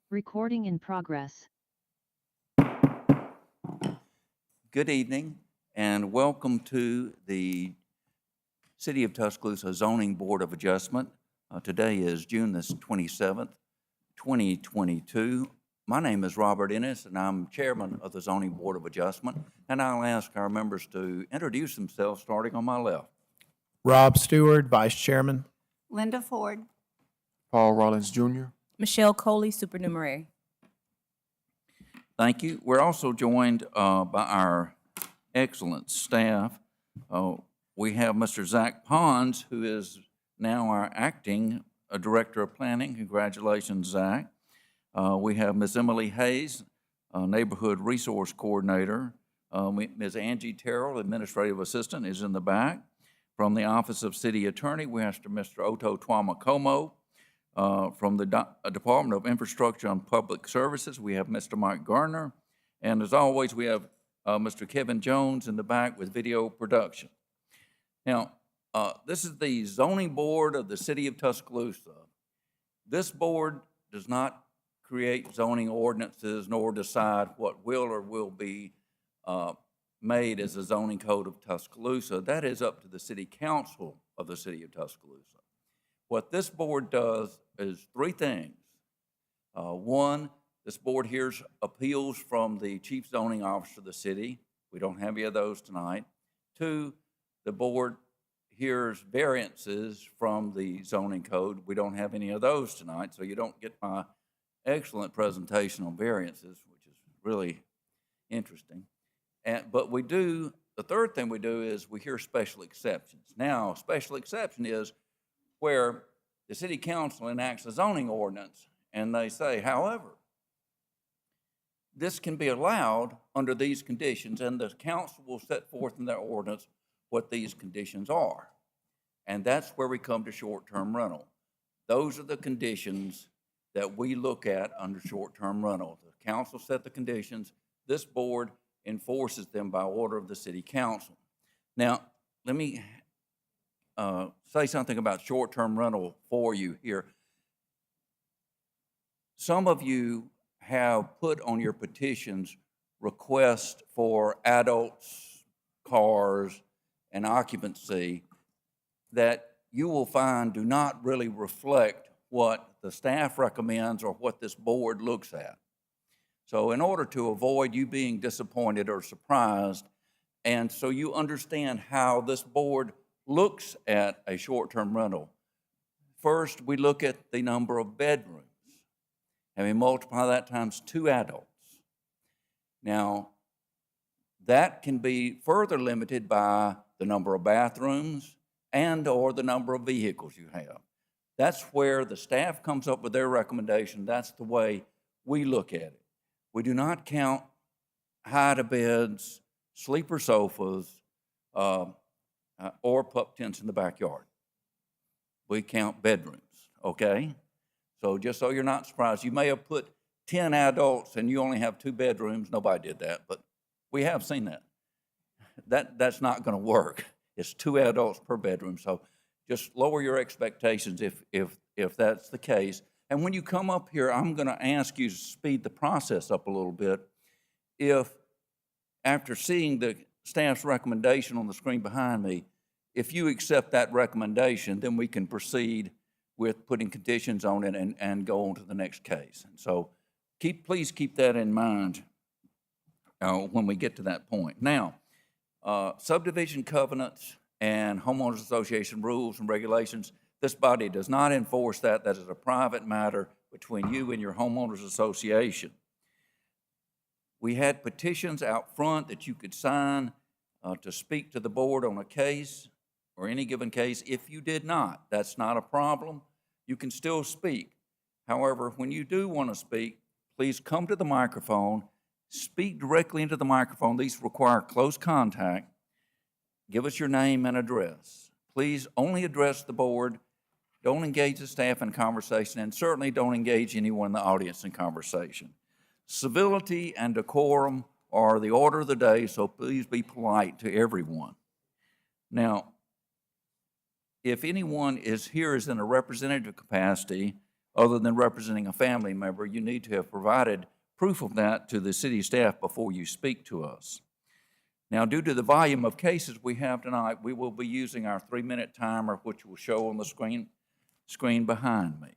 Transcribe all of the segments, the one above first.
Recording in progress. Good evening and welcome to the City of Tuscaloosa Zoning Board of Adjustment. Today is June the 27th, 2022. My name is Robert Ennis and I'm chairman of the Zoning Board of Adjustment, and I'll ask our members to introduce themselves starting on my left. Rob Stewart, Vice Chairman. Linda Ford. Paul Rollins Jr. Michelle Coley, supernumerary. Thank you. We're also joined by our excellent staff. We have Mr. Zach Pons, who is now our acting Director of Planning. Congratulations, Zach. We have Ms. Emily Hayes, Neighborhood Resource Coordinator. Ms. Angie Terrell, Administrative Assistant, is in the back. From the Office of City Attorney, we have Mr. Otto Twamacomo. From the Department of Infrastructure and Public Services, we have Mr. Mike Garner. And as always, we have Mr. Kevin Jones in the back with video production. Now, this is the Zoning Board of the City of Tuscaloosa. This board does not create zoning ordinances nor decide what will or will be made as a zoning code of Tuscaloosa. That is up to the City Council of the City of Tuscaloosa. What this board does is three things. One, this board hears appeals from the Chief Zoning Officer of the city. We don't have any of those tonight. Two, the board hears variances from the zoning code. We don't have any of those tonight, so you don't get my excellent presentation on variances, which is really interesting. But we do, the third thing we do is we hear special exceptions. Now, a special exception is where the city council enacts a zoning ordinance and they say, however, this can be allowed under these conditions, and the council will set forth in their ordinance what these conditions are. And that's where we come to short-term rental. Those are the conditions that we look at under short-term rental. The council set the conditions. This board enforces them by order of the city council. Now, let me say something about short-term rental for you here. Some of you have put on your petitions requests for adults, cars, and occupancy that you will find do not really reflect what the staff recommends or what this board looks at. So in order to avoid you being disappointed or surprised, and so you understand how this board looks at a short-term rental, first we look at the number of bedrooms, and we multiply that times 2 adults. Now, that can be further limited by the number of bathrooms and or the number of vehicles you have. That's where the staff comes up with their recommendation. That's the way we look at it. We do not count hide-a-beds, sleeper sofas, or pup tents in the backyard. We count bedrooms, okay? So just so you're not surprised, you may have put 10 adults and you only have 2 bedrooms. Nobody did that, but we have seen that. That's not going to work. It's 2 adults per bedroom, so just lower your expectations if that's the case. And when you come up here, I'm going to ask you to speed the process up a little bit. If, after seeing the staff's recommendation on the screen behind me, if you accept that recommendation, then we can proceed with putting conditions on it and go on to the next case. And so please keep that in mind when we get to that point. Now, subdivision covenants and homeowners association rules and regulations, this body does not enforce that. That is a private matter between you and your homeowners association. We had petitions out front that you could sign to speak to the board on a case or any given case. If you did not, that's not a problem. You can still speak. However, when you do want to speak, please come to the microphone, speak directly into the microphone. These require close contact. Give us your name and address. Please only address the board. Don't engage the staff in conversation, and certainly don't engage anyone in the audience in conversation. Civility and decorum are the order of the day, so please be polite to everyone. Now, if anyone is here as in a representative capacity, other than representing a family member, you need to have provided proof of that to the city staff before you speak to us. Now, due to the volume of cases we have tonight, we will be using our 3-minute timer, which will show on the screen behind me.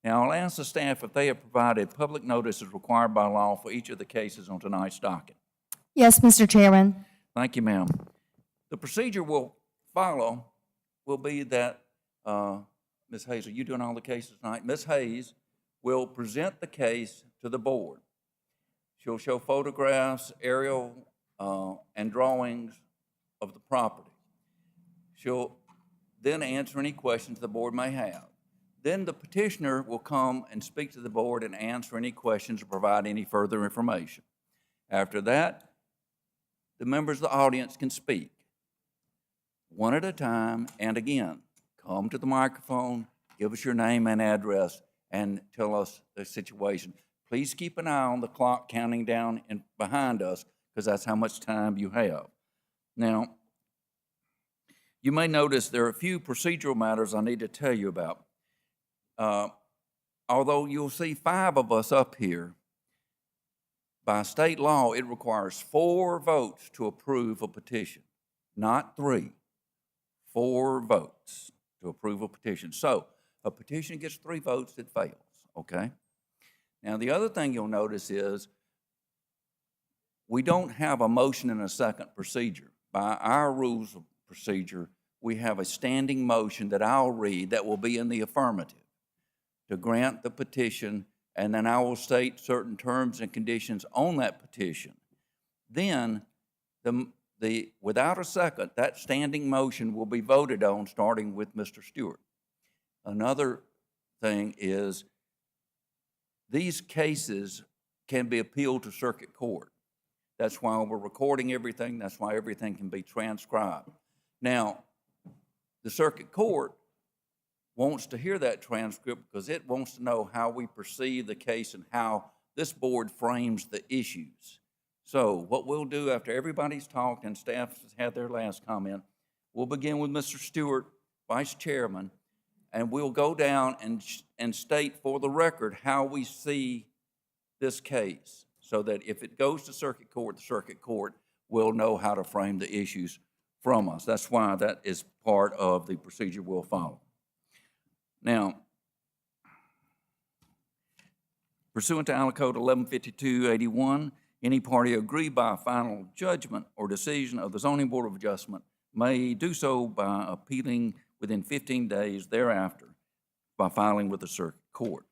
Now, I'll ask the staff if they have provided public notices required by law for each of the cases on tonight's docket. Yes, Mr. Chairman. Thank you, ma'am. The procedure we'll follow will be that, Ms. Hayes, are you doing all the cases tonight? Ms. Hayes will present the case to the board. She'll show photographs, aerial, and drawings of the property. She'll then answer any questions the board may have. Then the petitioner will come and speak to the board and answer any questions or provide any further information. After that, the members of the audience can speak one at a time, and again, come to the microphone, give us your name and address, and tell us the situation. Please keep an eye on the clock counting down behind us, because that's how much time you have. Now, you may notice there are a few procedural matters I need to tell you about. Although you'll see 5 of us up here, by state law, it requires 4 votes to approve a petition, not 3. 4 votes to approve a petition. So a petition gets 3 votes, it fails, okay? Now, the other thing you'll notice is we don't have a motion and a second procedure. By our rules of procedure, we have a standing motion that I'll read that will be in the affirmative to grant the petition, and then I will state certain terms and conditions on that petition. Then, without a second, that standing motion will be voted on, starting with Mr. Stewart. Another thing is these cases can be appealed to circuit court. That's why we're recording everything. That's why everything can be transcribed. Now, the circuit court wants to hear that transcript because it wants to know how we perceive the case and how this board frames the issues. So what we'll do after everybody's talked and staff has had their last comment, we'll begin with Mr. Stewart, Vice Chairman, and we'll go down and state for the record how we see this case so that if it goes to circuit court, the circuit court will know how to frame the issues from us. That's why that is part of the procedure we'll follow. Now, pursuant to Allen Code 1152-81, any party aggrieved by a final judgment or decision of the Zoning Board of Adjustment may do so by appealing within 15 days thereafter by filing with the circuit court.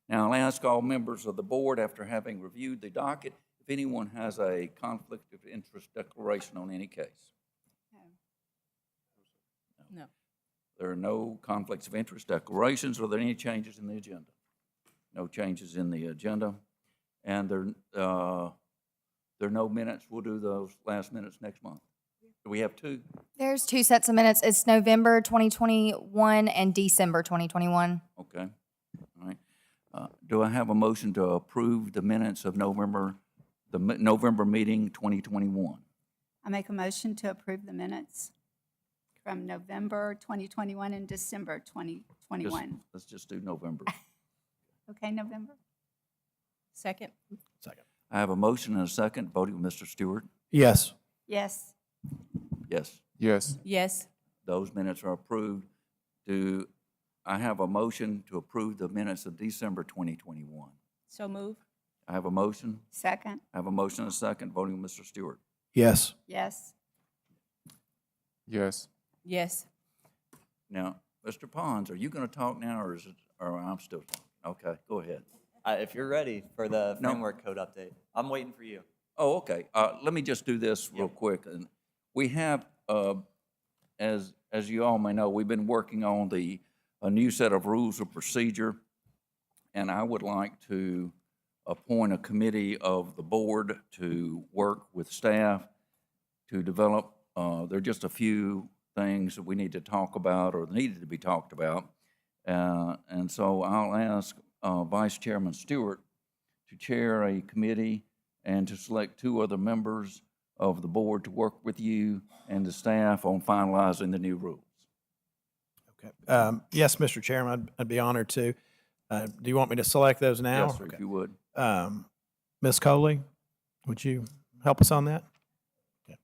Now, I'll ask all members of the board, after having reviewed the docket, if anyone has a conflict of interest declaration on any case. No. There are no conflicts of interest declarations. Are there any changes in the agenda? No changes in the agenda. And there are no minutes. We'll do those last minutes next month. Do we have 2? There's 2 sets of minutes. It's November 2021 and December 2021. Okay. All right. Do I have a motion to approve the minutes of November meeting 2021? I make a motion to approve the minutes from November 2021 and December 2021. Let's just do November. Okay, November? Second? Second. I have a motion and a second, voting with Mr. Stewart. Yes. Yes. Yes. Yes. Yes. Those minutes are approved. Do I have a motion to approve the minutes of December 2021? So move. I have a motion. Second? I have a motion and a second, voting with Mr. Stewart. Yes. Yes. Yes. Yes. Now, Mr. Pons, are you going to talk now, or I'm still talking? Okay, go ahead. If you're ready for the No. framework code update, I'm waiting for you. Oh, okay. Let me just do this real quick. And we have, as you all may know, we've been working on a new set of rules of procedure, and I would like to appoint a committee of the board to work with staff to develop. There are just a few things that we need to talk about or needed to be talked about, and so I'll ask Vice Chairman Stewart to chair a committee and to select 2 other members of the board to work with you and the staff on finalizing the new rules. Okay. Yes, Mr. Chairman, I'd be honored to. Do you want me to select those now? Yes, sir, Okay. if you would. Ms. Coley, would you help us on that? Okay.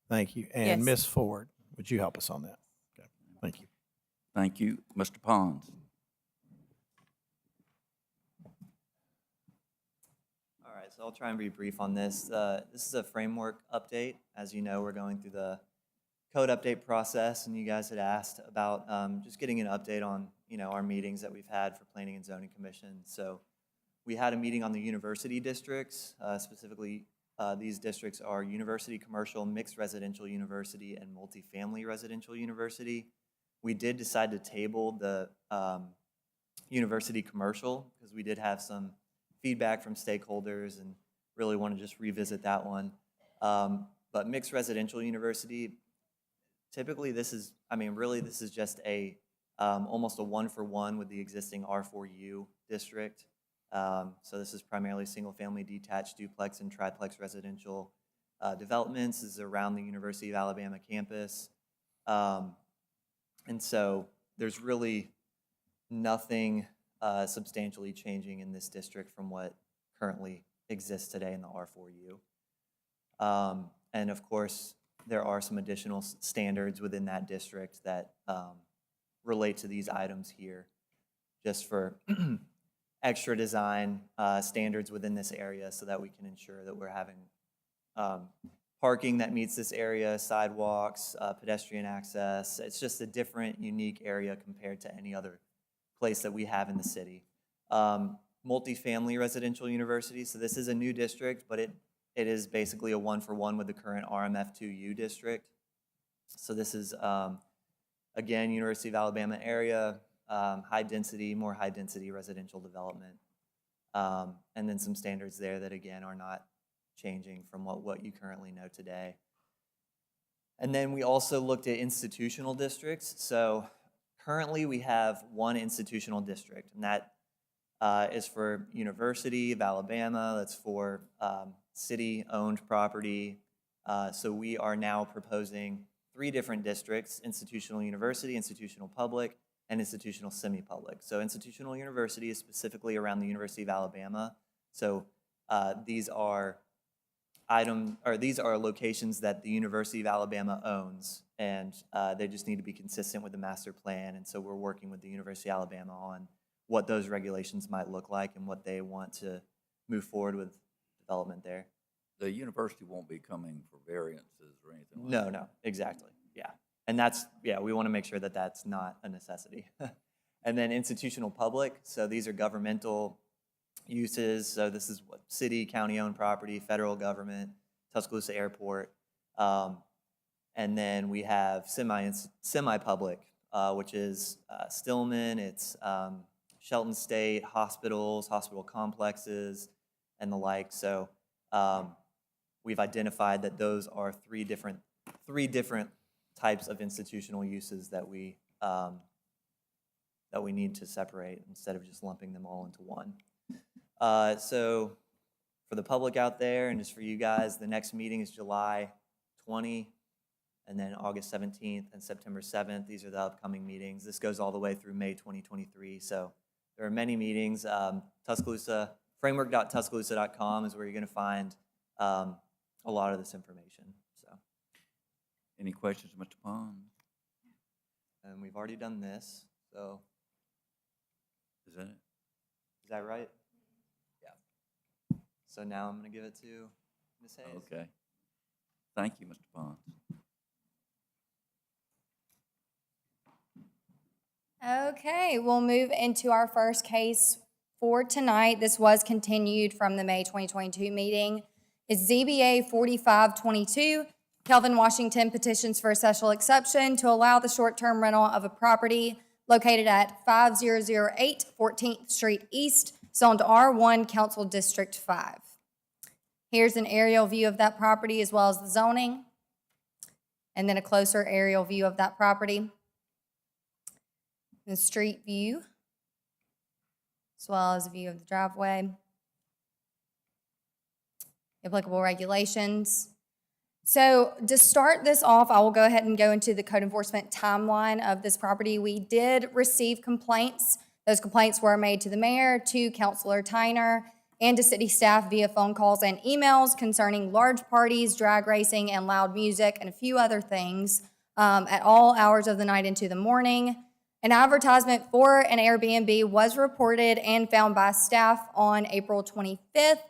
Thank you. And Yes. Ms. Ford, would you help us on that? Okay. Thank you. Thank you. Mr. Pons? All right, so I'll try and be brief on this. This is a framework update. As you know, we're going through the code update process, and you guys had asked about just getting an update on, our meetings that we've had for Planning and Zoning Commission. So we had a meeting on the university districts. Specifically, these districts are University Commercial, Mixed Residential University, and Multifamily Residential University. We did decide to table the University Commercial because we did have some feedback from stakeholders and really want to just revisit that one. But Mixed Residential University, typically this is just a almost a one-for-one with the existing R4U district. So this is primarily single-family detached duplex and triplex residential developments. This is around the University of Alabama campus. And so there's really nothing substantially changing in this district from what currently exists today in the R4U. And of course, there are some additional standards within that district that relate to these items here, just for extra design standards within this area so that we can ensure that we're having parking that meets this area, sidewalks, pedestrian access. It's just a different, unique area compared to any other place that we have in the city. Multifamily residential university, so this is a new district, but it is basically a one-for-one with the current RMF2U district. So this is, again, University of Alabama area, more high-density residential development. And then some standards there that, again, are not changing from what you currently know today. And then we also looked at institutional districts. So currently we have one institutional district, and that is for University of Alabama. That's for city-owned property. So we are now proposing 3 different districts: institutional university, institutional public, and institutional semi-public. So institutional university is specifically around the University of Alabama. So these are locations that the University of Alabama owns, and they just need to be consistent with the master plan. And so we're working with the University of Alabama on what those regulations might look like and what they want to move forward with development there. The university won't be coming for variances or anything like that? No, exactly, yeah. And we want to make sure that that's not a necessity. And then institutional public, so these are governmental uses. So this is what city, county-owned property, federal government, Tuscaloosa Airport. And then we have semi-public, which is Stillman, it's Shelton State, hospitals, hospital complexes, and the like. So we've identified that those are three different types of institutional uses that we need to separate instead of just lumping them all into one. So for the public out there and just for you guys, the next meeting is July 20, and then August 17th and September 7th. These are the upcoming meetings. This goes all the way through May 2023. So there are many meetings. Tuscaloosa, framework.tuscaloosa.com is where you're going to find a lot of this information. So, Any questions, Mr. Pond? and we've already done this. So Is that it? is that right? Yeah. So now I'm going to give it to Ms. Hayes. Okay. Thank you, Mr. Pond. Okay, we'll move into our first case for tonight. This was continued from the May 2022 meeting. It's ZBA 4522. Kelvin Washington petitions for a special exception to allow the short-term rental of a property located at 5008 14th Street East, zoned R1, Council District 5. Here's an aerial view of that property as well as the zoning, and then a closer aerial view of that property. The street view, as well as a view of the driveway. Applicable regulations. So to start this off, I will go ahead and go into the code enforcement timeline of this property. We did receive complaints Those complaints were made to the mayor, to Councilor Tyner, and to city staff via phone calls and emails concerning large parties, drag racing, and loud music, and a few other things at all hours of the night into the morning. An advertisement for an Airbnb was reported and found by staff on April 25th.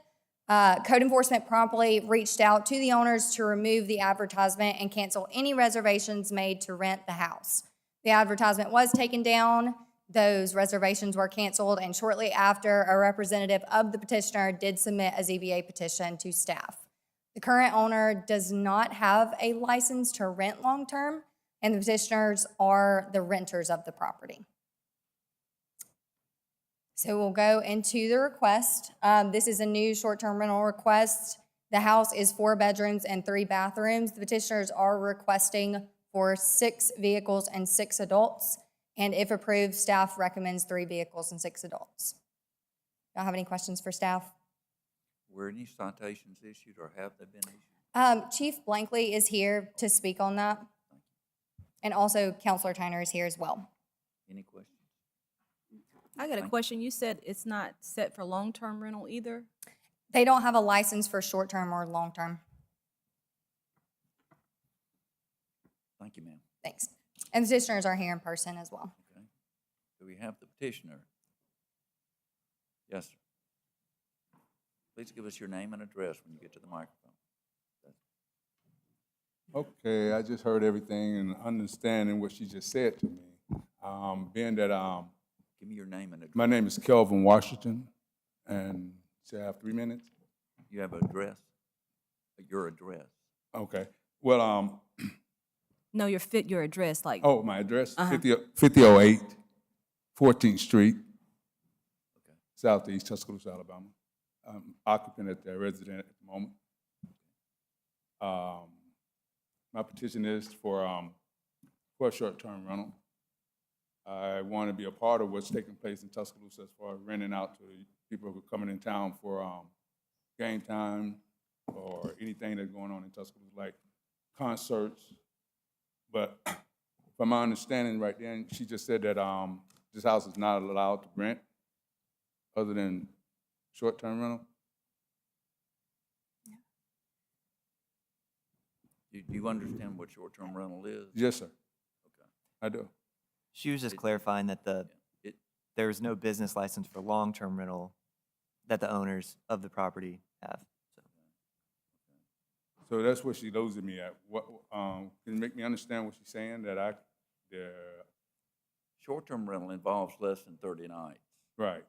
Code enforcement promptly reached out to the owners to remove the advertisement and cancel any reservations made to rent the house. The advertisement was taken down, those reservations were canceled, and shortly after, a representative of the petitioner did submit a ZBA petition to staff. The current owner does not have a license to rent long-term, and the petitioners are the renters of the property. So we'll go into the request. This is a new short-term rental request. The house is 4 bedrooms and 3 bathrooms. The petitioners are requesting for 6 vehicles and 6 adults. And if approved, staff recommends 3 vehicles and 6 adults. Y'all have any questions for staff? Were any citations issued or have they been issued? Chief Blankley is here to speak on that. And also Councilor Tyner is here as well. Any questions? I got a question. You said it's not set for long-term rental either? They don't have a license for short-term or long-term. Thank you, ma'am. Thanks. And the petitioners are here in person as well. Okay. Do we have the petitioner? Yes, sir. Please give us your name and address when you get to the microphone. Okay, I just heard everything and understanding what she just said to me. Being that Give me your name and address. my name is Kelvin Washington, and say I have 3 minutes. You have an address? Your address. Okay. Well, No, your address, like. oh, my address, Uh-huh. 5008 14th Street, Okay. Southeast Tuscaloosa, Alabama. I'm occupant at the resident at the moment. My petition is for a short-term rental. I want to be a part of what's taking place in Tuscaloosa as far as renting out to people who are coming in town for game time or anything that's going on in Tuscaloosa, like concerts. But from my understanding right then, she just said that this house is not allowed to rent other than short-term rental. Do you understand what short-term rental is? Yes, sir. Okay. I do. She was just It- clarifying that It, there is no business license for long-term rental that the owners of the property have. So, So that's what she losing me at. What can you make me understand what she's saying? That short-term rental involves less than 30 nights. right?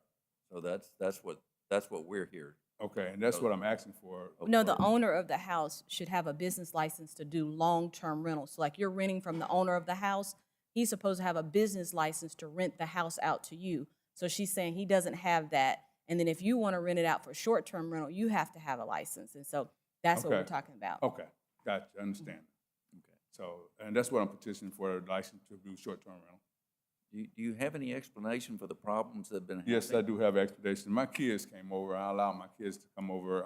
So that's what we're here. Okay, and that's what I'm asking for. No, the owner of the house should have a business license to do long-term rentals. So like you're renting from the owner of the house, he's supposed to have a business license to rent the house out to you. So she's saying he doesn't have that. And then if you want to rent it out for short-term rental, you have to have a license. And so that's what we're Okay. talking about. Okay, gotcha, understand. Okay. So, and that's what I'm petitioning for, a license to do short-term rental. Do you have any explanation for the problems that have been happening? Yes, I do have explanation. My kids came over. I allowed my kids to come over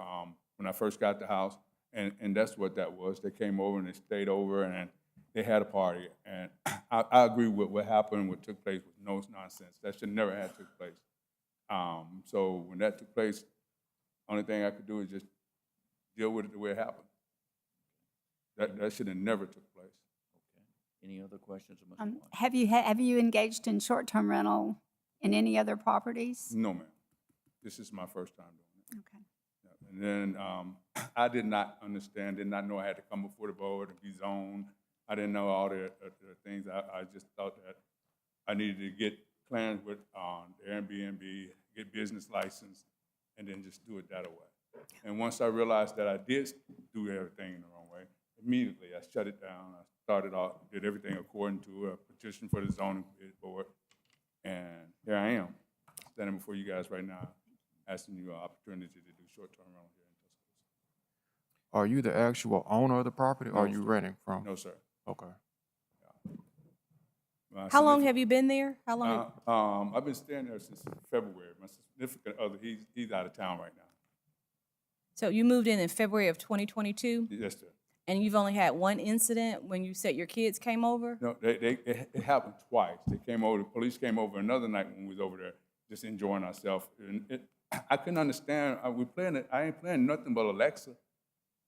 when I first got the house, and that's what that was. They came over and they stayed over, and they had a party. And I agree with what happened, what took place was no nonsense. That should never have took place. So when that took place, only thing I could do is just deal with it the way it happened. That should have never took place. Okay. Any other questions of Mr. White? Have you engaged in short-term rental in any other properties? No, ma'am. This is my first time doing it. Okay. Yeah. And then I did not understand, did not know I had to come before the board and be zoned. I didn't know all the things. I just thought that I needed to get plans with the Airbnb, get business license, and then just do it that way. And once I realized that I did do everything the wrong way, immediately I shut it down. I started off, did everything according to a petition for the zoning board, and here I am, standing before you guys right now, asking you an opportunity to do short-term rental here in Tuscaloosa. Are you the actual owner of the property or are No, you sir. renting from? No, sir. Okay. How long have you been there? How long? I've been staying there since February. My significant other, he's out of town right now. So you moved in February of 2022? Yes, sir. And you've only had one incident when you said your kids came over? No, it happened twice. They came over, the police came over another night when we was over there, just enjoying ourselves. And I couldn't understand, I ain't playing nothing but Alexa.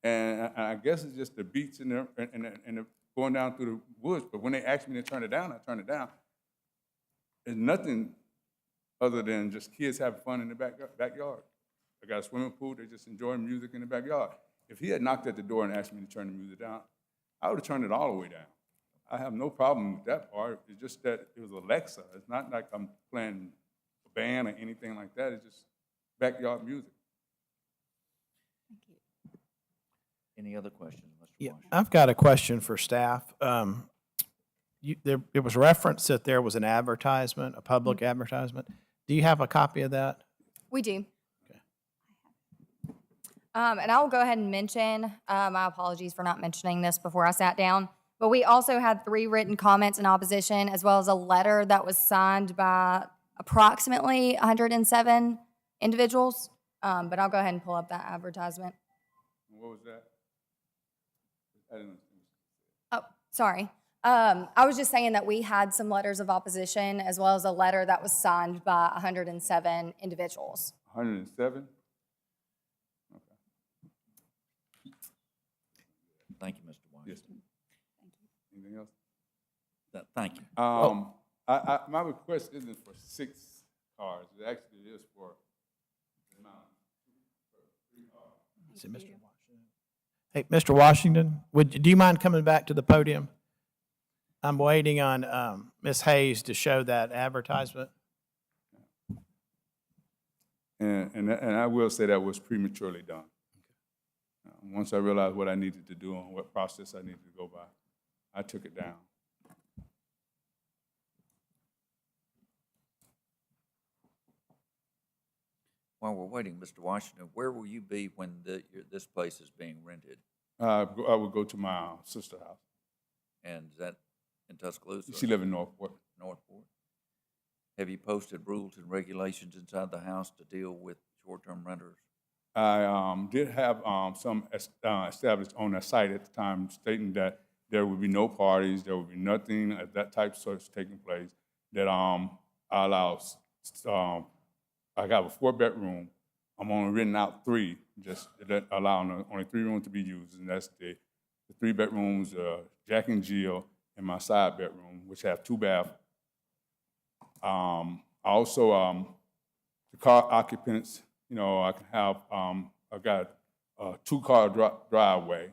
And I guess it's just the beats and the going down through the woods. But when they asked me to turn it down, I turned it down. It's nothing other than just kids having fun in the backyard. I got a swimming pool, they just enjoying music in the backyard. If he had knocked at the door and asked me to turn the music down, I would have turned it all the way down. I have no problem with that part. It's just that it was Alexa. It's not like I'm playing a band or anything like that. It's just backyard music. Any other questions, Mr. Yeah, Washington? I've got a question for staff. It was referenced that there was an advertisement, a public advertisement. Do you have a copy of that? We do. Okay. And I will go ahead and mention, my apologies for not mentioning this before I sat down, but we also had 3 written comments in opposition, as well as a letter that was signed by approximately 107 individuals. But I'll go ahead and pull up that advertisement. What was that? I didn't understand. Oh, sorry. I was just saying that we had some letters of opposition, as well as a letter that was signed by 107 individuals. 107? Thank you, Mr. Yes. Washington. Anything else? Thank you. My request isn't for 6 cars. It actually is for the amount. Is it Mr. Washington? Hey, Mr. Washington, do you mind coming back to the podium? I'm waiting on Ms. Hayes to show that advertisement. And I will say that was prematurely done. Once I realized what I needed to do and what process I needed to go by, I took it down. While we're waiting, Mr. Washington, where will you be when this place is being rented? I would go to my sister's house. And is that in Tuscaloosa? She lives in Northport. Northport. Have you posted rules and regulations inside the house to deal with short-term renters? I did have some established on the site at the time stating that there would be no parties, there would be nothing of that type of sort taking place, that I allow, I got a 4-bedroom, I'm only renting out 3, just allowing only 3 rooms to be used, and that's the 3 bedrooms, Jack and Jill, and my side bedroom, which have 2 baths. Also, the car occupants, I can have, I've got a 2-car driveway,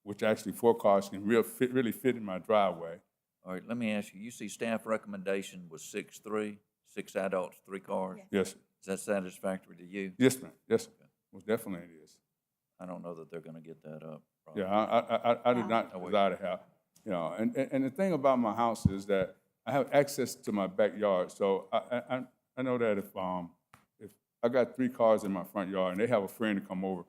which actually 4 cars can really fit in my driveway. All right, let me ask you, you see staff recommendation was 6-3, 6 adults, 3 cars? Yes, sir. Is that satisfactory to you? Yes, ma'am. Yes, sir. Most definitely it is. I don't know that they're gonna get that up. probably. Yeah, I did not desire to have, and the thing about my house is that I have access to my backyard. So I know that if I got 3 cars in my front yard and they have a friend to come over,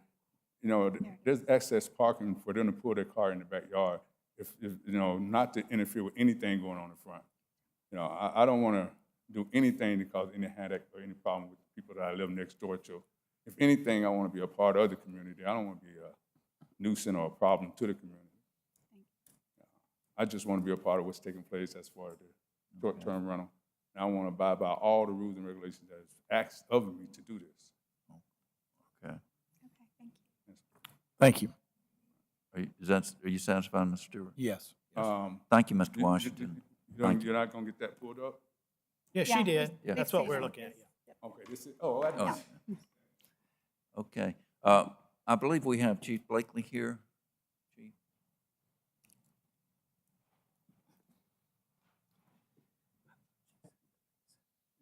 there's access parking for them to pull their car in the backyard. If not to interfere with anything going on in front. I don't want to do anything to cause any headache or any problem with the people that I live next door to. If anything, I want to be a part of the community. I don't want to be a nuisance or a problem to the community. I just want to be a part of what's taking place as far as the short-term rental. And I want to abide by all the rules and regulations that is asked of me to do this. Okay. Thank you. Are you satisfied, Mr. Stewart? Yes. Thank you, Mr. Washington. Thank you. You're not going to get that pulled up? Yeah, she did. Yeah. That's what we're looking at. Okay, this is, I didn't know. Okay. I believe we have Chief Blakely here. Chief?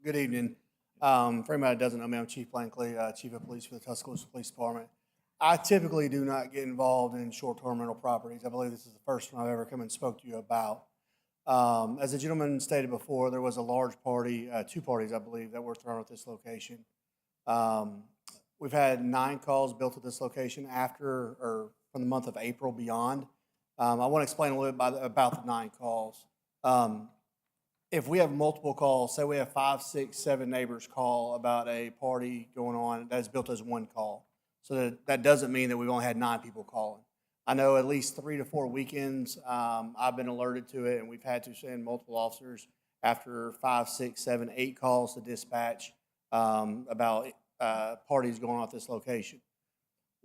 Good evening. For anybody that doesn't know me, I'm Chief Blankley, Chief of Police for the Tuscaloosa Police Department. I typically do not get involved in short-term rental properties. I believe this is the first one I've ever come and spoke to you about. As the gentleman stated before, there was a large party, 2 parties, I believe, that were thrown at this location. We've had 9 calls built at this location from the month of April beyond. I want to explain a little bit about the 9 calls. If we have multiple calls, say we have 5, 6, 7 neighbors call about a party going on that is built as 1 call. So that doesn't mean that we've only had 9 people calling. I know at least 3 to 4 weekends, I've been alerted to it, and we've had to send multiple officers after 5, 6, 7, 8 calls to dispatch about parties going on at this location.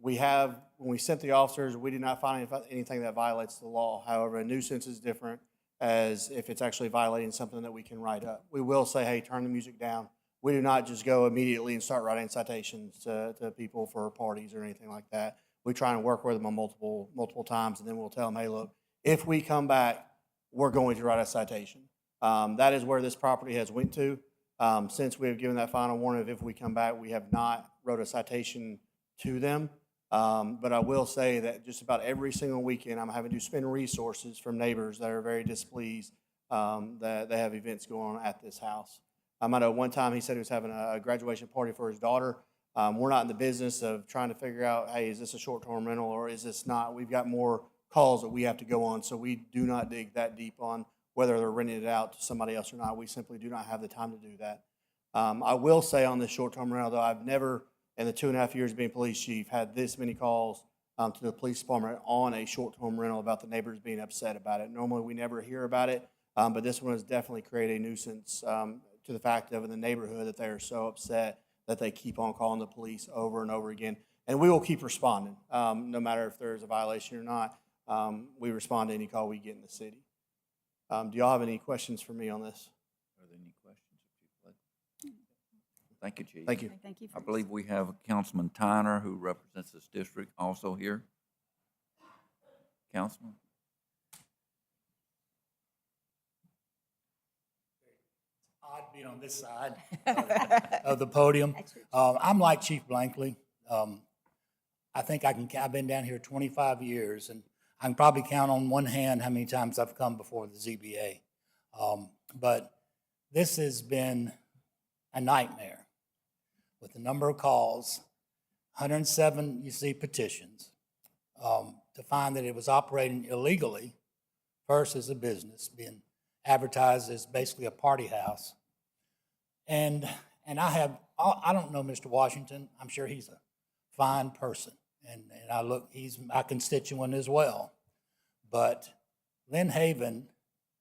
When we sent the officers, we did not find anything that violates the law. However, a nuisance is different as if it's actually violating something that we can write up. We will say, hey, turn the music down. We do not just go immediately and start writing citations to people for parties or anything like that. We try and work with them on multiple times, and then we'll tell them, hey, look, if we come back, we're going to write a citation. That is where this property has went to. Since we have given that final warning of if we come back, we have not wrote a citation to them. But I will say that just about every single weekend, I'm having to spend resources from neighbors that are very displeased that they have events going on at this house. I know one time he said he was having a graduation party for his daughter. We're not in the business of trying to figure out, hey, is this a short-term rental or is this not? We've got more calls that we have to go on, so we do not dig that deep on whether they're renting it out to somebody else or not. We simply do not have the time to do that. I will say on this short-term rental, though, I've never, in the 2.5 years being police chief, had this many calls to the police department on a short-term rental about the neighbors being upset about it. Normally, we never hear about it, but this one has definitely created a nuisance to the fact of in the neighborhood that they are so upset that they keep on calling the police over and over again. And we will keep responding, no matter if there's a violation or not. We respond to any call we get in the city. Do y'all have any questions for me on this? Are there any questions? Thank you, Chief. Thank you. Thank you. I believe we have Councilman Tyner, who represents this district, also here. Councilman? Odd being on this side of the podium. I'm like Chief Blankley. I think I've been down here 25 years, and I can probably count on one hand how many times I've come before the ZBA. But this has been a nightmare with the number of calls, 107, you see, petitions, to find that it was operating illegally, first as a business, being advertised as basically a party house. And I don't know Mr. Washington. I'm sure he's a fine person. And he's my constituent as well. But Lynn Haven,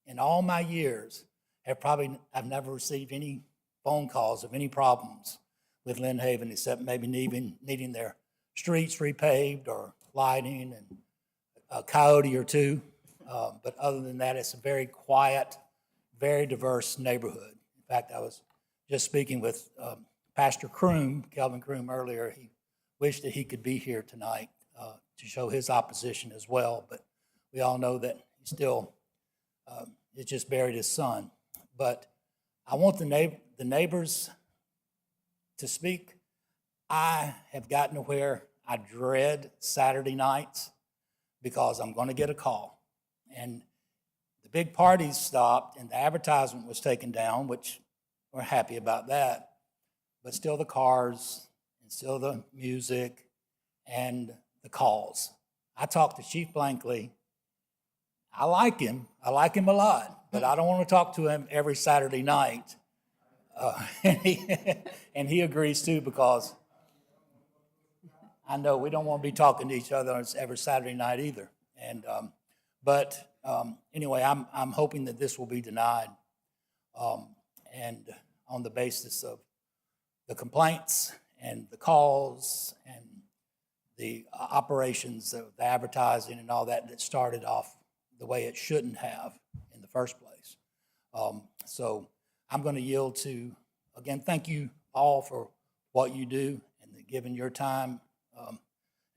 in all my years, I've never received any phone calls of any problems with Lynn Haven, except maybe needing their streets repaved or lighting and a coyote or two. But other than that, it's a very quiet, very diverse neighborhood. In fact, I was just speaking with Pastor Croom, Calvin Croom, earlier. He wished that he could be here tonight to show his opposition as well. But we all know that he still has just buried his son. But I want the neighbors to speak. I have gotten to where I dread Saturday nights because I'm going to get a call. And the big parties stopped and the advertisement was taken down, which we're happy about that. But still the cars and still the music and the calls. I talked to Chief Blankley. I like him a lot, but I don't want to talk to him every Saturday night. And he agrees too, because I know we don't want to be talking to each other every Saturday night either. And but anyway, I'm hoping that this will be denied, and on the basis of the complaints and the calls and the operations of the advertising and all that started off the way it shouldn't have in the first place. So I'm going to yield to, again, thank you all for what you do and giving your time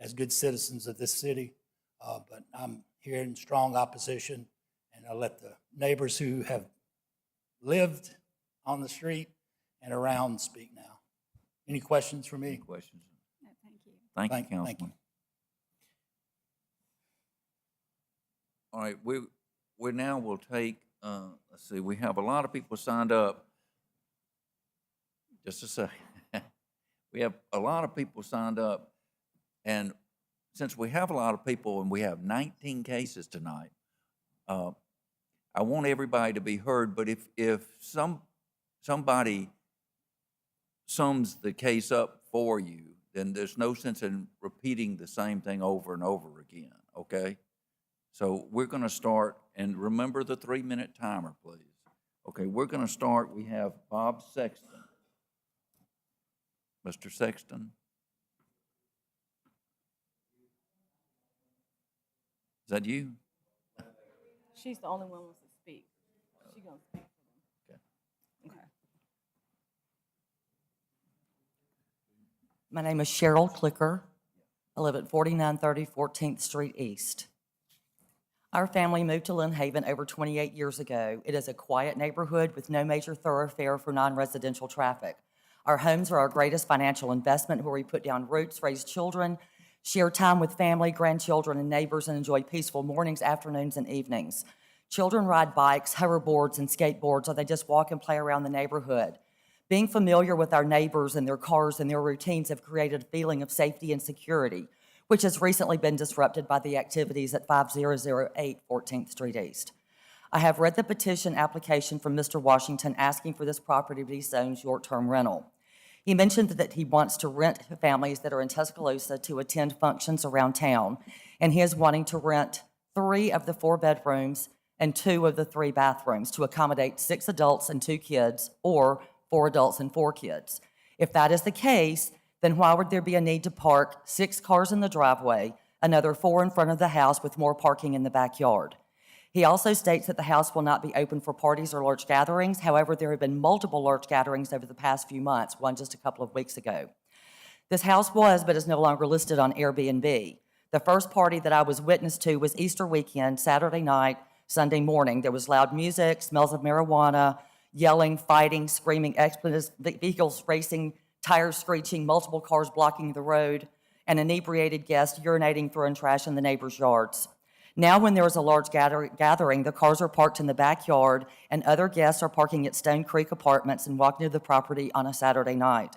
as good citizens of this city. But I'm here in strong opposition, and I'll let the neighbors who have lived on the street and around speak now. Any questions for Any me? questions? No, thank you. Thank you, Thank you. Councilman. All right, we now will take, let's see, we have a lot of people signed up. Just a second. We have a lot of people signed up, and since we have a lot of people and we have 19 cases tonight, I want everybody to be heard, but if somebody sums the case up for you, then there's no sense in repeating the same thing over and over again. okay? So we're going to start, and remember the 3-minute timer, please. Okay, we're going to start, we have Bob Sexton. Mr. Sexton? Is that you? She's the only one who wants to speak. She's gonna speak for them. Okay. My name is Cheryl Clicker. I live at 4930 14th Street East. Our family moved to Lynn Haven over 28 years ago. It is a quiet neighborhood with no major thoroughfare for non-residential traffic. Our homes are our greatest financial investment where we put down roots, raise children, share time with family, grandchildren, and neighbors, and enjoy peaceful mornings, afternoons, and evenings. Children ride bikes, hoverboards, and skateboards, or they just walk and play around the neighborhood. Being familiar with our neighbors and their cars and their routines have created a feeling of safety and security, which has recently been disrupted by the activities at 5008 14th Street East. I have read the petition application from Mr. Washington asking for this property to be zoned short-term rental. He mentioned that he wants to rent to families that are in Tuscaloosa to attend functions around town, and he is wanting to rent 3 of the 4 bedrooms and 2 of the 3 bathrooms to accommodate 6 adults and 2 kids, or 4 adults and 4 kids. If that is the case, then why would there be a need to park 6 cars in the driveway, another 4 in front of the house with more parking in the backyard? He also states that the house will not be open for parties or large gatherings. However, there have been multiple large gatherings over the past few months, one just a couple of weeks ago. This house was, but is no longer listed on Airbnb. The first party that I was witness to was Easter weekend, Saturday night, Sunday morning. There was loud music, smells of marijuana, yelling, fighting, screaming, expletives, vehicles racing, tires screeching, multiple cars blocking the road, and inebriated guests urinating, throwing trash in the neighbors' yards. Now, when there is a large gathering, the cars are parked in the backyard, and other guests are parking at Stone Creek Apartments and walking to the property on a Saturday night.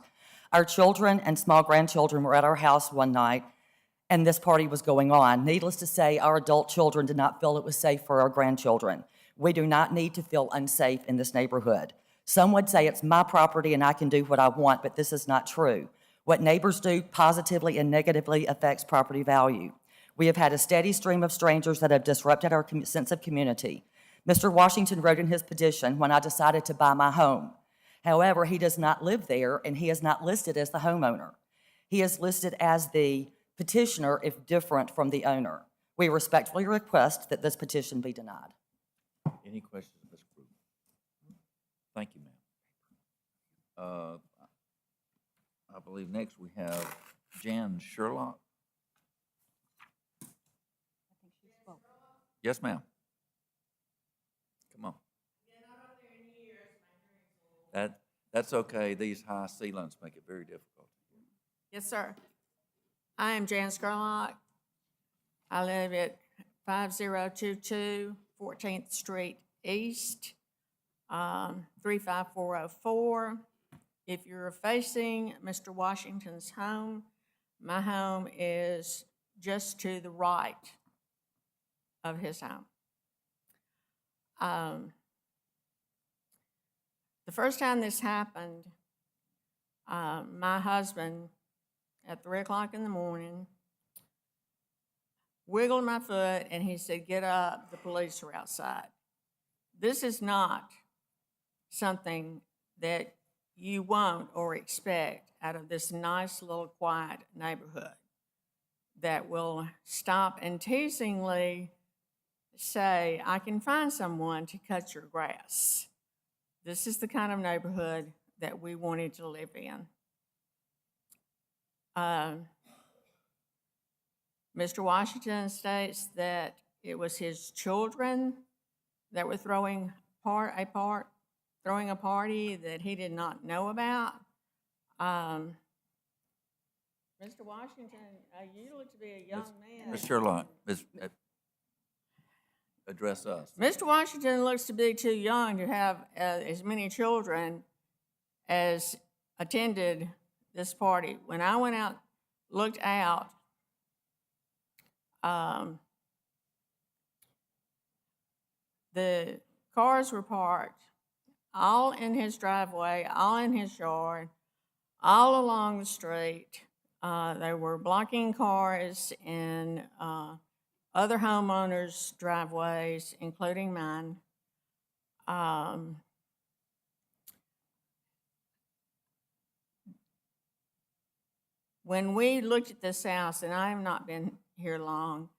Our children and small grandchildren were at our house one night, and this party was going on. Needless to say, our adult children did not feel it was safe for our grandchildren. We do not need to feel unsafe in this neighborhood. Some would say it's my property and I can do what I want, but this is not true. What neighbors do positively and negatively affects property value. We have had a steady stream of strangers that have disrupted our sense of community. Mr. Washington wrote in his petition when I decided to buy my home. However, he does not live there, and he is not listed as the homeowner. He is listed as the petitioner if different from the owner. We respectfully request that this petition be denied. Any questions of Ms. Kruger? Thank you, ma'am. I believe next we have Jan Sherlock. Yes, ma'am. Come on. That's okay. These high ceilings make it very difficult. Yes, sir. I am Jan Scarlock. I live at 5022 14th Street East, 35404. If you're facing Mr. Washington's home, my home is just to the right of his home. The first time this happened, my husband, at 3 o'clock in the morning, wiggled my foot and he said, "Get up, the police are outside." This is not something that you want or expect out of this nice little quiet neighborhood that will stop and teasingly say, "I can find someone to cut your grass." This is the kind of neighborhood that we wanted to live in. Mr. Washington states that it was his children that were throwing a party that he did not know about. Mr. Washington, you look to be a young man. Ms. Sherlock, address us. Mr. Washington looks to be too young to have as many children as attended this party. When I went out, looked out, the cars were parked all in his driveway, all in his yard, all along the street. They were blocking cars and other homeowners' driveways, including mine. When we looked at this house, and I have not been here long,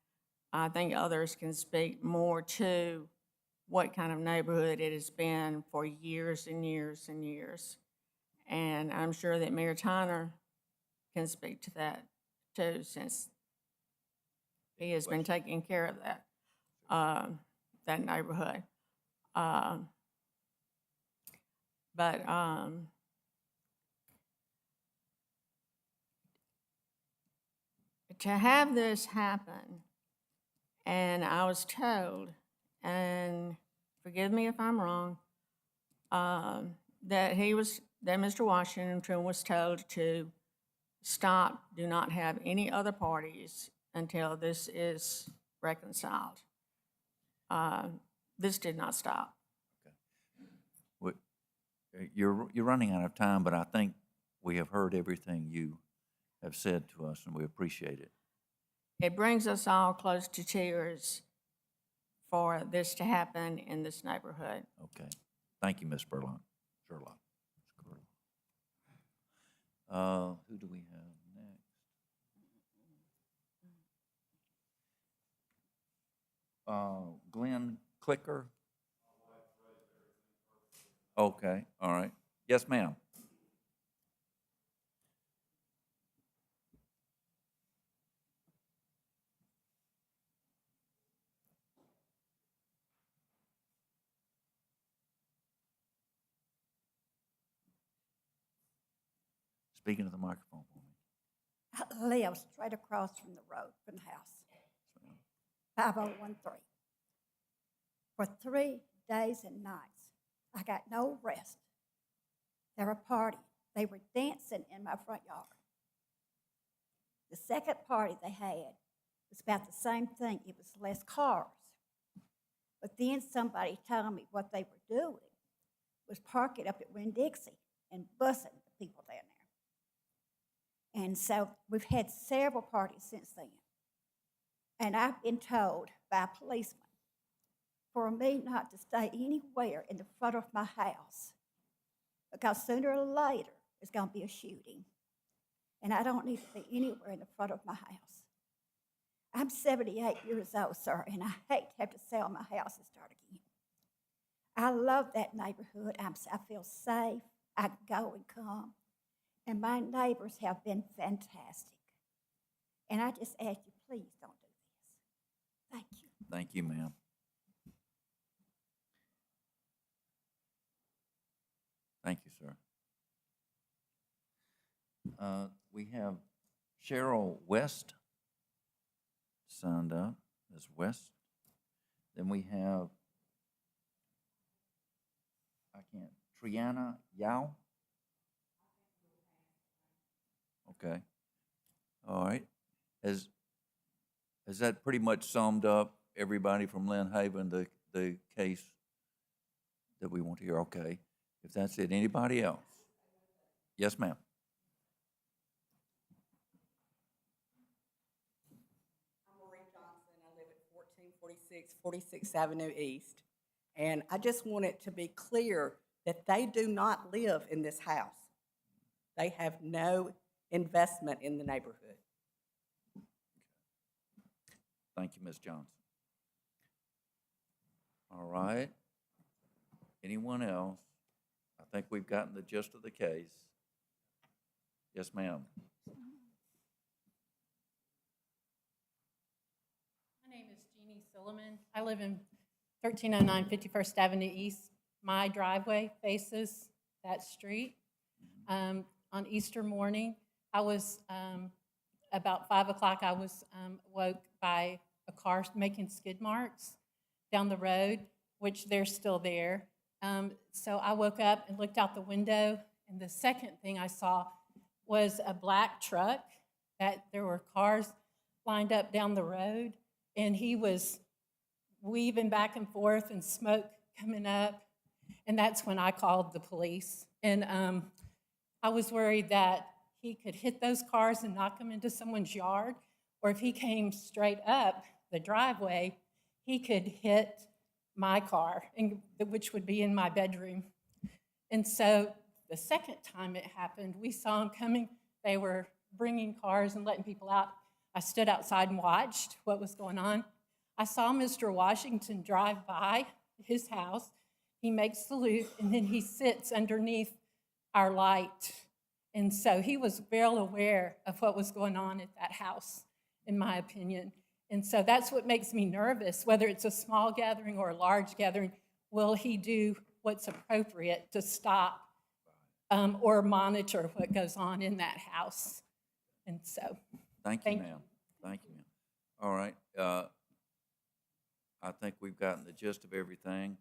I think others can speak more to what kind of neighborhood it has been for years and years and years. And I'm sure that Mayor Tyner can speak to that too, since he has been taking care of that neighborhood. But to have this happen, and I was told, and forgive me if I'm wrong, that Mr. Washington was told to stop, do not have any other parties until this is reconciled. This did not stop. You're running out of time, but I think we have heard everything you have said to us, and we appreciate it. It brings us all close to tears for this to happen in this neighborhood. Okay. Thank you, Ms. Sherlock. Who do we have next? Glenn Clicker? Okay, all right. Yes, ma'am. Speaking of the microphone for me. I live straight across from the road, from the house, 5013. For 3 days and nights, I got no rest. They were partying. They were dancing in my front yard. The second party they had was about the same thing. It was less cars. But then somebody told me what they were doing was parking up at Winn-Dixie and busing the people down there. And so we've had several parties since then. And I've been told by a policeman for me not to stay anywhere in the front of my house because sooner or later there's going to be a shooting. And I don't need to be anywhere in the front of my house. I'm 78 years old, sir, and I hate to have to sell my house and start again. I love that neighborhood. I feel safe. I can go and come. And my neighbors have been fantastic. And I just ask you, please don't do this. Thank you. Thank you, ma'am. Thank you, sir. We have Cheryl West signed up as West. Then we have, Triana Yao. Okay. All right. Has that pretty much summed up everybody from Lynn Haven, the case that we want to hear? Okay. If that's it, anybody else? Yes, ma'am. I'm Marie Johnson. I live at 1446 46th Avenue East. And I just want it to be clear that they do not live in this house. They have no investment in the neighborhood. Thank you, Ms. Johnson. All right. Anyone else? I think we've gotten the gist of the case. Yes, ma'am. My name is Jeannie Silliman. I live in 1309 51st Avenue East. My driveway faces that street. On Easter morning, I was, about 5 o'clock, I was woke by a car making skid marks down the road, which they're still there. So I woke up and looked out the window, and the second thing I saw was a black truck that there were cars lined up down the road, and he was weaving back and forth and smoke coming up. And that's when I called the police. And I was worried that he could hit those cars and knock them into someone's yard, or if he came straight up the driveway, he could hit my car, which would be in my bedroom. And so the second time it happened, we saw him coming. They were bringing cars and letting people out. I stood outside and watched what was going on. I saw Mr. Washington drive by his house. He makes the loop, and then he sits underneath our light. And so he was well aware of what was going on at that house, in my opinion. And so that's what makes me nervous, whether it's a small gathering or a large gathering. Will he do what's appropriate to stop or monitor what goes on in that house? And so, Thank you, ma'am. Thank you, ma'am. All right. I think we've gotten the gist of everything.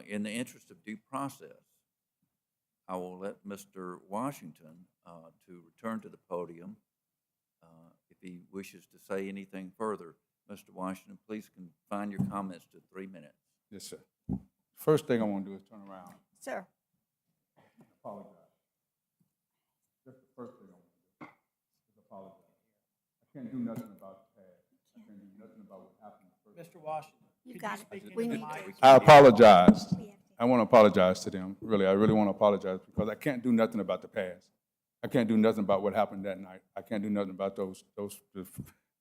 In the interest of due process, I will let Mr. Washington to return to the podium if he wishes to say anything further. Mr. Washington, please confine your comments to 3 minutes. Yes, sir. First thing I want to do is turn around Sir. and apologize. That's the first thing I want to do, is apologize. I can't do nothing about the past. I can't do nothing about what happened the first. Mr. Washington. You got it. We need to. I apologize. I want to apologize to them. Really, I really want to apologize because I can't do nothing about the past. I can't do nothing about what happened that night. I can't do nothing about those.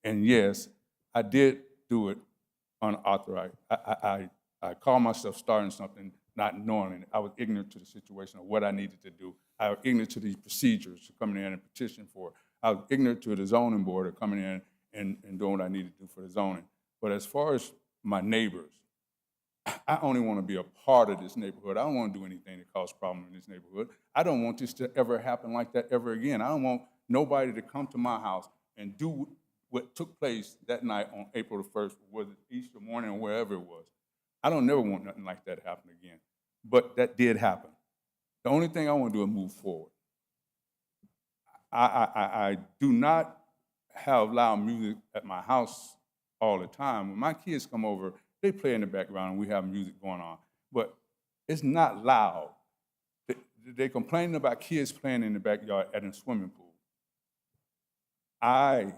And yes, I did do it unauthorized. I called myself starting something not knowing it. I was ignorant to the situation of what I needed to do. I was ignorant to the procedures coming in and petition for it. I was ignorant to the zoning board of coming in and doing what I needed to do for the zoning. But as far as my neighbors, I only want to be a part of this neighborhood. I don't want to do anything that causes problems in this neighborhood. I don't want this to ever happen like that ever again. I don't want nobody to come to my house and do what took place that night on April the 1st, whether it's Easter morning or wherever it was. I don't never want nothing like that to happen again. But that did happen. The only thing I want to do is move forward. I do not have loud music at my house all the time. When my kids come over, they play in the background and we have music going on. But it's not loud. They complain about kids playing in the backyard at a swimming pool. I,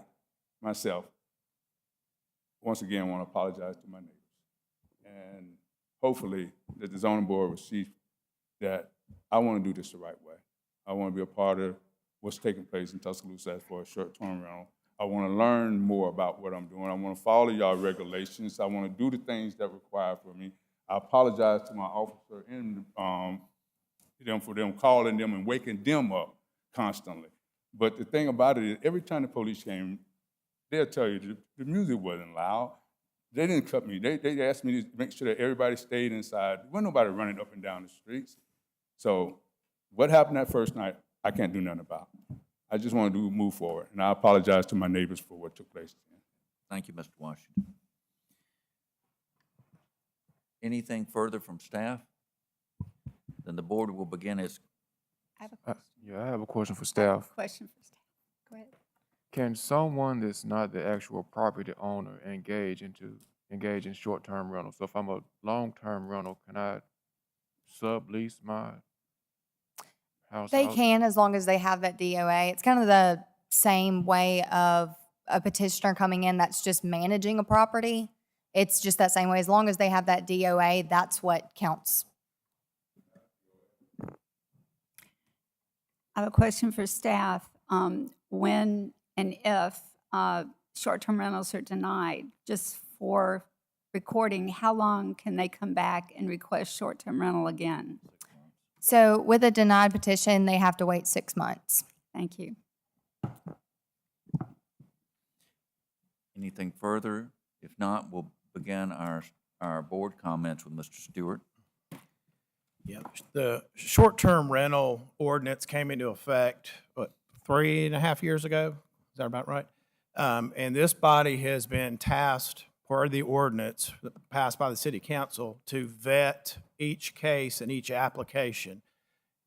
myself, once again want to apologize to my neighbors. And hopefully that the zoning board will see that I want to do this the right way. I want to be a part of what's taking place in Tuscaloosa as far as short-term rental. I want to learn more about what I'm doing. I want to follow y'all regulations. I want to do the things that are required for me. I apologize to my officer and for them calling them and waking them up constantly. But the thing about it is, every time the police came, they'll tell you the music wasn't loud. They didn't cut me. They asked me to make sure that everybody stayed inside. There wasn't nobody running up and down the streets. So what happened that first night, I can't do nothing about. I just want to move forward, and I apologize to my neighbors for what took place. Thank you, Mr. Washington. Anything further from staff? Then the board will begin its. I have a question. Yeah, I have a question for staff. Question for staff. Go ahead. Can someone that's not the actual property owner engage in short-term rental? So if I'm a long-term rental, can I sublease my house They out? can, as long as they have that DOA. It's kind of the same way of a petitioner coming in that's just managing a property. It's just that same way. As long as they have that DOA, that's what counts. I have a question for staff. When and if short-term rentals are denied, just for recording, how long can they come back and request short-term rental again? So with a denied petition, they have to wait 6 months. Thank you. Anything further? If not, we'll begin our board comments with Mr. Stewart. Yeah, the short-term rental ordinance came into effect, 3.5 years ago? Is that about right? And this body has been tasked, per the ordinance passed by the city council, to vet each case and each application.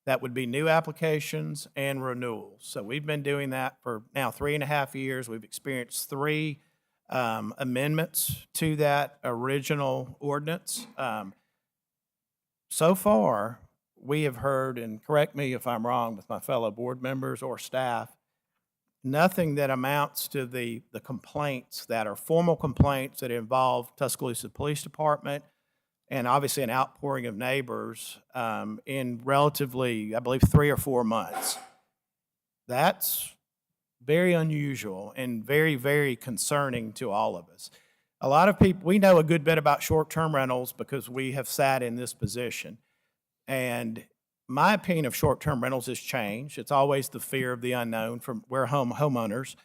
That would be new applications and renewals. So we've been doing that for now 3.5 years. We've experienced 3 amendments to that original ordinance. So far, we have heard, and correct me if I'm wrong with my fellow board members or staff, nothing that amounts to the complaints that are formal complaints that involve Tuscaloosa Police Department and obviously an outpouring of neighbors in relatively, I believe, 3 or 4 months. That's very unusual and very, very concerning to all of us. A lot of people, we know a good bit about short-term rentals because we have sat in this position. And my opinion of short-term rentals has changed. It's always the fear of the unknown. We're homeowners,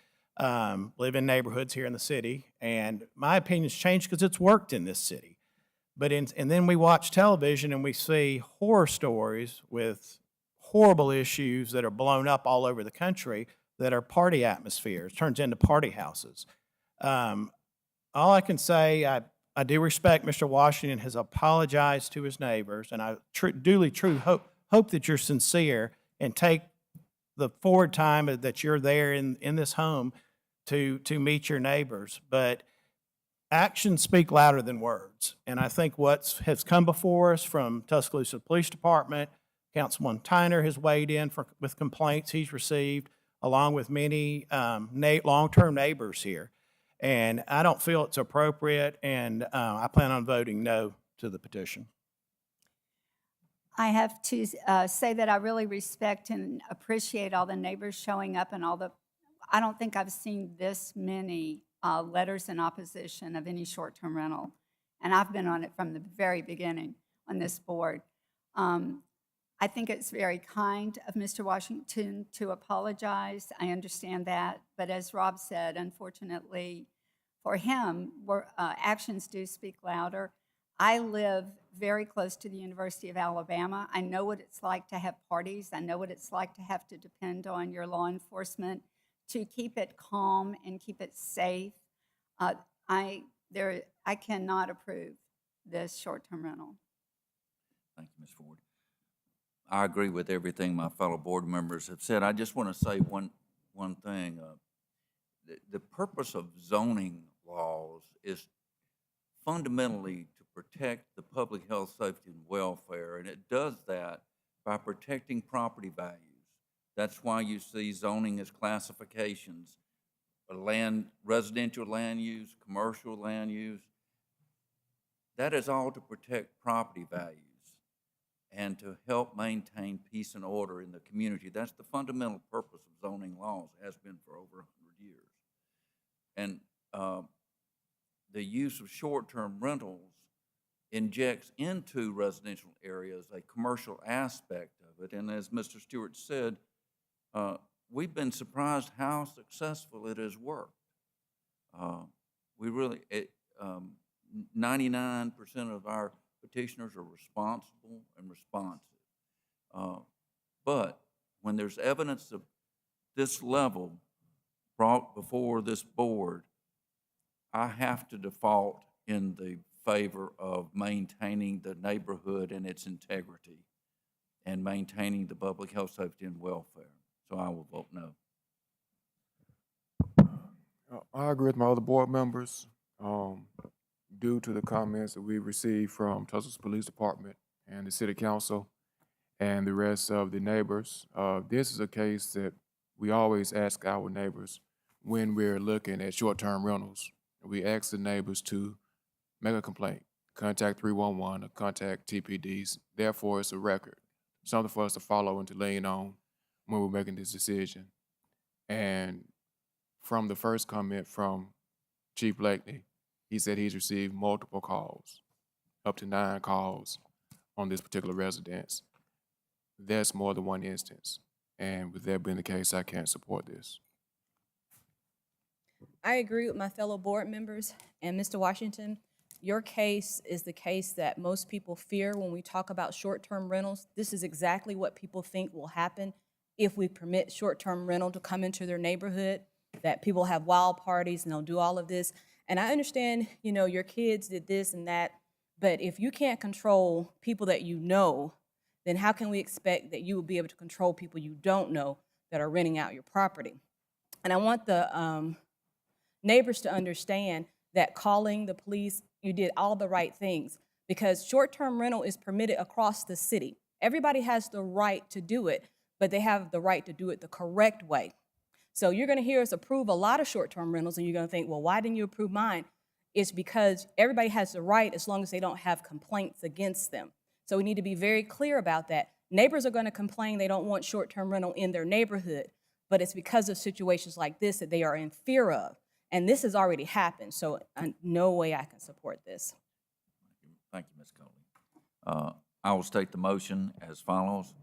live in neighborhoods here in the city, and my opinion's changed because it's worked in this city. And then we watch television and we see horror stories with horrible issues that are blown up all over the country that are party atmospheres, turns into party houses. All I can say, I do respect Mr. Washington has apologized to his neighbors, and I truly hope that you're sincere and take the forward time that you're there in this home to meet your neighbors. But actions speak louder than words, and I think what has come before us from Tuscaloosa Police Department, Councilman Tyner has weighed in with complaints he's received, along with many long-term neighbors here. And I don't feel it's appropriate, and I plan on voting no to the petition. I have to say that I really respect and appreciate all the neighbors showing up and I don't think I've seen this many letters in opposition of any short-term rental. And I've been on it from the very beginning on this board. I think it's very kind of Mr. Washington to apologize. I understand that. But as Rob said, unfortunately for him, actions do speak louder. I live very close to the University of Alabama. I know what it's like to have parties. I know what it's like to have to depend on your law enforcement to keep it calm and keep it safe. I cannot approve this short-term rental. Thank you, Ms. Ford. I agree with everything my fellow board members have said. I just want to say one thing. The purpose of zoning laws is fundamentally to protect the public health, safety, and welfare, and it does that by protecting property values. That's why you see zoning as classifications, residential land use, commercial land use. That is all to protect property values and to help maintain peace and order in the community. That's the fundamental purpose of zoning laws, has been for over 100 years. And the use of short-term rentals injects into residential areas a commercial aspect of it. And as Mr. Stewart said, we've been surprised how successful it has worked. 99% of our petitioners are responsible and responsive. But when there's evidence of this level brought before this board, I have to default in the favor of maintaining the neighborhood and its integrity and maintaining the public health, safety, and welfare. So I will vote no. I agree with my other board members. Due to the comments that we received from Tuscaloosa Police Department and the City Council and the rest of the neighbors, this is a case that we always ask our neighbors when we're looking at short-term rentals. We ask the neighbors to make a complaint, contact 311 or contact TPDs. Therefore, it's a record, something for us to follow and to lean on when we're making this decision. And from the first comment from Chief Blakely, he said he's received multiple calls, up to 9 calls on this particular residence. That's more than one instance. And with that being the case, I can't support this. I agree with my fellow board members. And Mr. Washington, your case is the case that most people fear when we talk about short-term rentals. This is exactly what people think will happen if we permit short-term rental to come into their neighborhood, that people have wild parties and they'll do all of this. And I understand, you know, your kids did this and that, but if you can't control people that you know, then how can we expect that you will be able to control people you don't know that are renting out your property? And I want the neighbors to understand that calling the police, you did all the right things, because short-term rental is permitted across the city. Everybody has the right to do it, but they have the right to do it the correct way. So you're going to hear us approve a lot of short-term rentals, and you're going to think, well, why didn't you approve mine? It's because everybody has the right as long as they don't have complaints against them. So we need to be very clear about that. Neighbors are going to complain they don't want short-term rental in their neighborhood, but it's because of situations like this that they are in fear of. And this has already happened, so no way I can support this. Thank you, Ms. Coley. I will state the motion as follows.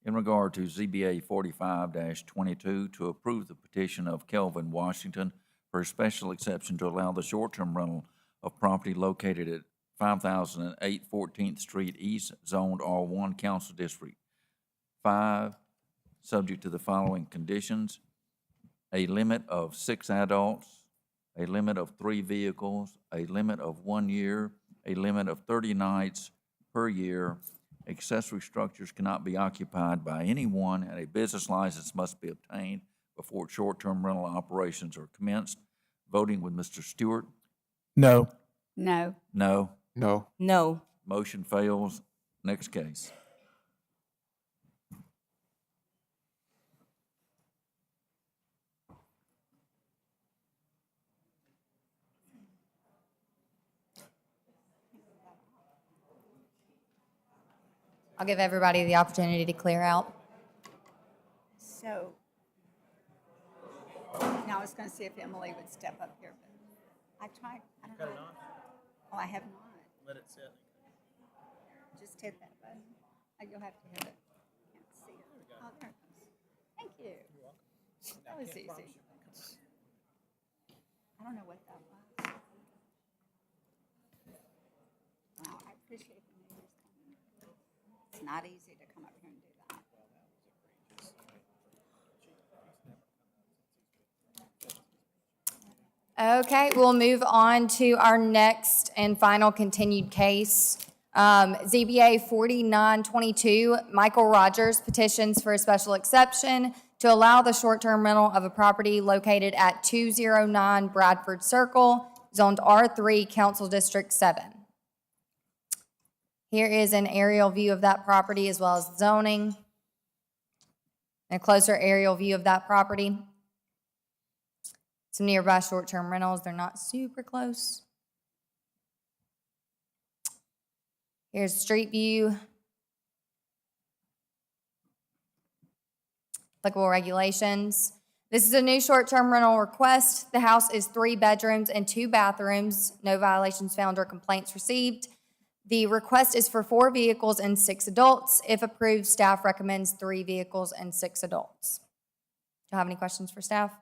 In regard to ZBA 45-22, to approve the petition of Kelvin Washington for a special exception to allow the short-term rental of property located at 5008 14th Street East, zoned R1 Council District 5, subject to the following conditions: a limit of 6 adults, a limit of 3 vehicles, a limit of 1 year, a limit of 30 nights per year. Accessory structures cannot be occupied by anyone, and a business license must be obtained before short-term rental operations are commenced. Voting with Mr. Stewart. No. No. No. No. No. Motion fails. Next case. I'll give everybody the opportunity to clear out. So, now I was going to see if Emily would step up here, but I tried. I don't know. Oh, I have not. Let it sit. Just hit that button. Oh, you'll have to hit it. Can't see it. Oh, there it goes. Thank you. You're welcome. That was easy. I don't know what that was. Wow, I appreciate the neighbors coming. It's not easy to come up here and do that. Okay, we'll move on to our next and final continued case. ZBA 4922, Michael Rogers petitions for a special exception to allow the short-term rental of a property located at 209 Bradford Circle, zoned R3, Council District 7. Here is an aerial view of that property as well as zoning. A closer aerial view of that property. Some nearby short-term rentals, they're not super close. Here's street view. Applicable regulations. This is a new short-term rental request. The house is 3 bedrooms and 2 bathrooms. No violations found or complaints received. The request is for 4 vehicles and 6 adults. If approved, staff recommends 3 vehicles and 6 adults. Do you have any questions for staff?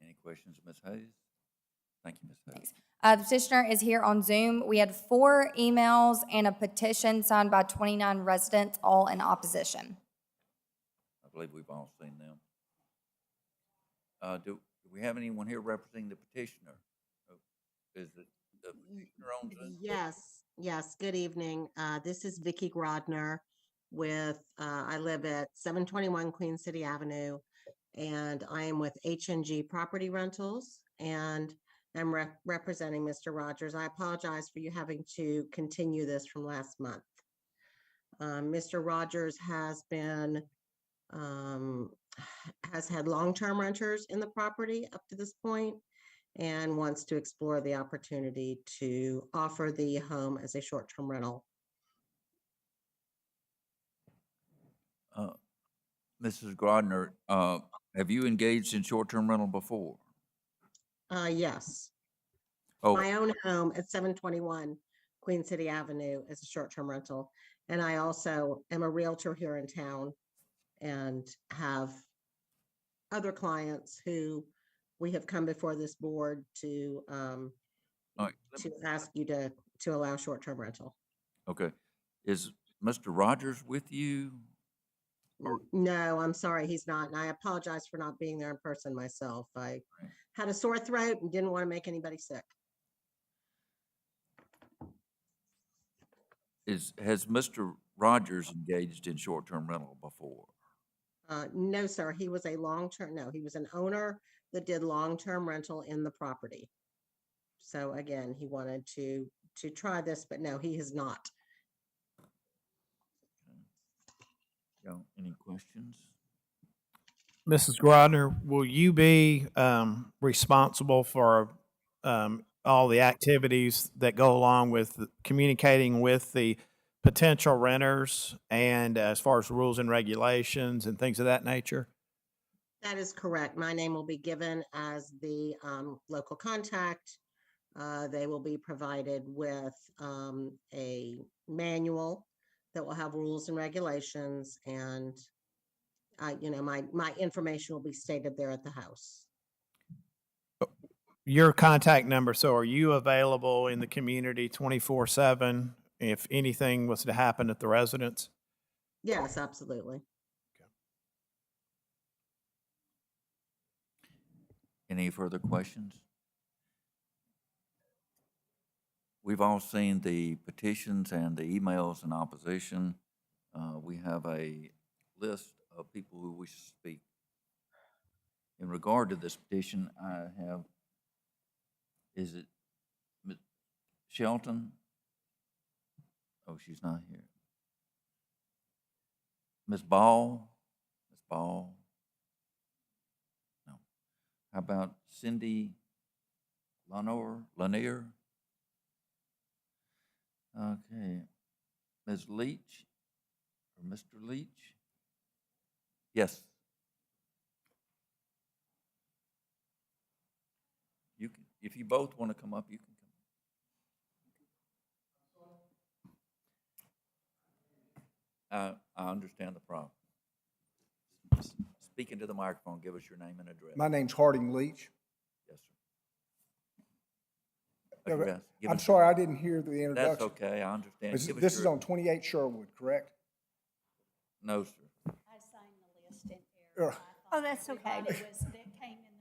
Any questions, Ms. Hayes? Thank you, Ms. Hayes. Thanks. The petitioner is here on Zoom. We had 4 emails and a petition signed by 29 residents, all in opposition. I believe we've all seen them. Do we have anyone here representing the petitioner? Is it the petitioner on Zoom? Yes, good evening. This is Vicki Grodner with, I live at 721 Queen City Avenue, and I am with H&G Property Rentals, and I'm representing Mr. Rogers. I apologize for you having to continue this from last month. Mr. Rogers has been, has had long-term renters in the property up to this point and wants to explore the opportunity to offer the home as a short-term rental. Mrs. Grodner, have you engaged in short-term rental before? Yes. Oh, My own home at 721 Queen City Avenue is a short-term rental. And I also am a realtor here in town and have other clients who we have come before this board to all right. ask you to allow short-term rental. Okay. Is Mr. Rogers with you? No, I'm sorry, he's not. And I apologize for not being there in person myself. I had a sore throat and didn't want to make anybody sick. Has Mr. Rogers engaged in short-term rental before? No, sir, he was a long-term, no, he was an owner that did long-term rental in the property. So again, he wanted to try this, but no, he has not. Any questions? Mrs. Grodner, will you be responsible for all the activities that go along with communicating with the potential renters and as far as rules and regulations and things of that nature? That is correct. My name will be given as the local contact. They will be provided with a manual that will have rules and regulations, and my information will be stated there at the house. Your contact number, so are you available in the community 24/7 if anything was to happen at the residence? Yes, absolutely. Any further questions? We've all seen the petitions and the emails in opposition. We have a list of people who wish to speak. In regard to this petition, I have, is it Ms. Shelton? Oh, she's not here. Ms. Ball? Ms. Ball? No. How about Cindy Lanier? Okay. Ms. Leach or Mr. Leach? Yes. You can, if you both want to come up, you can come. I understand the problem. Speak into the microphone. Give us your name and address. My name's Harding Leach. Yes, sir. Address. Give I'm us sorry, your- I didn't hear the introduction. That's okay. I understand. Give us This your- is on 28 Sherwood, correct? No, sir. I signed the list in error. Oh, that's okay.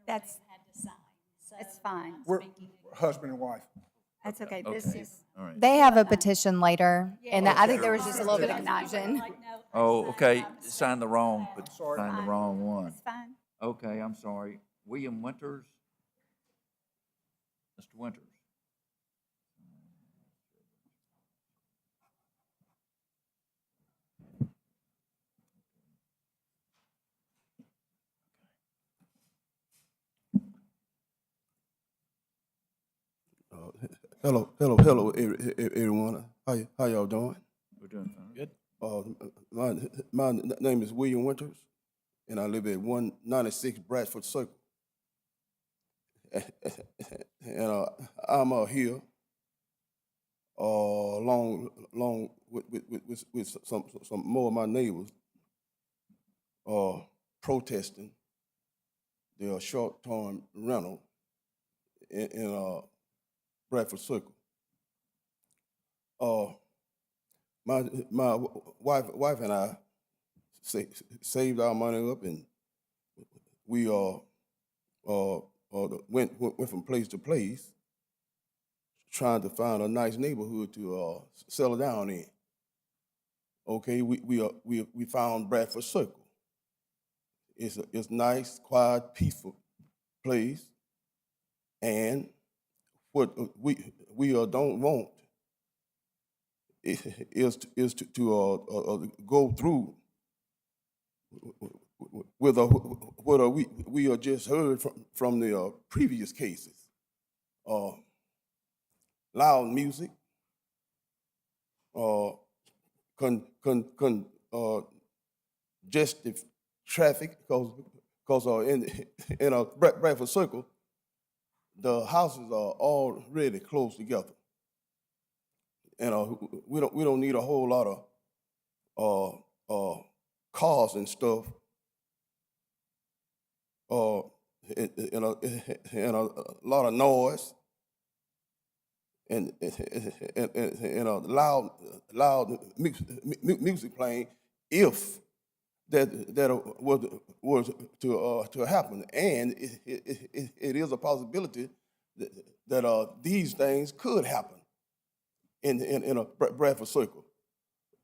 That's, it's fine. We're husband and wife. That's okay. This Okay. is, All right. They have a petition later, and I think sure. there was just a little bit of confusion. Oh, okay. Sign the wrong, but sign the wrong one. it's fine. Okay, I'm sorry. William Winters? Mr. Winters? Hello, everyone. How y'all doing? We're doing fine. Good. My name is William Winters, and I live at 196 Bradford Circle. And I'm here along with some more of my neighbors protesting their short-term rental in Bradford Circle. My wife and I saved our money up, and we went from place to place, trying to find a nice neighborhood to settle down in. Okay, we found Bradford Circle. It's nice, quiet, peaceful place, and what we don't want is to go through with what we just heard from the previous cases. Loud music, congestive traffic, because in a Bradford Circle, the houses are already close together, and we don't need a whole lot of cars and stuff, and a lot of noise, and a loud music playing, if that was to happen, and it is a possibility that these things could happen in a Bradford Circle.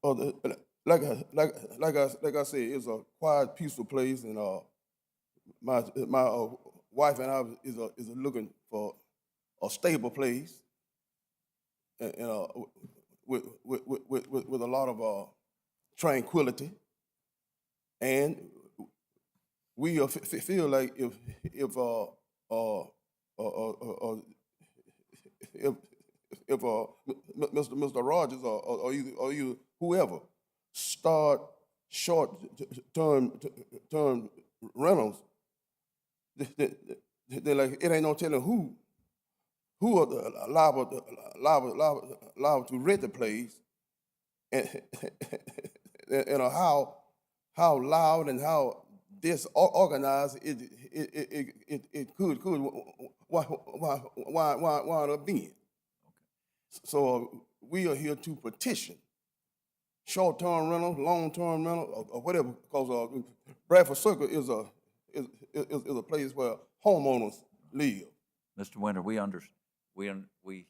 Like I said, it's a quiet, peaceful place, and my wife and I is looking for a stable place, and with a lot of tranquility. And we feel like if Mr. Rogers or you whoever start term rentals, they like it ain't no telling who are liable to rent the place, and and how loud and how disorganized it could wind up being. So we are here to petition short-term rental, long-term rental, or whatever, because Bradford Circle is a place where homeowners live. Mr. Winter, we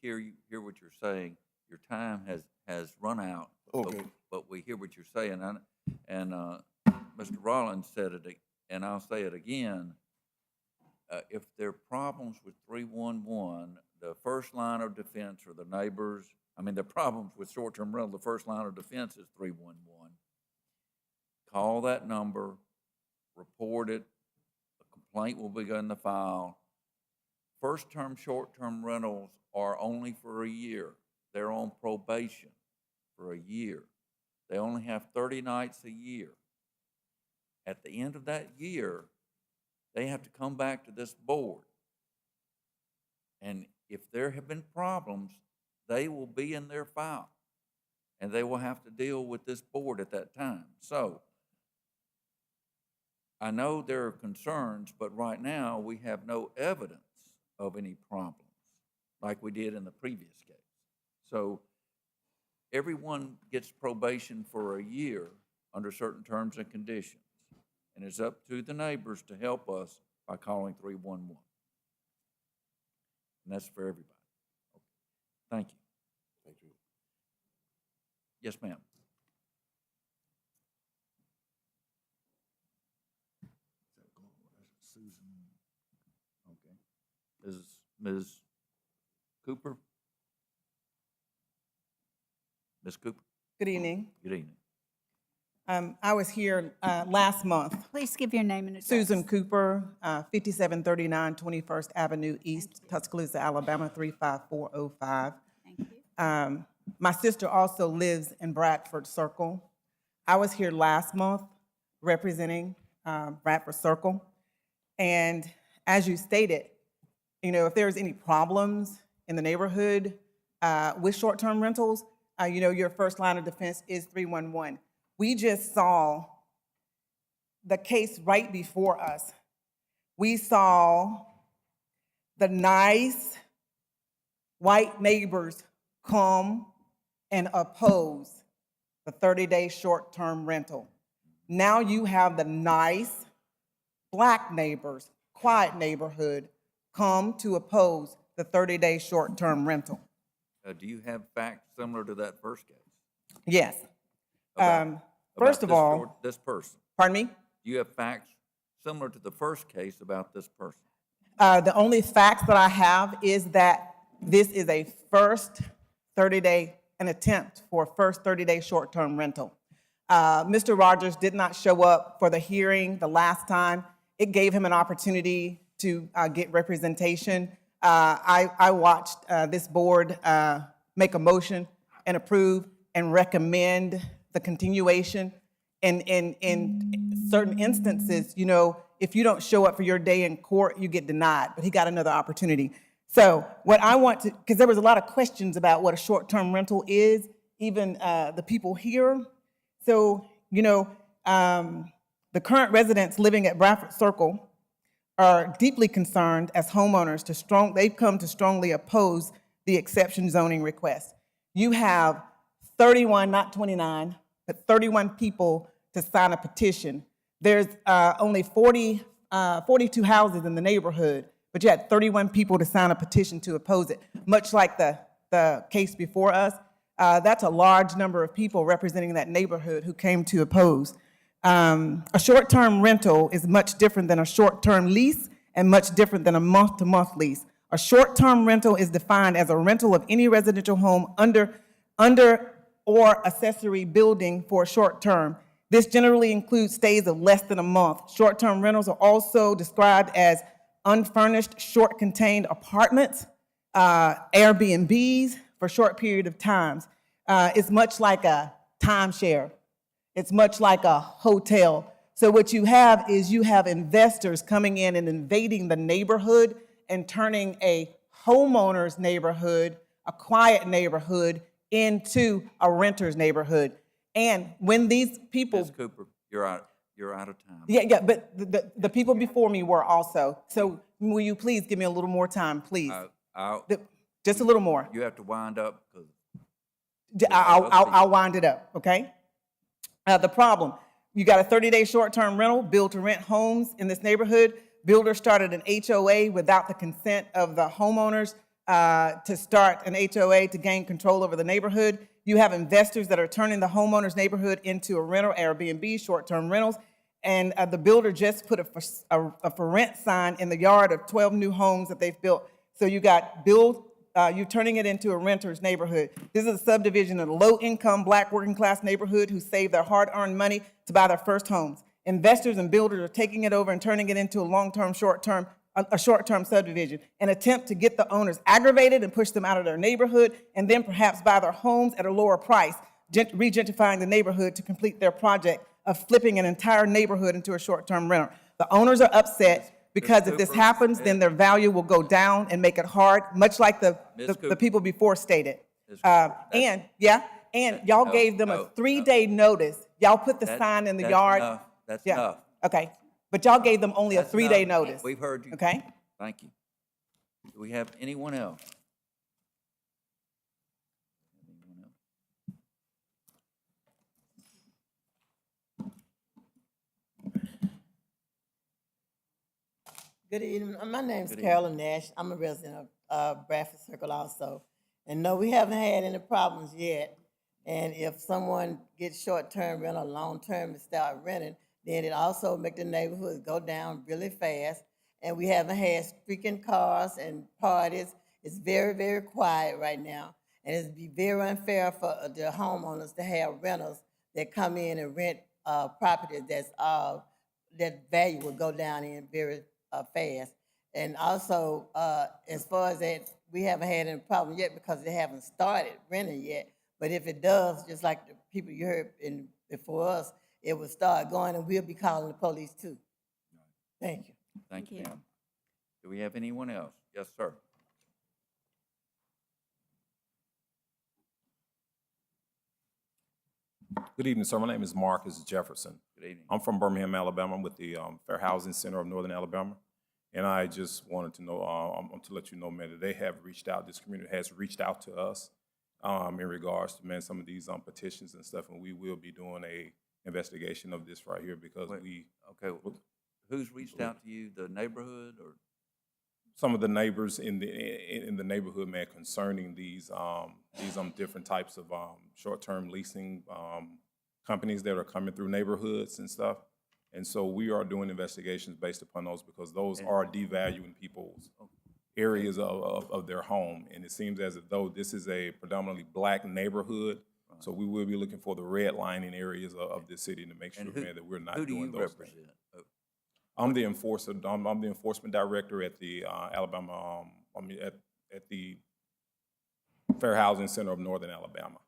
hear what you're saying. Your time has run out. Okay. But we hear what you're saying, and Mr. Rollins said it, and I'll say it again. If there are problems with 311, the first line of defense are the neighbors. I mean, the problems with short-term rental, the first line of defense is 311. Call that number, report it, a complaint will be in the file. First-term, short-term rentals are only for a year. They're on probation for a year. They only have 30 nights a year. At the end of that year, they have to come back to this board. And if there have been problems, they will be in their file, and they will have to deal with this board at that time. So I know there are concerns, but right now we have no evidence of any problems like we did in the previous case. So everyone gets probation for a year under certain terms and conditions, and it's up to the neighbors to help us by calling 311. And that's for everybody. Okay. Thank you. Thank you. Yes, ma'am. Susan. Okay. Is Ms. Cooper? Ms. Cooper? Good evening. Good evening. I was here last month. Please give your name and address. Susan Cooper, 5739 21st Avenue East, Tuscaloosa, Alabama, 35405. Thank you. My sister also lives in Bradford Circle. I was here last month representing Bradford Circle. And as you stated, you know, if there's any problems in the neighborhood with short-term rentals, you know, your first line of defense is 311. We just saw the case right before us. We saw the nice white neighbors come and oppose the 30-day short-term rental. Now you have the nice black neighbors, quiet neighborhood, come to oppose the 30-day short-term rental. Do you have facts similar to that first case? Yes. First of About all, this person. pardon me? Do you have facts similar to the first case about this person? The only facts that I have is that this is a first 30-day, an attempt for a first 30-day short-term rental. Mr. Rogers did not show up for the hearing the last time. It gave him an opportunity to get representation. I watched this board make a motion and approve and recommend the continuation. And in certain instances, you know, if you don't show up for your day in court, you get denied, but he got another opportunity. So what I want to, because there was a lot of questions about what a short-term rental is, even the people here. So, you know, the current residents living at Bradford Circle are deeply concerned as homeowners they've come to strongly oppose the exception zoning request. You have 31, not 29, but 31 people to sign a petition. There's only 42 houses in the neighborhood, but you had 31 people to sign a petition to oppose it. Much like the case before us, that's a large number of people representing that neighborhood who came to oppose. A short-term rental is much different than a short-term lease and much different than a month-to-month lease. A short-term rental is defined as a rental of any residential home under or accessory building for a short term. This generally includes stays of less than a month. Short-term rentals are also described as unfurnished, short-contained apartments, Airbnbs for short period of times. It's much like a timeshare. It's much like a hotel. So what you have is you have investors coming in and invading the neighborhood and turning a homeowner's neighborhood, a quiet neighborhood, into a renter's neighborhood. And when these people, Ms. Cooper, you're out of time. yeah, but the people before me were also. So will you please give me a little more time, please? Just a little more. You have to wind up, because I'll wind it up, okay? The problem, you got a 30-day short-term rental, build to rent homes in this neighborhood. Builders started an HOA without the consent of the homeowners to start an HOA to gain control over the neighborhood. You have investors that are turning the homeowner's neighborhood into a rental, Airbnb, short-term rentals. And the builder just put a for rent sign in the yard of 12 new homes that they've built. So you got you're turning it into a renter's neighborhood. This is a subdivision of a low-income, black working-class neighborhood who save their hard-earned money to buy their first homes. Investors and builders are taking it over and turning it into a long-term, short-term subdivision, an attempt to get the owners aggravated and push them out of their neighborhood, and then perhaps buy their homes at a lower price, regentrifying the neighborhood to complete their project of flipping an entire neighborhood into a short-term rental. The owners are upset because if this happens, then their value will go down and make it hard, much like the people before stated. And y'all gave them a 3-day notice. Y'all put the sign in the yard. That's enough. Okay, but y'all gave them only a 3-day notice. We've heard you. Okay? Thank you. Do we have anyone else? Good evening. My name's Carolyn Nash. I'm a resident of Bradford Circle also. And no, we haven't had any problems yet. And if someone gets short-term rental, long-term and start renting, then it also make the neighborhoods go down really fast. And we haven't had streaking cars and parties. It's very, very quiet right now. And it'd be very unfair for the homeowners to have rentals that come in and rent properties that value will go down in very fast. And also, as far as that, we haven't had any problem yet because they haven't started renting yet. But if it does, just like the people you heard before us, it will start going and we'll be calling the police too. Thank you. Thank you, ma'am. Do we have anyone else? Yes, sir. Good evening, sir. My name is Marcus Jefferson. Good evening. I'm from Birmingham, Alabama, with the Fair Housing Center of Northern Alabama. And I just wanted to know, to let you know, man, that they have reached out, this community has reached out to us in regards to, man, some of these petitions and stuff, and we will be doing a investigation of this right here because Okay, who's reached out to you, the neighborhood or? Some of the neighbors in the neighborhood, man, concerning these different types of short-term leasing companies that are coming through neighborhoods and stuff. And so we are doing investigations based upon those because those are devaluing people's areas of their home. And it seems as though this is a predominantly black neighborhood. Right. So we will be looking for the redlining areas of this city to make sure, man, that we're not doing those things. I'm the enforcement director at the Alabama, at the Fair Housing Center of Northern Alabama.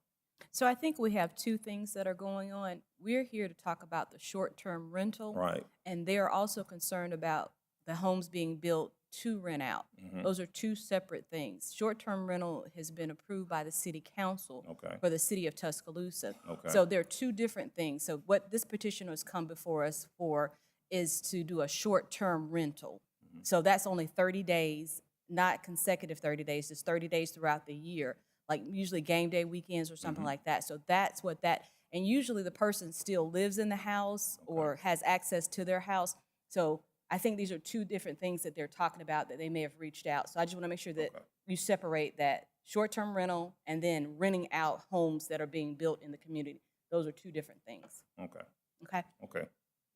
So I think we have two things that are going on. We're here to talk about the short-term rental. Right. And they're also concerned about the homes being built to rent out. Mm-hmm. Those are two separate things. Short-term rental has been approved by the city council for the city of Tuscaloosa. Okay. So they're two different things. So what this petition has come before us for is to do a short-term rental. Mm-hmm. So that's only 30 days, not consecutive 30 days, just 30 days throughout the year, like usually game day weekends or something like that. So that's what that, and usually the person still lives in the house or has access to their house. So I think these are two different things that they're talking about that they may have reached out. So I just want to make sure that you separate that short-term rental and then renting out homes that are being built in the community. Those are two different things. Okay. Okay. Okay.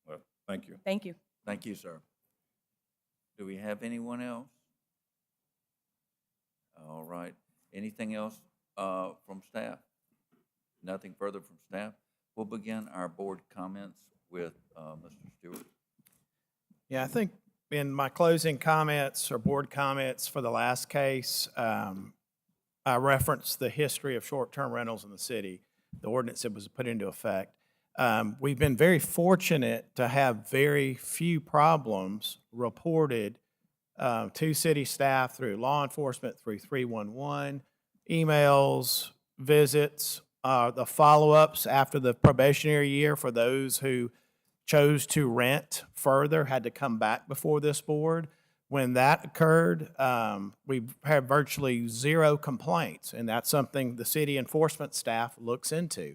Well, thank you. Thank you. Thank you, sir. Do we have anyone else? All right. Anything else from staff? Nothing further from staff? We'll begin our board comments with Mr. Stewart. Yeah, I think in my closing comments or board comments for the last case, I referenced the history of short-term rentals in the city, the ordinance that was put into effect. We've been very fortunate to have very few problems reported to city staff through law enforcement, through 311, emails, visits, the follow-ups after the probationary year for those who chose to rent further, had to come back before this board. When that occurred, we've had virtually zero complaints, and that's something the city enforcement staff looks into.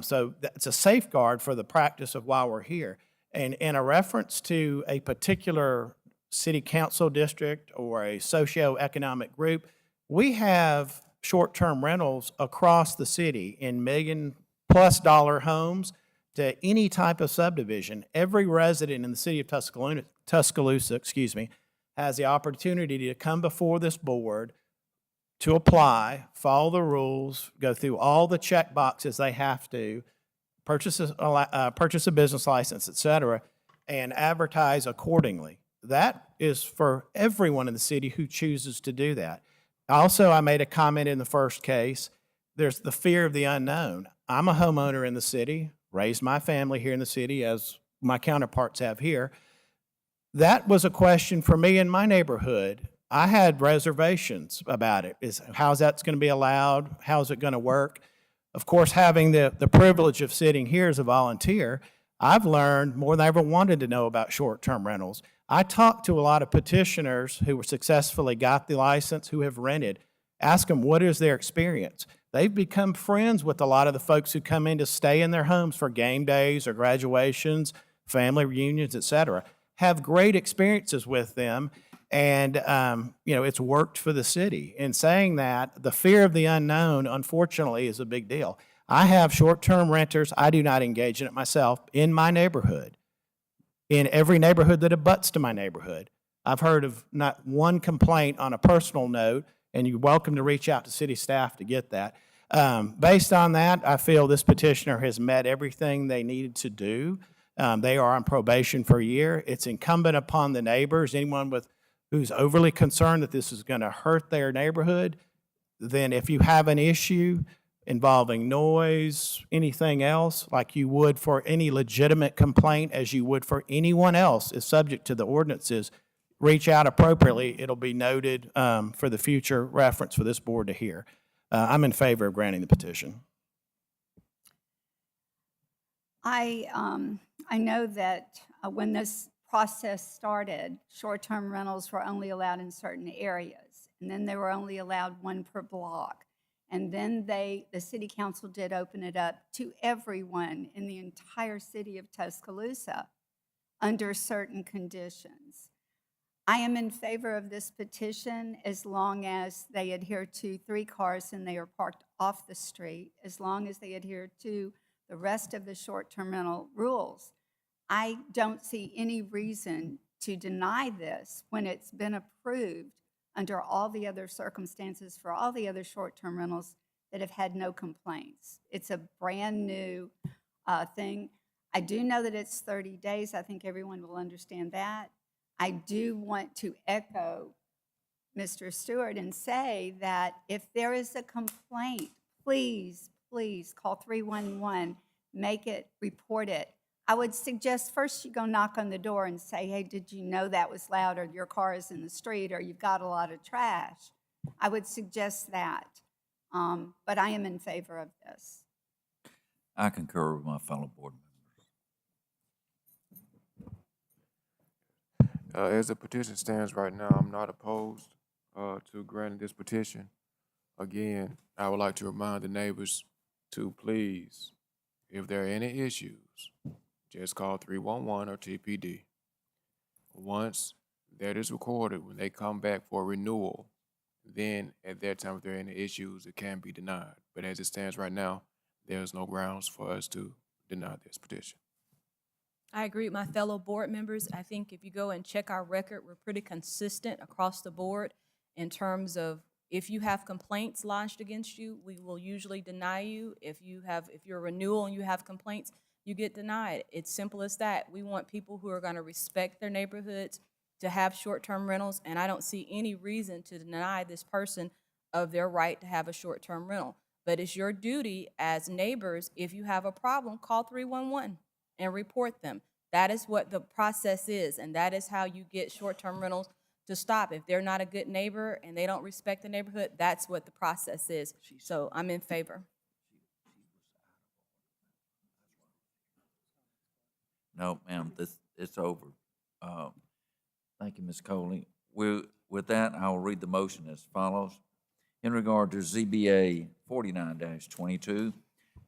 So that's a safeguard for the practice of why we're here. And in a reference to a particular city council district or a socioeconomic group, we have short-term rentals across the city in million-plus-dollar homes to any type of subdivision. Every resident in the city of Tuscaloosa, has the opportunity to come before this board to apply, follow the rules, go through all the check boxes they have to, purchase a business license, et cetera, and advertise accordingly. That is for everyone in the city who chooses to do that. Also, I made a comment in the first case, there's the fear of the unknown. I'm a homeowner in the city, raised my family here in the city as my counterparts have here. That was a question for me in my neighborhood. I had reservations about it. How's that's going to be allowed? How's it going to work? Of course, having the privilege of sitting here as a volunteer, I've learned more than I ever wanted to know about short-term rentals. I talked to a lot of petitioners who successfully got the license, who have rented. Ask them, what is their experience? They've become friends with a lot of the folks who come in to stay in their homes for game days or graduations, family reunions, et cetera. Have great experiences with them, and it's worked for the city. In saying that, the fear of the unknown, unfortunately, is a big deal. I have short-term renters, I do not engage in it myself, in my neighborhood, in every neighborhood that abuts to my neighborhood. I've heard of not one complaint on a personal note, and you're welcome to reach out to city staff to get that. Based on that, I feel this petitioner has met everything they needed to do. They are on probation for a year. It's incumbent upon the neighbors, anyone who's overly concerned that this is going to hurt their neighborhood, then if you have an issue involving noise, anything else, like you would for any legitimate complaint, as you would for anyone else is subject to the ordinances, reach out appropriately. It'll be noted for the future reference for this board to hear. I'm in favor of granting the petition. I know that when this process started, short-term rentals were only allowed in certain areas, and then they were only allowed one per block. And then the city council did open it up to everyone in the entire city of Tuscaloosa under certain conditions. I am in favor of this petition as long as they adhere to 3 cars and they are parked off the street, as long as they adhere to the rest of the short-term rental rules. I don't see any reason to deny this when it's been approved under all the other circumstances for all the other short-term rentals that have had no complaints. It's a brand-new thing. I do know that it's 30 days. I think everyone will understand that. I do want to echo Mr. Stewart and say that if there is a complaint, please, please call 311, make it, report it. I would suggest first you go knock on the door and say, hey, did you know that was loud, or your car is in the street, or you've got a lot of trash. I would suggest that, but I am in favor of this. I concur with my fellow board members. As the petition stands right now, I'm not opposed to granting this petition. Again, I would like to remind the neighbors to please, if there are any issues, just call 311 or TPD. Once that is recorded, when they come back for renewal, then at that time, if there are any issues, it can be denied. But as it stands right now, there's no grounds for us to deny this petition. I agree with my fellow board members. I think if you go and check our record, we're pretty consistent across the board in terms of If you have complaints lodged against you, we will usually deny you. If you're a renewal and you have complaints, you get denied. It's simple as that. We want people who are gonna respect their neighborhoods to have short-term rentals, and I don't see any reason to deny this person of their right to have a short-term rental. But it's your duty as neighbors, if you have a problem, call 311 and report them. That is what the process is, and that is how you get short-term rentals to stop. If they're not a good neighbor and they don't respect the neighborhood, that's what the process is. So I'm in favor. No, ma'am, it's over. Thank you, Ms. Coley. With that, I will read the motion as follows. In regard to ZBA 49-22,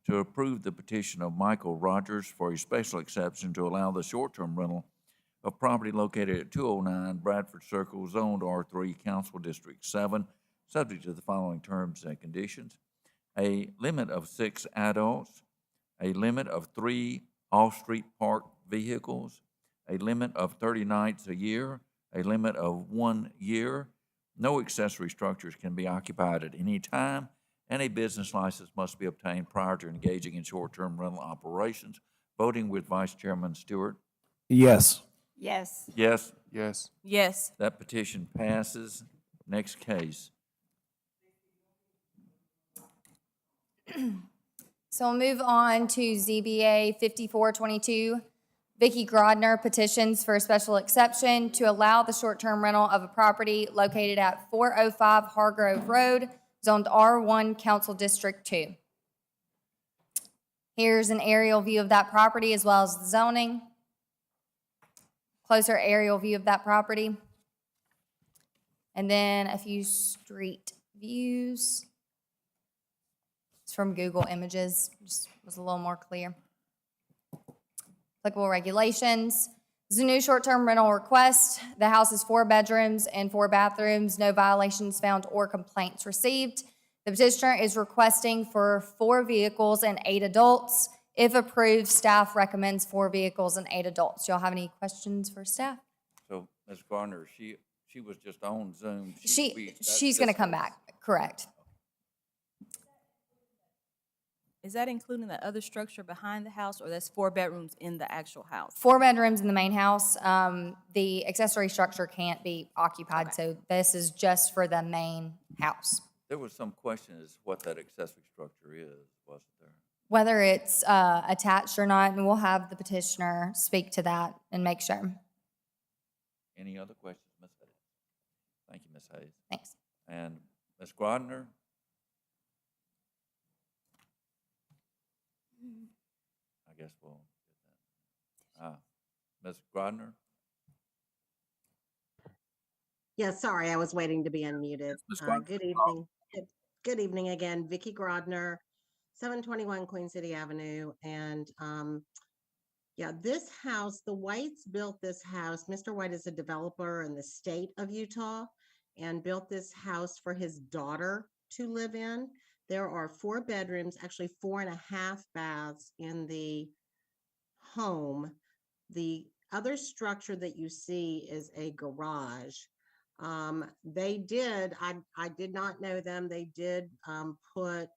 to approve the petition of Michael Rogers for a special exception to allow the short-term rental of property located at 209 Bradford Circle, zoned R3, Council District 7, subject to the following terms and conditions: a limit of 6 adults, a limit of 3 off-street parked vehicles, a limit of 30 nights a year, a limit of 1 year. No accessory structures can be occupied at any time, and a business license must be obtained prior to engaging in short-term rental operations. Voting with Vice Chairman Stewart. Yes. Yes. Yes, Yes. Yes. that petition passes. Next case. So we'll move on to ZBA 5422. Vicky Grodner petitions for a special exception to allow the short-term rental of a property located at 405 Hargrove Road, zoned R1, Council District 2. Here's an aerial view of that property as well as the zoning. Closer aerial view of that property. And then a few street views. It's from Google Images, just was a little more clear. Applicable regulations. This is a new short-term rental request. The house is 4 bedrooms and 4 bathrooms, no violations found or complaints received. The petitioner is requesting for 4 vehicles and 8 adults. If approved, staff recommends 4 vehicles and 8 adults. Y'all have any questions for staff? So, Ms. Gardner, she was just on Zoom. That's She's gonna just- come back, correct. Is that including the other structure behind the house, or that's 4 bedrooms in the actual house? 4 bedrooms in the main house. The accessory structure can't be occupied, so this is just for the main house. There was some question as to what that accessory structure is, wasn't there? Whether it's attached or not, and we'll have the petitioner speak to that and make sure. Any other questions, Ms. Hayes? Thank you, Ms. Hayes. Thanks. And Ms. Grodner? I guess we'll get that. Ms. Grodner? Yeah, sorry, I was waiting to be unmuted. Ms. Grodner? Good evening. Good evening again, Vicky Grodner, 721 Queen City Avenue. And yeah, this house, the Whites built this house. Mr. White is a developer in the state of Utah and built this house for his daughter to live in. There are 4 bedrooms, actually 4.5 baths in the home. The other structure that you see is a garage. They did, I did not know them. They did put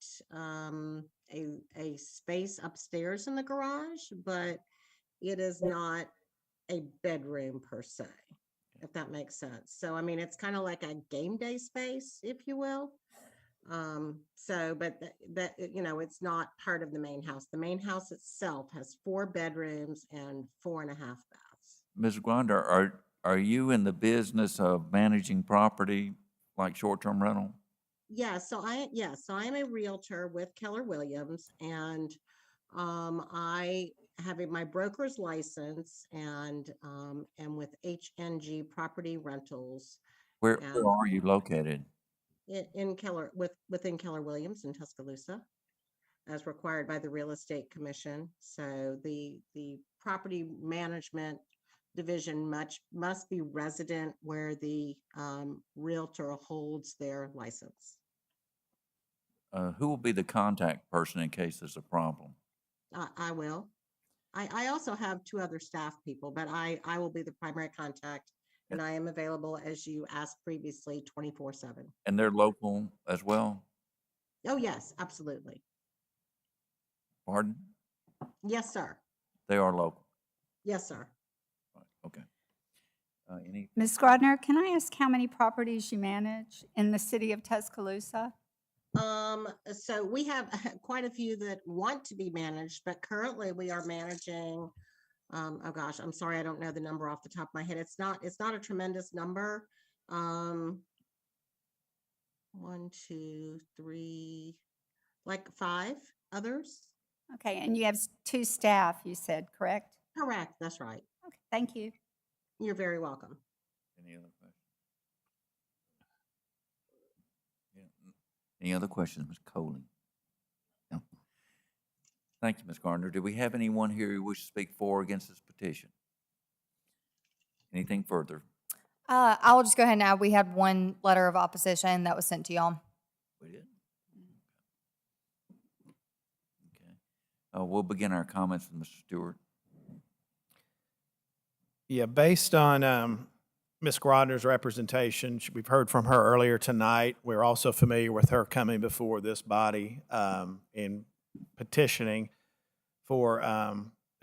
a space upstairs in the garage, but it is not a bedroom per se, if that makes sense. So, I mean, it's kind of like a game day space, if you will. But that, you know, it's not part of the main house. The main house itself has 4 bedrooms and 4.5 baths. Ms. Grodner, are you in the business of managing property like short-term rental? Yeah, so I am a realtor with Keller Williams, and I have my broker's license and am with HNG Property Rentals. Where are you located? In Keller, within Keller Williams in Tuscaloosa, as required by the Real Estate Commission. So the property management division must be resident where the realtor holds their license. Who will be the contact person in case there's a problem? I will. I also have 2 other staff people, but I will be the primary contact and I am available, as you asked previously, 24/7. And they're local as well? Oh, yes, absolutely. Pardon? Yes, sir. They are local. Yes, sir. Okay. Any? Ms. Grodner, can I ask how many properties you manage in the city of Tuscaloosa? So we have quite a few that want to be managed, but currently we are managing, oh gosh, I'm sorry, I don't know the number off the top of my head. It's not a tremendous number. 1, 2, 3, like 5 others. Okay, and you have 2 staff, you said, correct? Correct, that's right. Okay, thank you. You're very welcome. Any other questions? Any other questions, Ms. Coley? No. Thank you, Ms. Gardner. Do we have anyone here who wishes to speak for or against this petition? Anything further? I'll just go ahead and add, we had one letter of opposition that was sent to y'all. We did? Okay. We'll begin our comments with Mr. Stewart. Yeah, based on Ms. Grodner's representation, we've heard from her earlier tonight. We're also familiar with her coming before this body in petitioning for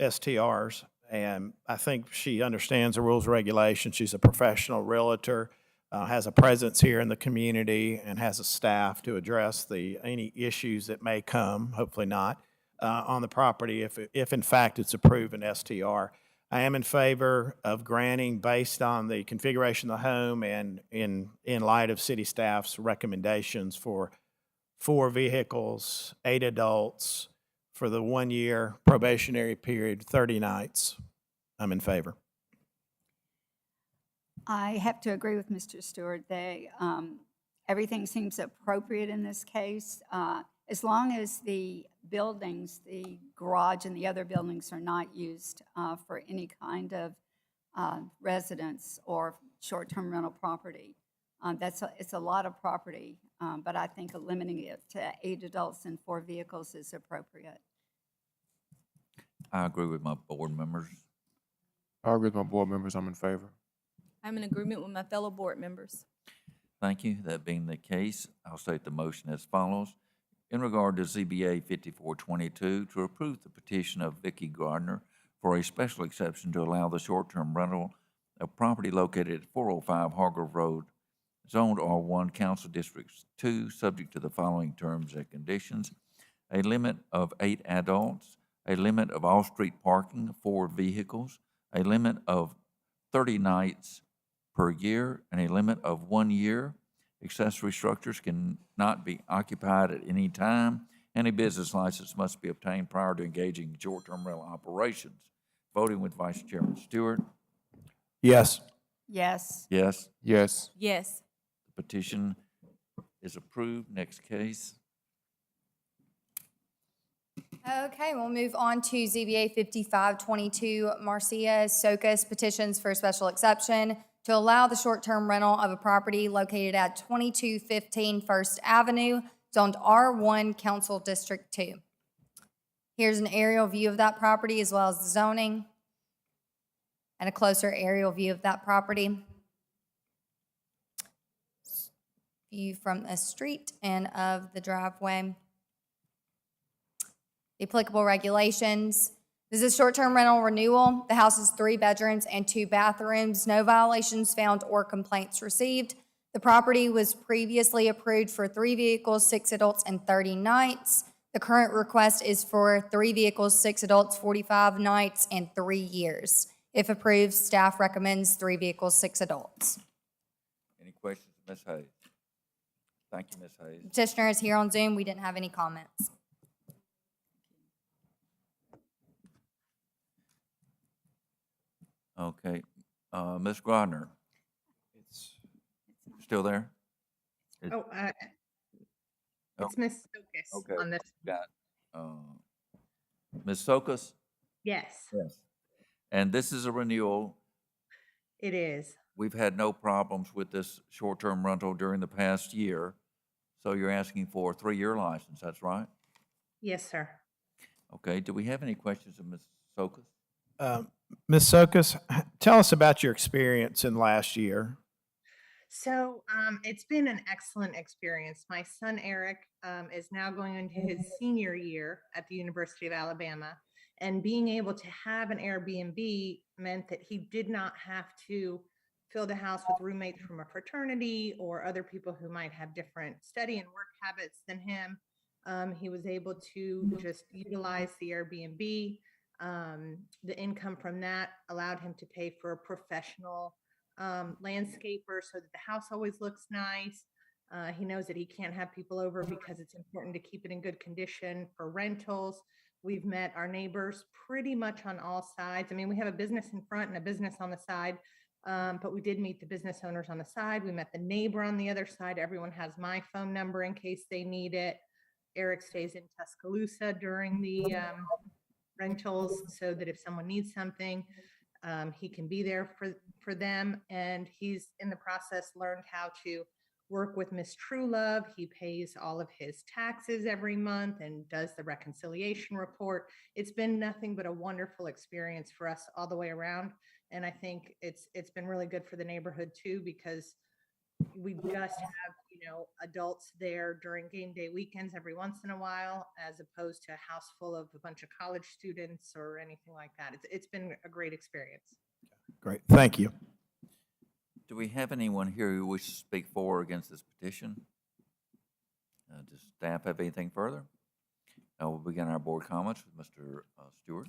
STRs. And I think she understands the rules and regulations. She's a professional realtor, has a presence here in the community, and has a staff to address any issues that may come, hopefully not, on the property if in fact it's approved an STR. I am in favor of granting based on the configuration of the home and in light of city staff's recommendations for 4 vehicles, 8 adults for the 1-year probationary period, 30 nights. I'm in favor. I have to agree with Mr. Stewart. Everything seems appropriate in this case. As long as the buildings, the garage and the other buildings are not used for any kind of residence or short-term rental property. It's a lot of property, but I think limiting it to 8 adults and 4 vehicles is appropriate. I agree with my board members. I agree with my board members. I'm in favor. I'm in agreement with my fellow board members. Thank you. That being the case, I'll state the motion as follows. In regard to ZBA 5422, to approve the petition of Vicki Gardner for a special exception to allow the short-term rental of property located at 405 Hargrove Road, zoned R1, Council District 2, subject to the following terms and conditions: a limit of 8 adults, a limit of off-street parking, 4 vehicles, a limit of 30 nights per year, and a limit of 1 year. Accessory structures cannot be occupied at any time. Any business license must be obtained prior to engaging in short-term rental operations. Voting with Vice Chairman Stewart. Yes. Yes. Yes. Yes. Yes. The petition is approved. Next case. Okay, we'll move on to ZBA 5522, Marcia Sokas petitions for a special exception to allow the short-term rental of a property located at 2215 First Avenue, zoned R1, Council District 2. Here's an aerial view of that property as well as the zoning, and a closer aerial view of that property. View from the street and of the driveway. The applicable regulations. This is short-term rental renewal. The house is 3 bedrooms and 2 bathrooms. No violations found or complaints received. The property was previously approved for 3 vehicles, 6 adults, and 30 nights. The current request is for 3 vehicles, 6 adults, 45 nights, and 3 years. If approved, staff recommends 3 vehicles, 6 adults. Any questions, Ms. Hayes? Thank you, Ms. Hayes. Petitioner is here on Zoom. We didn't have any comments. Okay, Ms. Grodner. Still there? It's Ms. Sokas okay. on this. Got Ms. Sokas? Yes, Yes. And this is a renewal. it is. We've had no problems with this short-term rental during the past year. So you're asking for a 3-year license, that's right? Yes, sir. Okay, do we have any questions of Ms. Sokas? Ms. Sokas, tell us about your experience in last year. So it's been an excellent experience. My son Eric is now going into his senior year at the University of Alabama, and being able to have an Airbnb meant that he did not have to fill the house with roommates from a fraternity or other people who might have different study and work habits than him. He was able to just utilize the Airbnb. The income from that allowed him to pay for a professional landscaper so that the house always looks nice. He knows that he can't have people over because it's important to keep it in good condition for rentals. We've met our neighbors pretty much on all sides. I mean, we have a business in front and a business on the side, but we did meet the business owners on the side. We met the neighbor on the other side. Everyone has my phone number in case they need it. Eric stays in Tuscaloosa during the rentals so that if someone needs something, he can be there for them. And he's in the process learned how to work with Miss Truelove. He pays all of his taxes every month and does the reconciliation report. It's been nothing but a wonderful experience for us all the way around. And I think it's been really good for the neighborhood too, because we just have, adults there during game day weekends every once in a while, as opposed to a house full of a bunch of college students or anything like that. It's been a great experience. Great, thank you. Do we have anyone here who wishes to speak for or against this petition? Does staff have anything further? Now we'll begin our board comments with Mr. Stewart.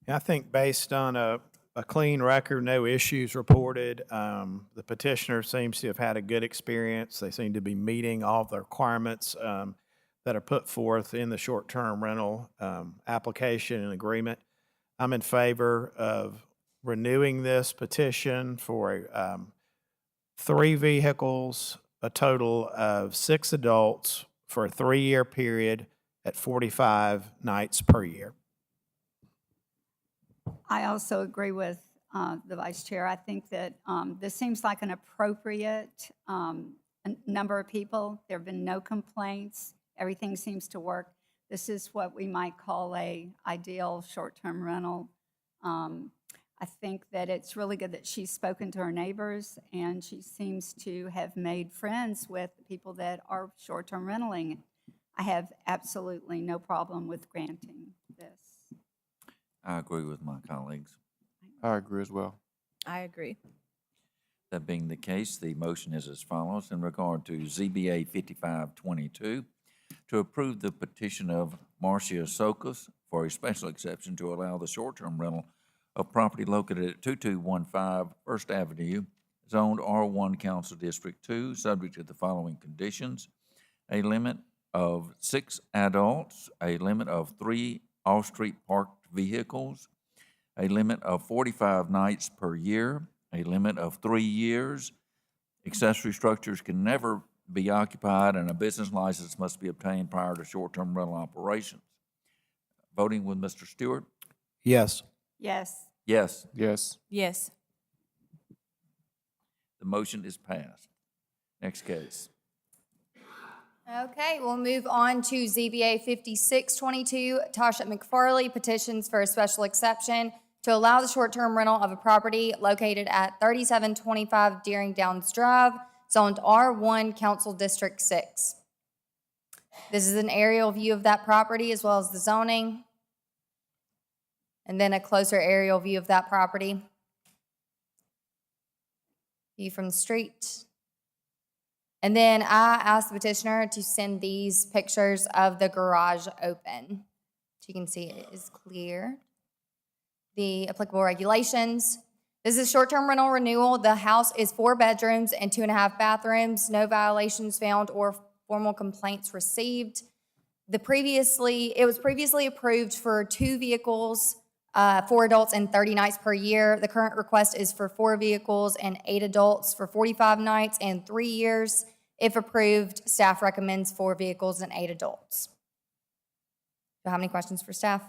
I think based on a clean record, no issues reported, the petitioner seems to have had a good experience. They seem to be meeting all the requirements that are put forth in the short-term rental application and agreement. I'm in favor of renewing this petition for 3 vehicles, a total of 6 adults for a 3-year period at 45 nights per year. I also agree with the Vice Chair. I think that this seems like an appropriate number of people. There have been no complaints. Everything seems to work. This is what we might call a ideal short-term rental. I think that it's really good that she's spoken to her neighbors, and she seems to have made friends with the people that are short-term rentaling. I have absolutely no problem with granting this. I agree with my colleagues. I agree as well. I agree. That being the case, the motion is as follows in regard to ZBA 5522 to approve the petition of Marcia Sokas for a special exception to allow the short-term rental of property located at 2215 First Avenue, zoned R1 Council District 2, subject to the following conditions: a limit of 6 adults, a limit of 3 off-street parked vehicles, a limit of 45 nights per year, a limit of 3 years. Accessory structures can never be occupied, and a business license must be obtained prior to short-term rental operations. Voting with Mr. Stewart? Yes. Yes. Yes. Yes. Yes. The motion is passed. Next case. Okay, we'll move on to ZBA 5622. Tasha McFarley petitions for a special exception to allow the short-term rental of a property located at 3725 Deering Downs Drive, zoned R1, Council District 6. This is an aerial view of that property as well as the zoning, and then a closer aerial view of that property. View from the street. And then I asked the petitioner to send these pictures of the garage open. So you can see it is clear. The applicable regulations. This is short-term rental renewal. The house is 4 bedrooms and 2.5 bathrooms. No violations found or formal complaints received. It was previously approved for 2 vehicles, 4 adults and 30 nights per year. The current request is for 4 vehicles and 8 adults for 45 nights and 3 years. If approved, staff recommends 4 vehicles and 8 adults. Do you have any questions for staff?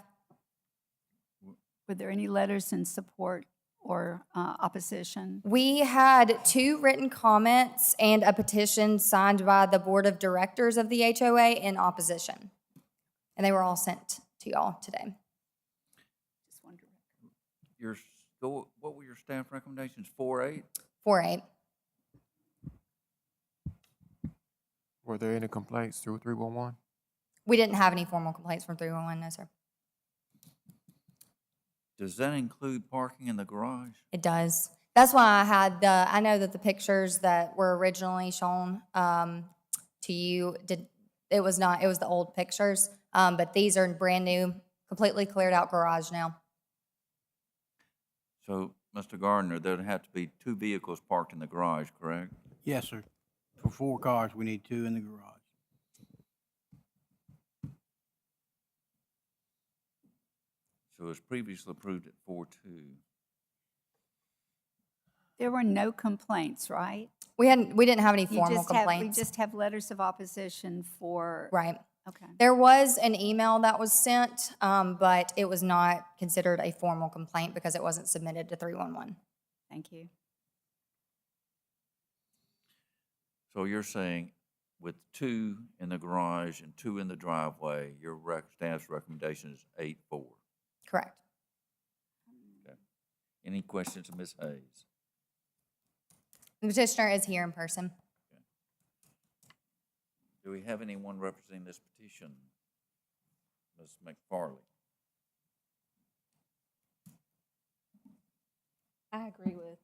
Were there any letters in support or opposition? We had 2 written comments and a petition signed by the board of directors of the HOA in opposition. And they were all sent to y'all today. what were your staff recommendations? 4-8? 4-8. Were there any complaints through 311? We didn't have any formal complaints from 311, no, sir. Does that include parking in the garage? It does. That's why I know that the pictures that were originally shown to you, it was the old pictures, but these are brand new, completely cleared out garage now. So, Mr. Gardner, there'd have to be 2 vehicles parked in the garage, correct? Yes, sir. For 4 cars, we need 2 in the garage. So it was previously approved at 4-2. There were no complaints, right? We didn't have any You formal just have, we complaints. just have letters of opposition for. Right. Okay. There was an email that was sent, but it was not considered a formal complaint because it wasn't submitted to 311. Thank you. So you're saying with 2 in the garage and 2 in the driveway, your staff's recommendation is 8-4? Correct. Okay. Any questions of Ms. Hayes? The petitioner is here in person. Do we have anyone representing this petition? Ms. McFarley? I agree with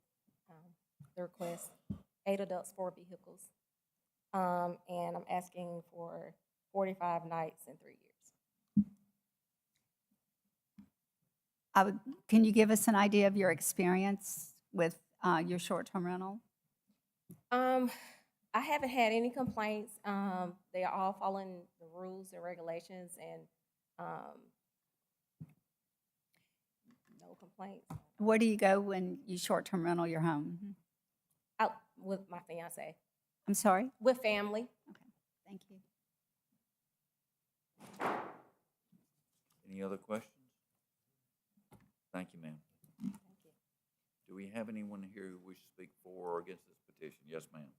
the request, 8 adults, 4 vehicles. And I'm asking for 45 nights and 3 years. Can you give us an idea of your experience with your short-term rental? I haven't had any complaints. They are all following the rules and regulations, and no complaints. Where do you go when you short-term rental your home? Out with my fiance. I'm sorry? With family. Okay, thank you. Any other questions? Thank you, ma'am. Thank you. Do we have anyone here who wishes to speak for or against this petition? Yes, ma'am.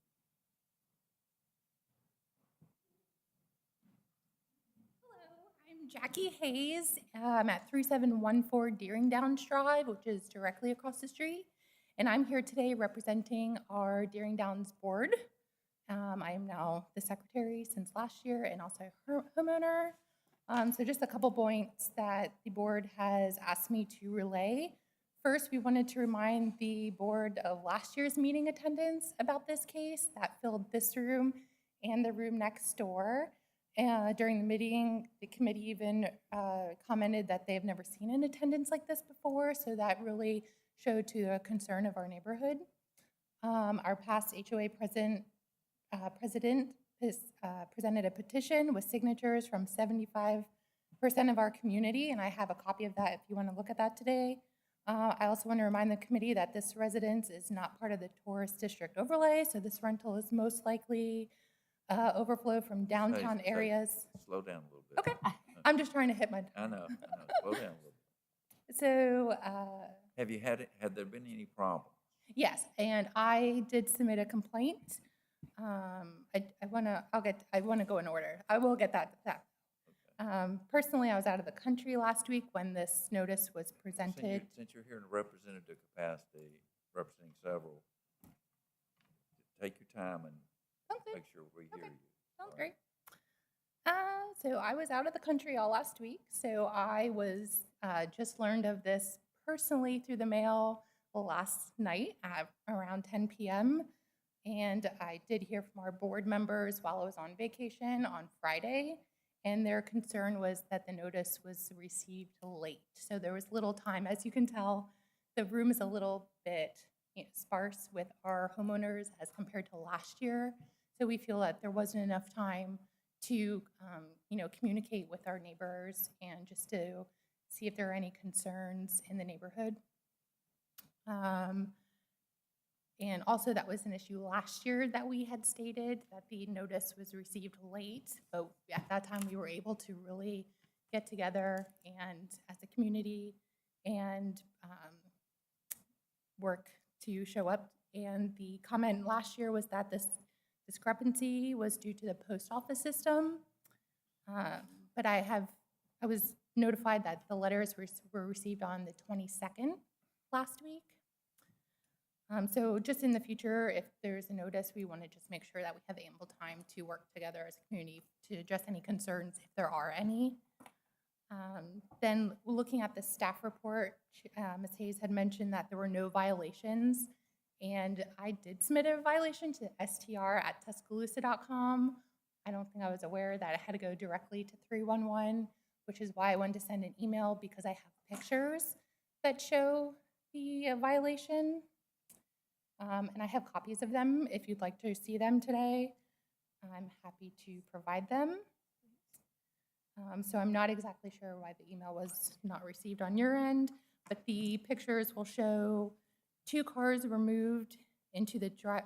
I'm Jackie Hayes. I'm at 3714 Deering Downs Drive, which is directly across the street. And I'm here today representing our Deering Downs board. I am now the secretary since last year and also homeowner. So just a couple points that the board has asked me to relay. First, we wanted to remind the board of last year's meeting attendance about this case that filled this room and the room next door. During the meeting, the committee even commented that they've never seen an attendance like this before, so that really showed to the concern of our neighborhood. Our past HOA president has presented a petition with signatures from 75% of our community, and I have a copy of that if you want to look at that today. I also want to remind the committee that this residence is not part of the tourist district overlay, so this rental is most likely overflow from downtown areas. Slow down a little bit. Okay, I'm just trying to hit my. I know. Slow down a little bit. So. Had there been any problems? Yes, and I did submit a complaint. I want to go in order. I will get that. Personally, I was out of the country last week when this notice was presented. Since you're here in a representative capacity, representing several, take your time and make sure we hear you. Sounds great. So I was out of the country all last week, so I was just learned of this personally through the mail last night at around 10 p.m. And I did hear from our board members while I was on vacation on Friday, and their concern was that the notice was received late. So there was little time. As you can tell, the room is a little bit sparse with our homeowners as compared to last year. So we feel that there wasn't enough time to communicate with our neighbors and just to see if there are any concerns in the neighborhood. And also that was an issue last year that we had stated that the notice was received late, but at that time we were able to really get together and as a community and work to show up. And the comment last year was that this discrepancy was due to the post office system. But I was notified that the letters were received on the 22nd last week. So just in the future, if there's a notice, we want to just make sure that we have ample time to work together as a community to address any concerns if there are any. Then looking at the staff report, Ms. Hayes had mentioned that there were no violations, and I did submit a violation to str@tuscaloosa.com. I don't think I was aware that it had to go directly to 311, which is why I wanted to send an email, because I have pictures that show the violation. And I have copies of them. If you'd like to see them today, I'm happy to provide them. So I'm not exactly sure why the email was not received on your end, but the pictures will show 2 cars were moved into the garage.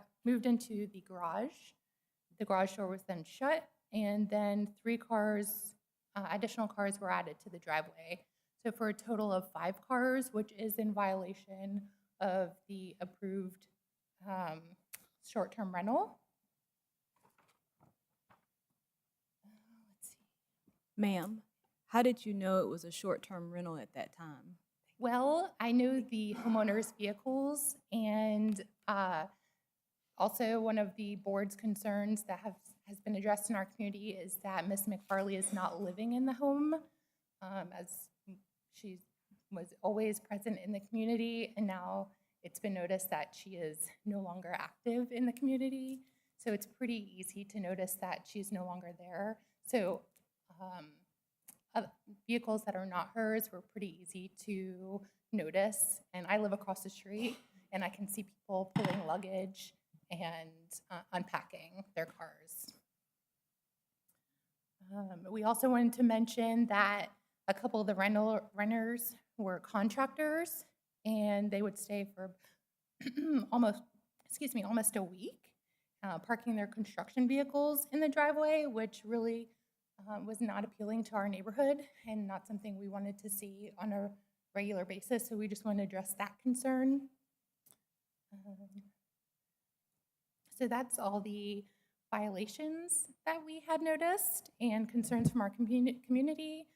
The garage door was then shut, and then 3 cars, additional cars were added to the driveway. So for a total of 5 cars, which is in violation of the approved short-term rental. Let's see. Ma'am, how did you know it was a short-term rental at that time? Well, I know the homeowners' vehicles, and also one of the board's concerns that has been addressed in our community is that Ms. McFarley is not living in the home, as she was always present in the community, and now it's been noticed that she is no longer active in the community. So it's pretty easy to notice that she's no longer there. So vehicles that are not hers were pretty easy to notice. And I live across the street, and I can see people pulling luggage and unpacking their cars. We also wanted to mention that a couple of the renters were contractors, and they would stay for almost a week, parking their construction vehicles in the driveway, which really was not appealing to our neighborhood and not something we wanted to see on a regular basis. So we just want to address that concern. So that's all the violations that we had noticed and concerns from our community.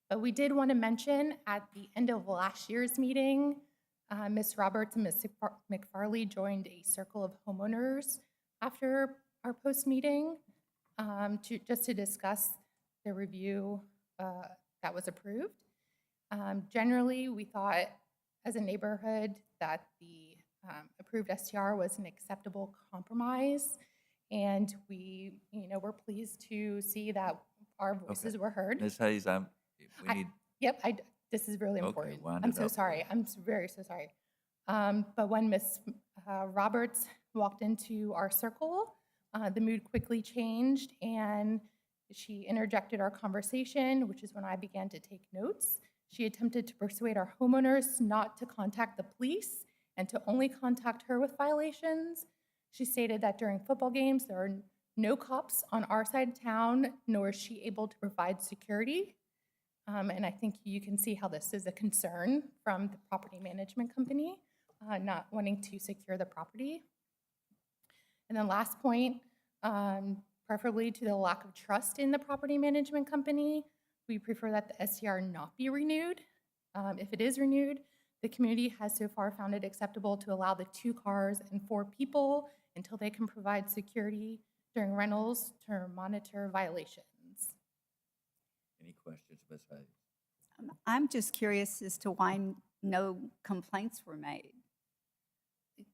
But we did want to mention at the end of last year's meeting, Ms. Roberts and Ms. McFarley joined a circle of homeowners after our post-meeting just to discuss the review that was approved. Generally, we thought as a neighborhood that the approved STR was an acceptable compromise, and we, we're pleased to see that our voices were heard. Ms. Hayes, This is really important. wind I'm it so up. sorry. I'm very so sorry. But when Ms. Roberts walked into our circle, the mood quickly changed, and she interjected our conversation, which is when I began to take notes. She attempted to persuade our homeowners not to contact the police and to only contact her with violations. She stated that during football games, there are no cops on our side of town, nor is she able to provide security. And I think you can see how this is a concern from the property management company, not wanting to secure the property. And then last point, preferably to the lack of trust in the property management company, we prefer that the STR not be renewed. If it is renewed, the community has so far found it acceptable to allow the 2 cars and 4 people until they can provide security during rentals to monitor violations. Any questions, Ms. Hayes? I'm just curious as to why no complaints were made.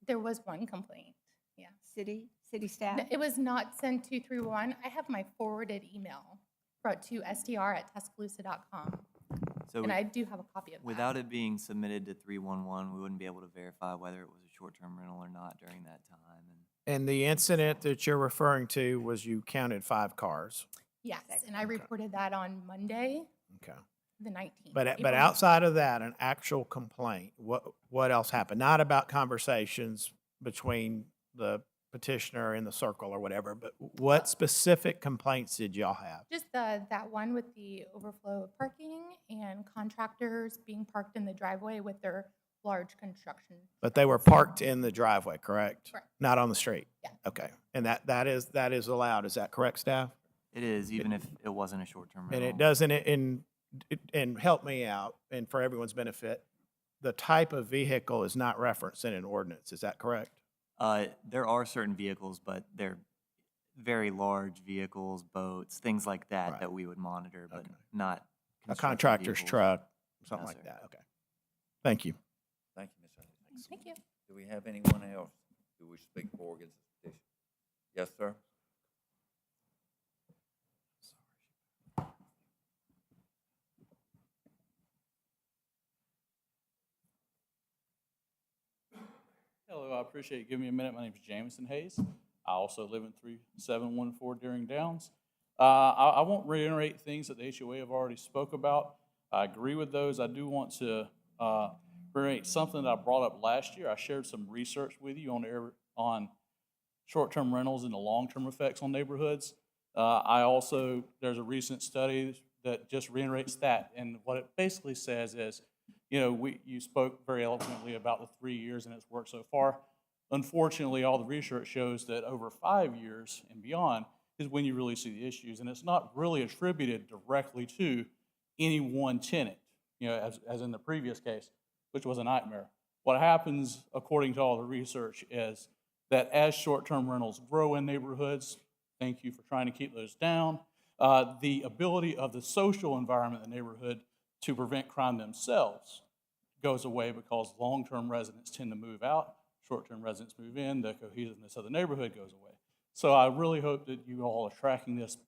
There was one complaint, yeah. City staff? It was not sent to 311. I have my forwarded email brought to str@tuscaloosa.com. So and I do have a copy of that. Without it being submitted to 311, we wouldn't be able to verify whether it was a short-term rental or not during that time. And the incident that you're referring to was you counted 5 cars. Yes, and I reported that on Monday, Okay. the 19th. But April outside of that, an actual complaint, what else happened? Not about conversations between the petitioner and the circle or whatever, but what specific complaints did y'all have? Just that one with the overflow of parking and contractors being parked in the driveway with their large construction. But they were parked in the driveway, correct? Correct. Not on the street? Yeah. Okay. And that is allowed, is that correct, staff? It is, even if it wasn't a short-term rental. And it doesn't, and help me out, and for everyone's benefit, the type of vehicle is not referenced in an ordinance. Is that correct? There are certain vehicles, but they're very large vehicles, boats, things like that, Right. that we would monitor, but not A construction contractor's vehicles. truck, something No, like sir. that. Okay. Thank you. Thank you, Ms. Hayes. Thank you. Do we have anyone else who wish to speak for or against this petition? Yes, sir? Hello, I appreciate you giving me a minute. My name is Jameson Hayes. I also live in 3714 Deering Downs. I won't reiterate things that the HOA have already spoke about. I agree with those. I do want to reiterate something that I brought up last year. I shared some research with you on short-term rentals and the long-term effects on neighborhoods. There's a recent study that just reiterates that, and what it basically says is, you spoke very eloquently about the 3 years and it's worked so far. Unfortunately, all the research shows that over 5 years and beyond is when you really see the issues, and it's not really attributed directly to any one tenant, as in the previous case, which was a nightmare. What happens, according to all the research, is that as short-term rentals grow in neighborhoods, thank you for trying to keep those down, the ability of the social environment in the neighborhood to prevent crime themselves goes away because long-term residents tend to move out, short-term residents move in, the cohesiveness of the neighborhood goes away. So I really hope that you all are tracking this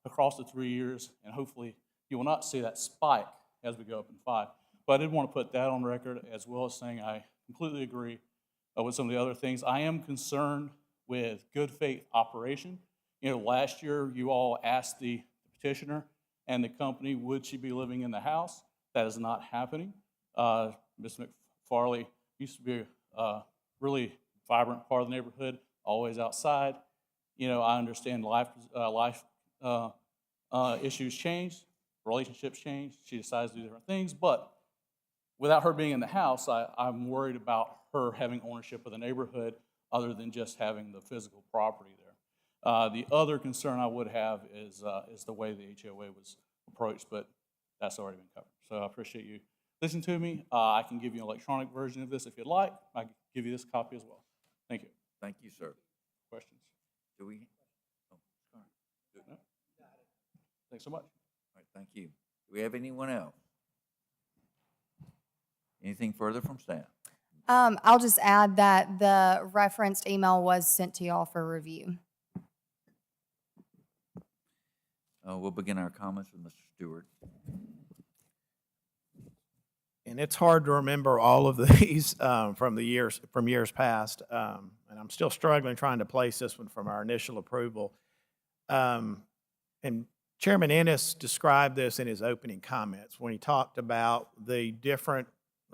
across the 3 years, and hopefully you will not see that spike as we go up in 5. But I did want to put that on record, as well as saying I completely agree with some of the other things. I am concerned with good faith operation. Last year you all asked the petitioner and the company, would she be living in the house? That is not happening. Ms. McFarley used to be a really vibrant part of the neighborhood, always outside. I understand life issues change, relationships change. She decides to do different things, but without her being in the house, I'm worried about her having ownership of the neighborhood other than just having the physical property there. The other concern I would have is the way the HOA was approached, but that's already been covered. So I appreciate you listening to me. I can give you an electronic version of this if you'd like. I can give you this copy as well. Thank you. Thank you, sir. Questions? Do we? Oh, sorry. No? Thanks so much. All right, thank you. Do we have anyone else? Anything further from staff? I'll just add that the referenced email was sent to y'all for review. We'll begin our comments with Mr. Stewart. And it's hard to remember all of these from years past, and I'm still struggling trying to place this one from our initial approval. And Chairman Ennis described this in his opening comments when he talked about the different,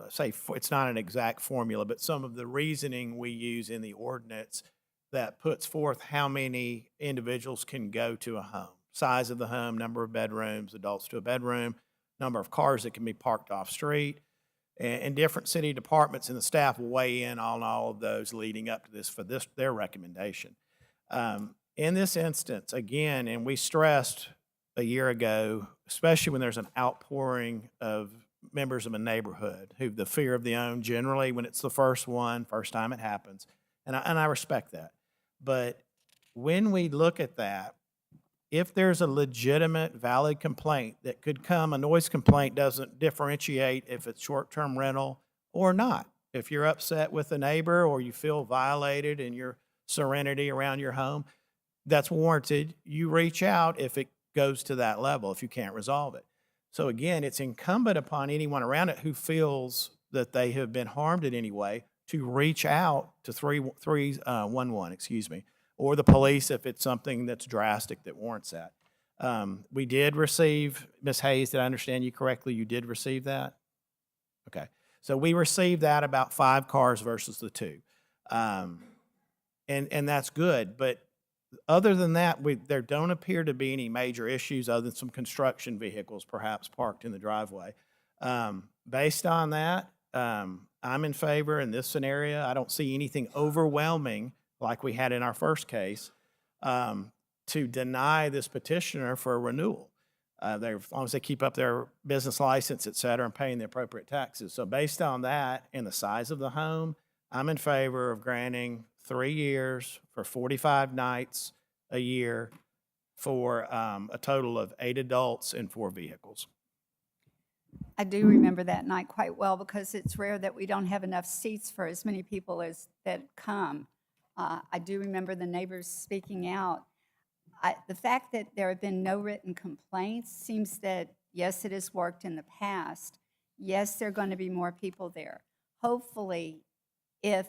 it's not an exact formula, but some of the reasoning we use in the ordinance that puts forth how many individuals can go to a home. Size of the home, number of bedrooms, adults to a bedroom, number of cars that can be parked off-street, and different city departments and the staff will weigh in on all of those leading up to this for their recommendation. In this instance, again, and we stressed a year ago, especially when there's an outpouring of members of a neighborhood who the fear of the own generally when it's the first time it happens, and I respect that. But when we look at that, if there's a legitimate, valid complaint that could come, a noise complaint doesn't differentiate if it's short-term rental or not. If you're upset with a neighbor or you feel violated in your serenity around your home, that's warranted. You reach out if it goes to that level, if you can't resolve it. So again, it's incumbent upon anyone around it who feels that they have been harmed in any way to reach out to 311, or the police if it's something that's drastic that warrants that. We did receive, Ms. Hayes, did I understand you correctly? You did receive that? Okay. So we received that about 5 cars versus the 2. And that's good. But other than that, there don't appear to be any major issues other than some construction vehicles perhaps parked in the driveway. Based on that, I'm in favor in this scenario. I don't see anything overwhelming like we had in our first case, to deny this petitioner for a renewal. As long as they keep up their business license, et cetera, and paying the appropriate taxes. So based on that and the size of the home, I'm in favor of granting 3 years for 45 nights a year for a total of 8 adults and 4 vehicles. I do remember that night quite well because it's rare that we don't have enough seats for as many people as that come. I do remember the neighbors speaking out. The fact that there have been no written complaints seems that, yes, it has worked in the past. Yes, there are going to be more people there. Hopefully, if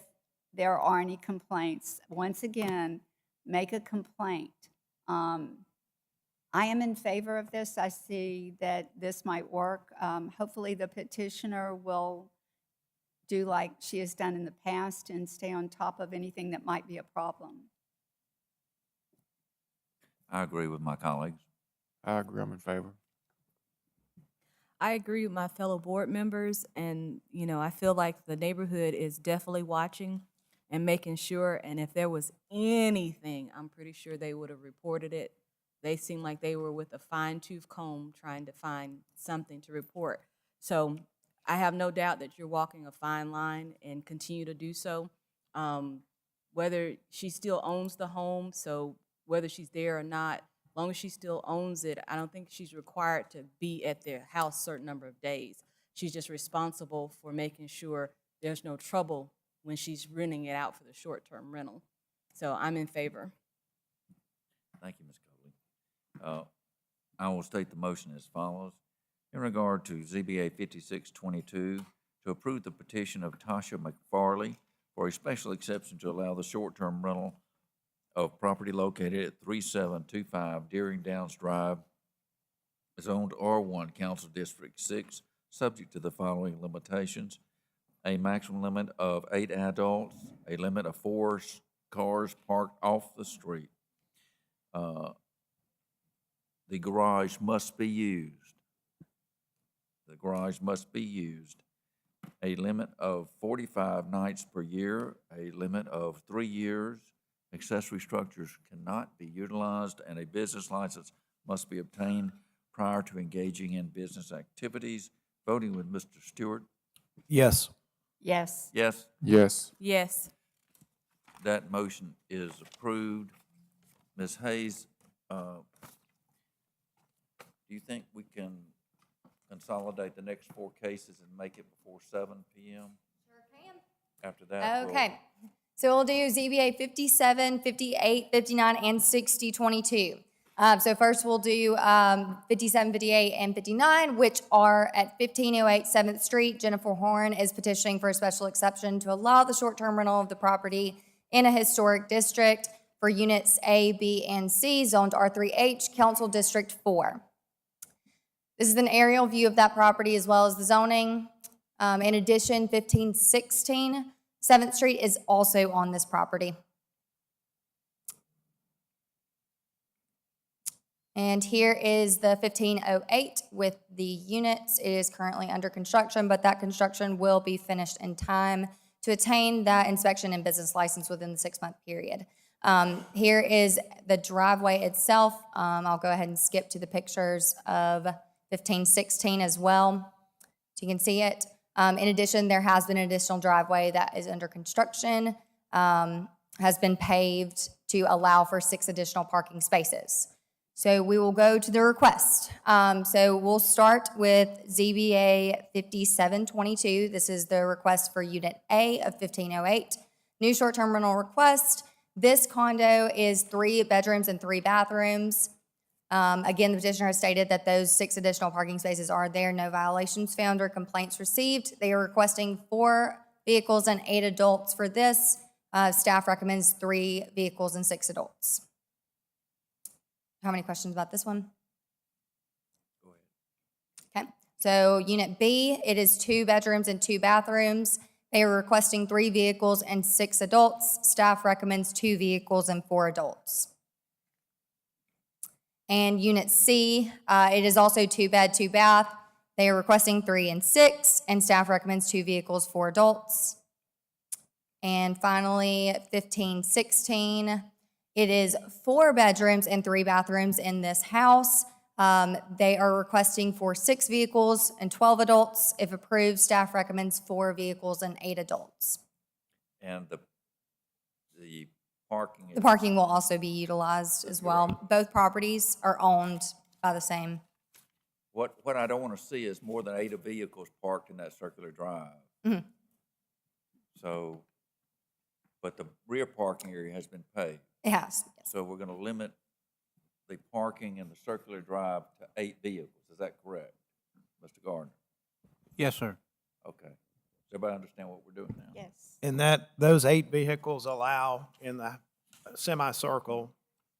there are any complaints, once again, make a complaint. I am in favor of this. I see that this might work. Hopefully, the petitioner will do like she has done in the past and stay on top of anything that might be a problem. I agree with my colleagues. I agree, I'm in favor. I agree with my fellow board members, and, you know, I feel like the neighborhood is definitely watching and making sure, and if there was anything, I'm pretty sure they would have reported it. They seemed like they were with a fine-tooth comb trying to find something to report. So I have no doubt that you're walking a fine line and continue to do so. Whether she still owns the home, so whether she's there or not, as long as she still owns it, I don't think she's required to be at their house a certain number of days. She's just responsible for making sure there's no trouble when she's renting it out for the short-term rental. So I'm in favor. Thank you, Ms. Coley. I will state the motion as follows. In regard to ZBA 5622, to approve the petition of Tasha McFarley for a special exception to allow the short-term rental of property located at 3725 Deering Downs Drive, zoned R1, Council District 6, subject to the following limitations: a maximum limit of 8 adults, a limit of 4 cars parked off the street. The garage must be used. The garage must be used. A limit of 45 nights per year, a limit of 3 years. Accessory structures cannot be utilized, and a business license must be obtained prior to engaging in business activities. Voting with Mr. Stewart. Yes. Yes. Yes. Yes. Yes. That motion is approved. Ms. Hayes, do you think we can consolidate the next 4 cases and make it before 7 p.m.? Sure can. After that, Okay. So we'll do ZBA 57, 58, 59, and 6022. So first we'll do 57, 58, and 59, which are at 1508 7th Street. Jennifer Horn is petitioning for a special exception to allow the short-term rental of the property in a historic district for units A, B, and C, zoned R3H, Council District 4. This is an aerial view of that property as well as the zoning. In addition, 1516 7th Street is also on this property. And here is the 1508 with the units. It is currently under construction, but that construction will be finished in time to attain that inspection and business license within the 6-month period. Here is the driveway itself. I'll go ahead and skip to the pictures of 1516 as well, so you can see it. In addition, there has been an additional driveway that is under construction, has been paved to allow for 6 additional parking spaces. So we will go to the request. So we'll start with ZBA 5722. This is the request for Unit A of 1508. New short-term rental request. This condo is 3 bedrooms and 3 bathrooms. Again, the petitioner has stated that those 6 additional parking spaces are there. No violations found or complaints received. They are requesting 4 vehicles and 8 adults for this. Staff recommends 3 vehicles and 6 adults. How many questions about this one? Go ahead. Okay, so Unit B, it is 2 bedrooms and 2 bathrooms. They are requesting 3 vehicles and 6 adults. Staff recommends 2 vehicles and 4 adults. And Unit C, it is also 2 bed, 2 bath. They are requesting 3 and 6, and staff recommends 2 vehicles, 4 adults. And finally, 1516, it is 4 bedrooms and 3 bathrooms in this house. They are requesting for 6 vehicles and 12 adults. If approved, staff recommends 4 vehicles and 8 adults. And the parking is. The parking will also be utilized as well. Both properties are owned by the same. What I don't want to see is more than 8 vehicles parked in that circular drive. Mhm. So, but the rear parking area has been paid. It has. So we're going to limit the parking in the circular drive to 8 vehicles. Is that correct, Mr. Gardner? Yes, sir. Okay. Does everybody understand what we're doing now? Yes. And those 8 vehicles allow in the semicircle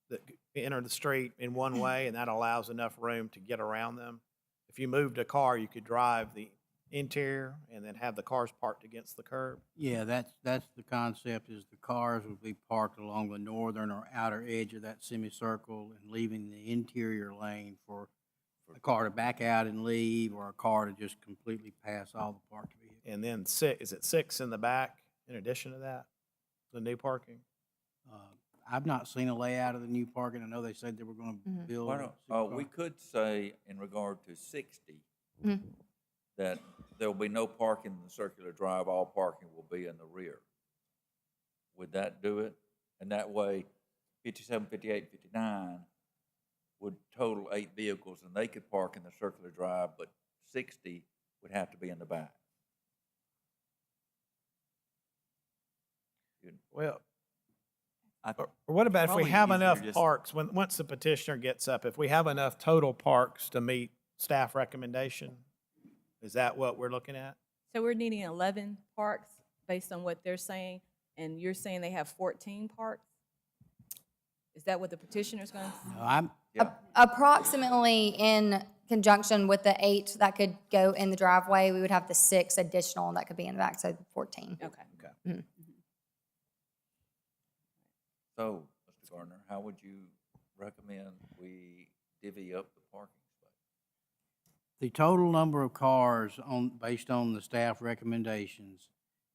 that enter the street in one way, and that allows enough room to get around them. If you moved a car, you could drive the interior and then have the cars parked against the curb. Yeah, that's the concept, is the cars will be parked along the northern or outer edge of that semicircle and leaving the interior lane for a car to back out and leave, or a car to just completely pass all the parked vehicles. And then is it 6 in the back in addition to that, the new parking? I've not seen a layout of the new parking. I know they said they were going to build. Why don't, we could say in regard to 60, that there will be no parking in the circular drive, all parking will be in the rear. Would that do it? And that way, 57, 58, 59 would total 8 vehicles, and they could park in the circular drive, but 60 would have to be in the back. Well, I- or what about if we Probably have easier enough just- parks, once the petitioner gets up, if we have enough total parks to meet staff recommendation? Is that what we're looking at? So we're needing 11 parks based on what they're saying, and you're saying they have 14 parks? Is that what the petitioner's going to? No, I'm, Approximately in conjunction with the 8 that could go in the driveway, we would have the 6 additional that could be in the back, so 14. Okay. Mhm. So, Mr. Gardner, how would you recommend we divvy up the parking space? the total number of cars based on the staff recommendations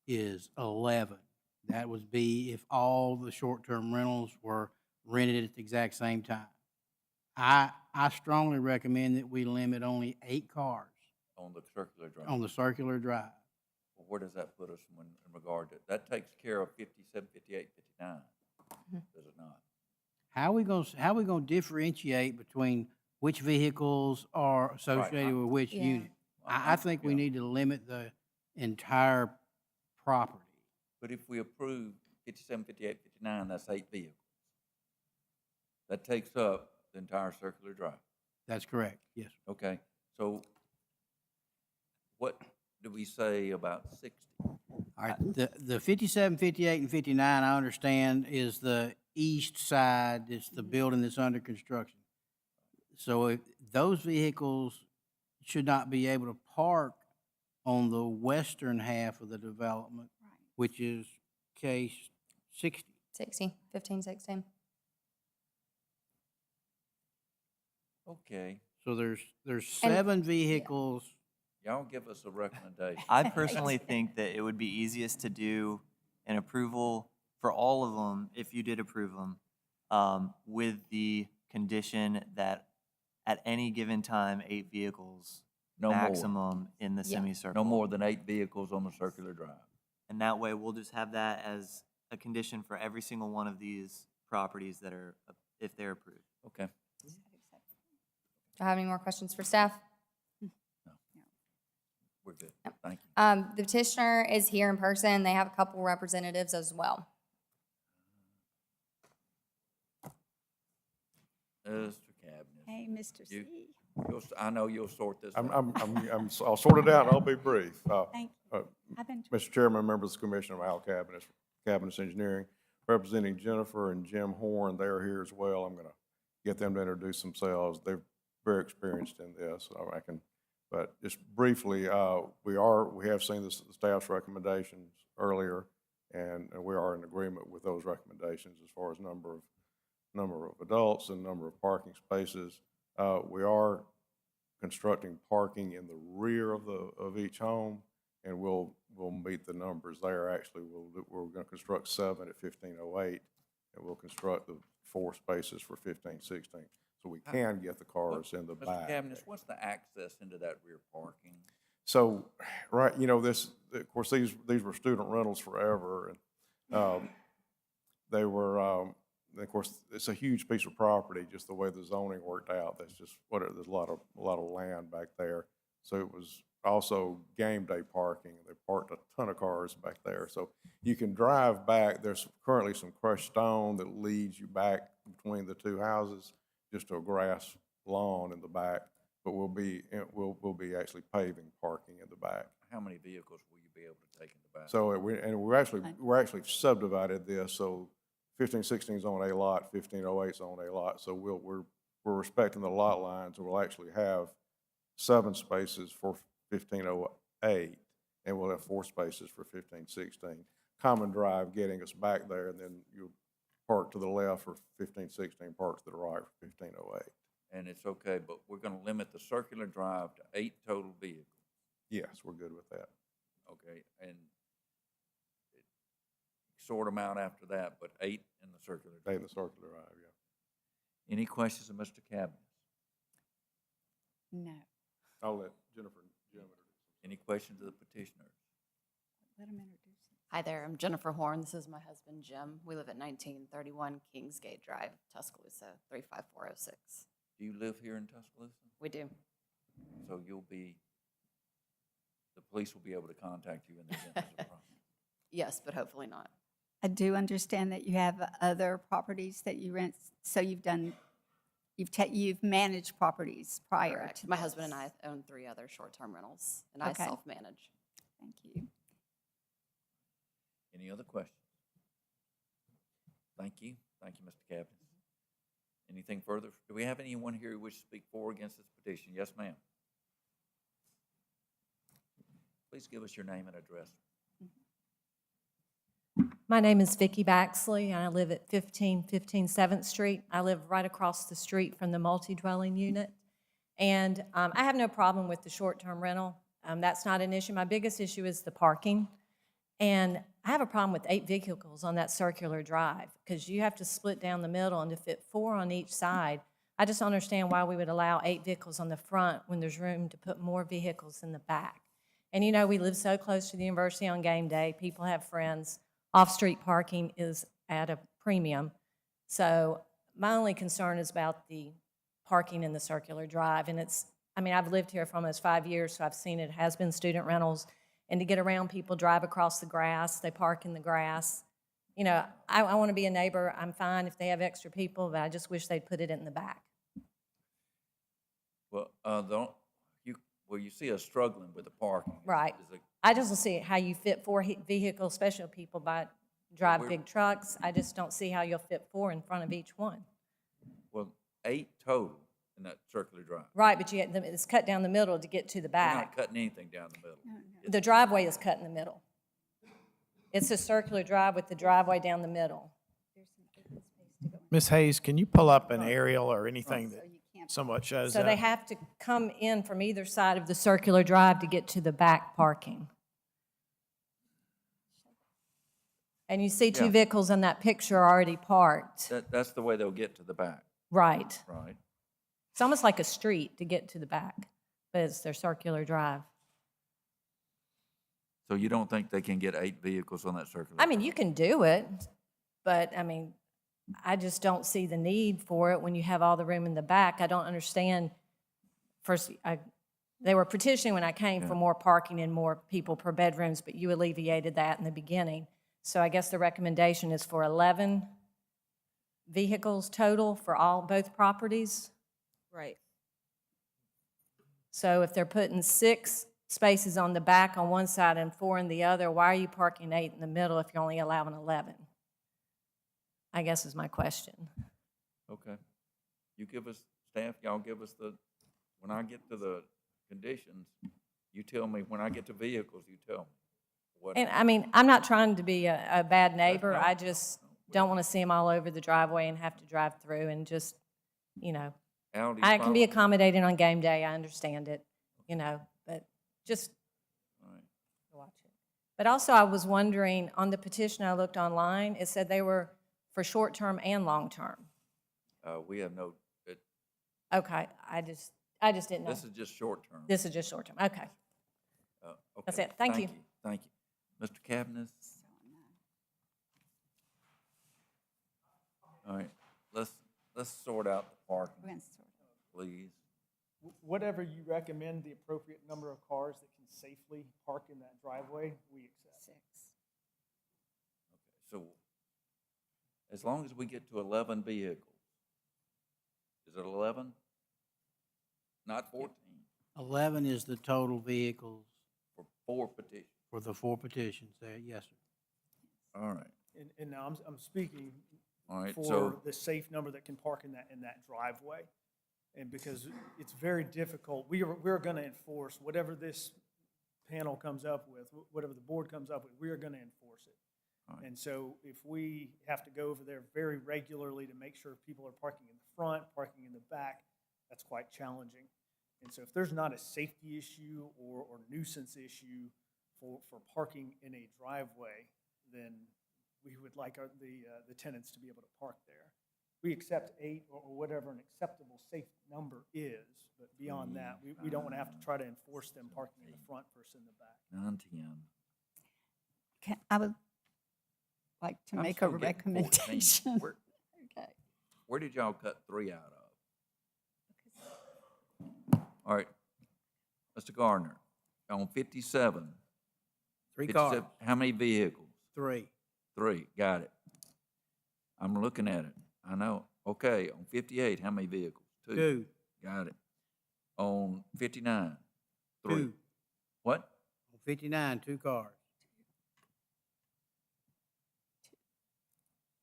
is 11. That would be if all the short-term rentals were rented at the exact same time. I strongly recommend that we limit only 8 cars On the circular drive? on the circular drive. Well, where does that put us in regard to, that takes care of 57, 58, 59, does it not? How we gonna differentiate between which vehicles are associated with which Yeah. unit? I think we need to limit the entire property. But if we approve 57, 58, 59, that's 8 vehicles. That takes up the entire circular drive. That's correct, yes. Okay, so what do we say about 60? All right, the 57, 58, and 59, I understand, is the east side, it's the building that's under construction. So if those vehicles should not be able to park on the western half of the development, which is case 60. 60, 15, 16. Okay, So there's 7 vehicles. y'all give us a recommendation. I personally think that it would be easiest to do an approval for all of them, if you did approve them, with the condition that at any given time, 8 vehicles No more. maximum in the Yeah. semicircle. No more than 8 vehicles on the circular drive. And that way, we'll just have that as a condition for every single one of these properties that are, if they're approved. Okay. Do I have any more questions for staff? We're good. Thank you. The petitioner is here in person. They have a couple representatives as well. Mr. Cabinet. Hey, Mr. You- C. I know you'll sort this out. I'll sort it out, and I'll be brief. Thank you. I've been. Mr. Chairman, members of the Commission, I'm Al Cabinets Engineering, representing Jennifer and Jim Horn. They are here as well. I'm going to get them to introduce themselves. They're very experienced in this, but just briefly, we have seen the staff's recommendations earlier, and we are in agreement with those recommendations as far as number of adults and number of parking spaces. We are constructing parking in the rear of each home, and we'll meet the numbers there. Actually, we're going to construct 7 at 1508, and we'll construct the 4 spaces for 1516. so we can get the cars in the Mr. back. Cabinets, what's the access into that rear parking? So, right, you know, this, of course, these were student rentals forever, and they were, of course, it's a huge piece of property, just the way the zoning worked out. That's just what there's a lot of land back there. So it was also game day parking. They parked a ton of cars back there. So you can drive back. There's currently some crushed stone that leads you back between the two houses, just to a grass lawn in the back. But we'll be actually paving parking in the back. How many vehicles will you be able to take in the back? So we're actually subdivided this, so 1516 is on a lot, 1508 is on a lot. So we're respecting the lot lines, and we'll actually have 7 spaces for 1508, and we'll have 4 spaces for 1516. Common drive getting us back there, and then you park to the left for 1516, park to the right for 1508. And it's okay, but we're gonna limit the circular drive to 8 total vehicles. Yes, we're good with that. Okay, and sort them out after that, but 8 in the circular drive. 8 in the circular drive, yeah. Any questions of Mr. Cabinets? No. I'll let Jennifer and Jim introduce. Any questions of the petitioners? Let him introduce him. Hi there, I'm Jennifer Horn. This is my husband, Jim. We live at 1931 Kingsgate Drive, Tuscaloosa, 35406. Do you live here in Tuscaloosa? We do. So the police will be able to contact you in the event there's a problem. Yes, but hopefully not. I do understand that you have other properties that you rent, so you've managed properties prior Correct. to My husband and this. I own 3 other short-term rentals, and I Okay. self-manage. Thank you. Any other questions? Thank you. Thank you, Mr. Cabinets. Anything further? Do we have anyone here who wishes to speak for or against this petition? Yes, ma'am. Please give us your name and address. My name is Vicki Baxley, and I live at 1515 7th Street. I live right across the street from the multi-dwelling unit. And I have no problem with the short-term rental. That's not an issue. My biggest issue is the parking. And I have a problem with 8 vehicles on that circular drive, because you have to split down the middle, and to fit 4 on each side, I just don't understand why we would allow 8 vehicles on the front when there's room to put more vehicles in the back. And you know, we live so close to the university on game day. People have friends. Off-street parking is at a premium. So my only concern is about the parking in the circular drive. And I've lived here for almost 5 years, so I've seen it has been student rentals. And to get around, people drive across the grass, they park in the grass. You know, I want to be a neighbor. I'm fine if they have extra people, but I just wish they'd put it in the back. Well, you see us struggling with the parking. Right. I just don't see how you fit 4 vehicles, special people drive big trucks. I just don't see how you'll fit 4 in front of each one. Well, 8 total in that circular drive. Right, but it's cut down the middle to get to the We're back. not cutting anything down the middle. The driveway is cut in the middle. It's a circular drive with the driveway down the middle. Ms. Hayes, can you pull up an aerial or anything that somewhat shows So that? they have to come in from either side of the circular drive to get to the back parking. And you see 2 Yeah. vehicles in that picture already parked. That's the way they'll get to the back. Right. Right. It's almost like a street to get to the back, but it's their circular drive. So you don't think they can get 8 vehicles on that circular? I mean, you can do it, but I mean, I just don't see the need for it when you have all the room in the back. I don't understand. First, they were petitioning when I came for more parking and more people per bedrooms, but you alleviated that in the beginning. So I guess the recommendation is for 11 vehicles total for both properties. Right. So if they're putting 6 spaces on the back on one side and 4 in the other, why are you parking 8 in the middle if you're only allowing 11? I guess is my question. Okay. You give us, staff, y'all give us when I get to the conditions, you tell me. When I get to vehicles, you tell me. And I mean, I'm not trying to be a bad neighbor. No. I just don't want to see them all over the driveway and have to drive through and just, you know. Aldi's I can be following. accommodating on game day, I understand it, you know, but just watch it. But also I was wondering, on the petition I looked online, it said they were for short-term and long-term. We have no, Okay, I just didn't know. This is just short-term. This is just short-term, okay. That's Okay, it. Thank you. Thank you. Mr. Cavanagh? All right, let's sort out the parking, please. Whatever you recommend the appropriate number of cars that can safely park in that driveway, we accept. So, as long as we get to 11 vehicles, is it 11? Not 14, 11 is the total vehicles for 4 petitions. for the 4 petitions there, yes, sir. All right, And now I'm speaking all right, for so, the safe number that can park in that driveway. And because it's very difficult, we're gonna enforce whatever this panel comes up with, whatever the board comes up with, we are gonna enforce it. all right. And so if we have to go over there very regularly to make sure people are parking in the front, parking in the back, that's quite challenging. And so if there's not a safety issue or nuisance issue for parking in a driveway, then we would like the tenants to be able to park there. We accept 8 or whatever an acceptable safe number is, but beyond that, we don't want to have to try to enforce them parking in the front versus in the back. 9, 10. I would like to I'm make a still getting 14. recommendation. Okay. Where did y'all cut 3 out of? All right, Mr. Gardner, on 57. 3 57, cars, how many vehicles? 3. 3, got it. I'm looking at it. I know. Okay, on 58, how many vehicles? 2. Got it. On 59, 3. 2. What? 59, 2 cars.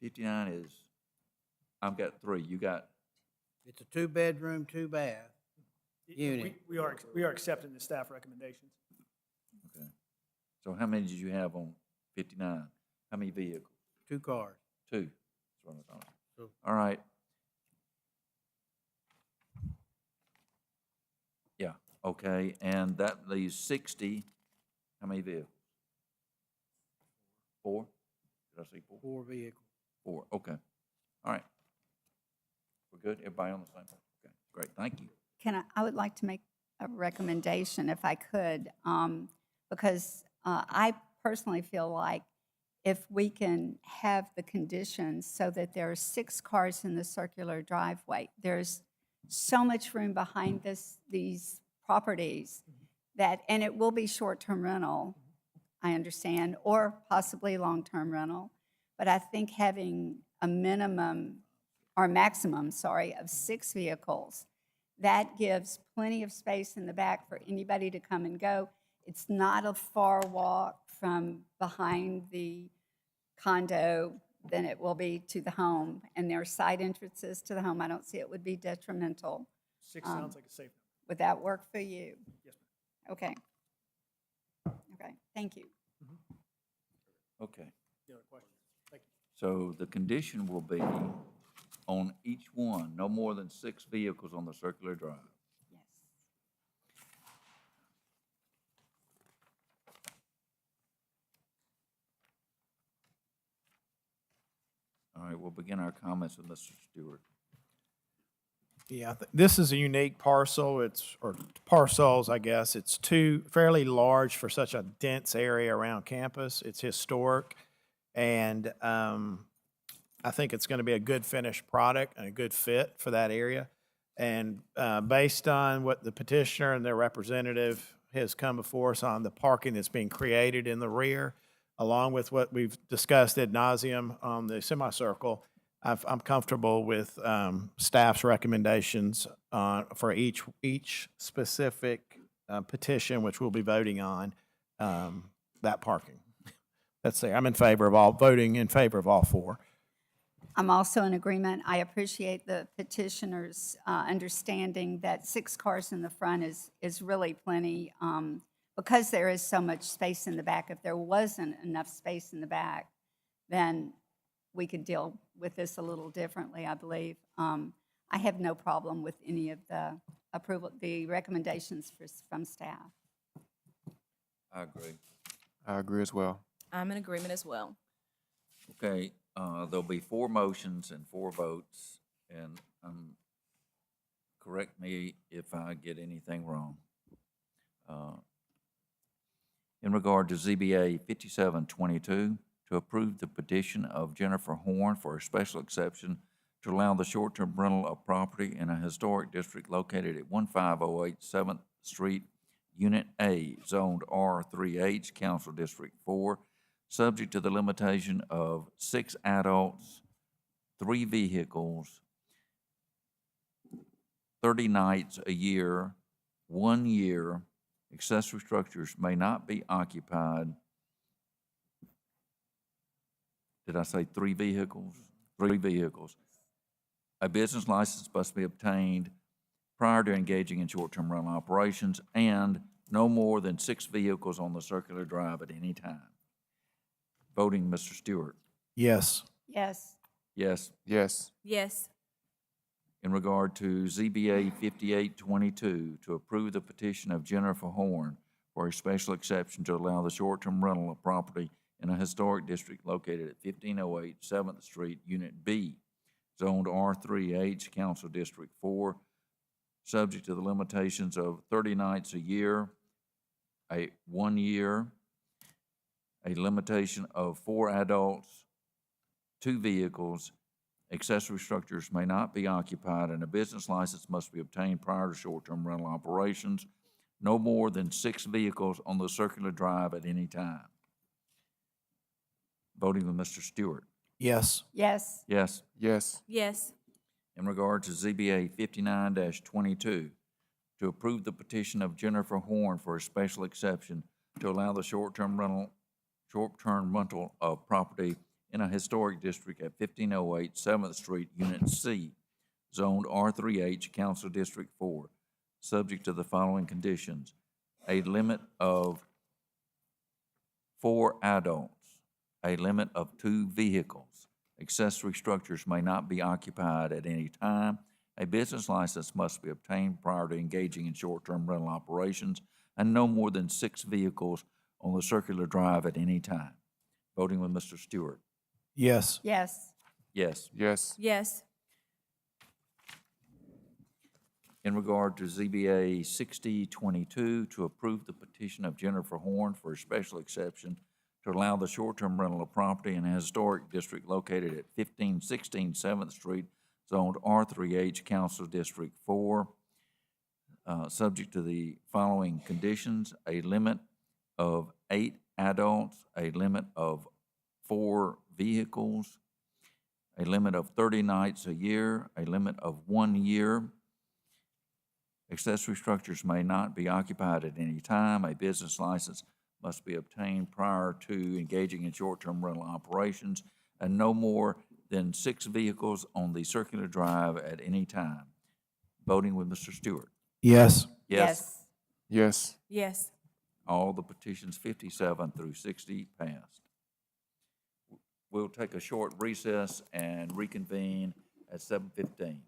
59 is, I've got 3. You got, It's a 2-bedroom, 2-bath unit. We are accepting the staff recommendations. okay. So how many did you have on 59? How many vehicles? 2 cars. 2. That's what I thought. So- All right. Yeah, okay, and that leaves 60. How many vehicles? 4? Did I say 4? 4 vehicles. 4, okay. All right. We're good? Everybody on the same page? Okay, great, thank you. I would like to make a recommendation if I could, because I personally feel like if we can have the conditions so that there are 6 cars in the circular driveway, there's so much room behind these properties that, and it will be short-term rental, I understand, or possibly long-term rental, but I think having a minimum, or maximum, sorry, of 6 vehicles, that gives plenty of space in the back for anybody to come and go. It's not a far walk from behind the condo than it will be to the home, and there are side entrances to the home. I don't see it would be detrimental. 6 sounds like a safe number. Would that work for you? Yes, ma'am. Okay. Okay, thank you. Okay, Any other questions? Thank you. so the condition will be on each one, no more than 6 vehicles on the circular drive. Yes. All right, we'll begin our comments with Mr. Stewart. Yeah, this is a unique parcel. Or parcels, I guess. It's fairly large for such a dense area around campus. It's historic. And I think it's going to be a good finished product and a good fit for that area. And based on what the petitioner and their representative has come before us on the parking that's being created in the rear, along with what we've discussed ad nauseum on the semicircle, I'm comfortable with staff's recommendations for each specific petition, which we'll be voting on, that parking. Let's say I'm voting in favor of all 4. I'm also in agreement. I appreciate the petitioner's understanding that 6 cars in the front is really plenty, because there is so much space in the back. If there wasn't enough space in the back, then we could deal with this a little differently, I believe. I have no problem with any of the recommendations from staff. I agree. I agree as well. I'm in agreement as well. Okay, there'll be 4 motions and 4 votes, and I'm correct me if I get anything wrong. In regard to ZBA 5722, to approve the petition of Jennifer Horn for a special exception to allow the short-term rental of property in a historic district located at 1508 7th Street, Unit A, zoned R3H, Council District 4, subject to the limitation of 6 adults, 3 vehicles, 30 nights a year, 1 year. Accessory structures may not be occupied. Did I say 3 vehicles? 3 vehicles. A business license must be obtained prior to engaging in short-term rental operations, and no more than 6 vehicles on the circular drive at any time. Voting, Mr. Stewart. Yes. Yes. Yes. Yes. Yes. In regard to ZBA 5822, to approve the petition of Jennifer Horn for a special exception to allow the short-term rental of property in a historic district located at 1508 7th Street, Unit B, zoned R3H, Council District 4, subject to the limitations of 30 nights a year, 1 year, a limitation of 4 adults, 2 vehicles. Accessory structures may not be occupied, and a business license must be obtained prior to short-term rental operations. No more than 6 vehicles on the circular drive at any time. Voting with Mr. Stewart. Yes. Yes. Yes. Yes. Yes. In regard to ZBA 59-22, to approve the petition of Jennifer Horn for a special exception to allow the short-term rental of property in a historic district at 1508 7th Street, Unit C, zoned R3H, Council District 4, subject to the following conditions: a limit of 4 adults, a limit of 2 vehicles. Accessory structures may not be occupied at any time. A business license must be obtained prior to engaging in short-term rental operations, and no more than 6 vehicles on the circular drive at any time. Voting with Mr. Stewart. Yes. Yes. Yes. Yes. Yes. In regard to ZBA 6022, to approve the petition of Jennifer Horn for a special exception to allow the short-term rental of property in a historic district located at 1516 7th Street, zoned R3H, Council District 4, subject to the following conditions: a limit of 8 adults, a limit of 4 vehicles, a limit of 30 nights a year, a limit of 1 year. Accessory structures may not be occupied at any time. A business license must be obtained prior to engaging in short-term rental operations, and no more than 6 vehicles on the circular drive at any time. Voting with Mr. Stewart. Yes. Yes. Yes. Yes. All the petitions 57 through 60 passed. We'll take a short recess and reconvene at 7:15.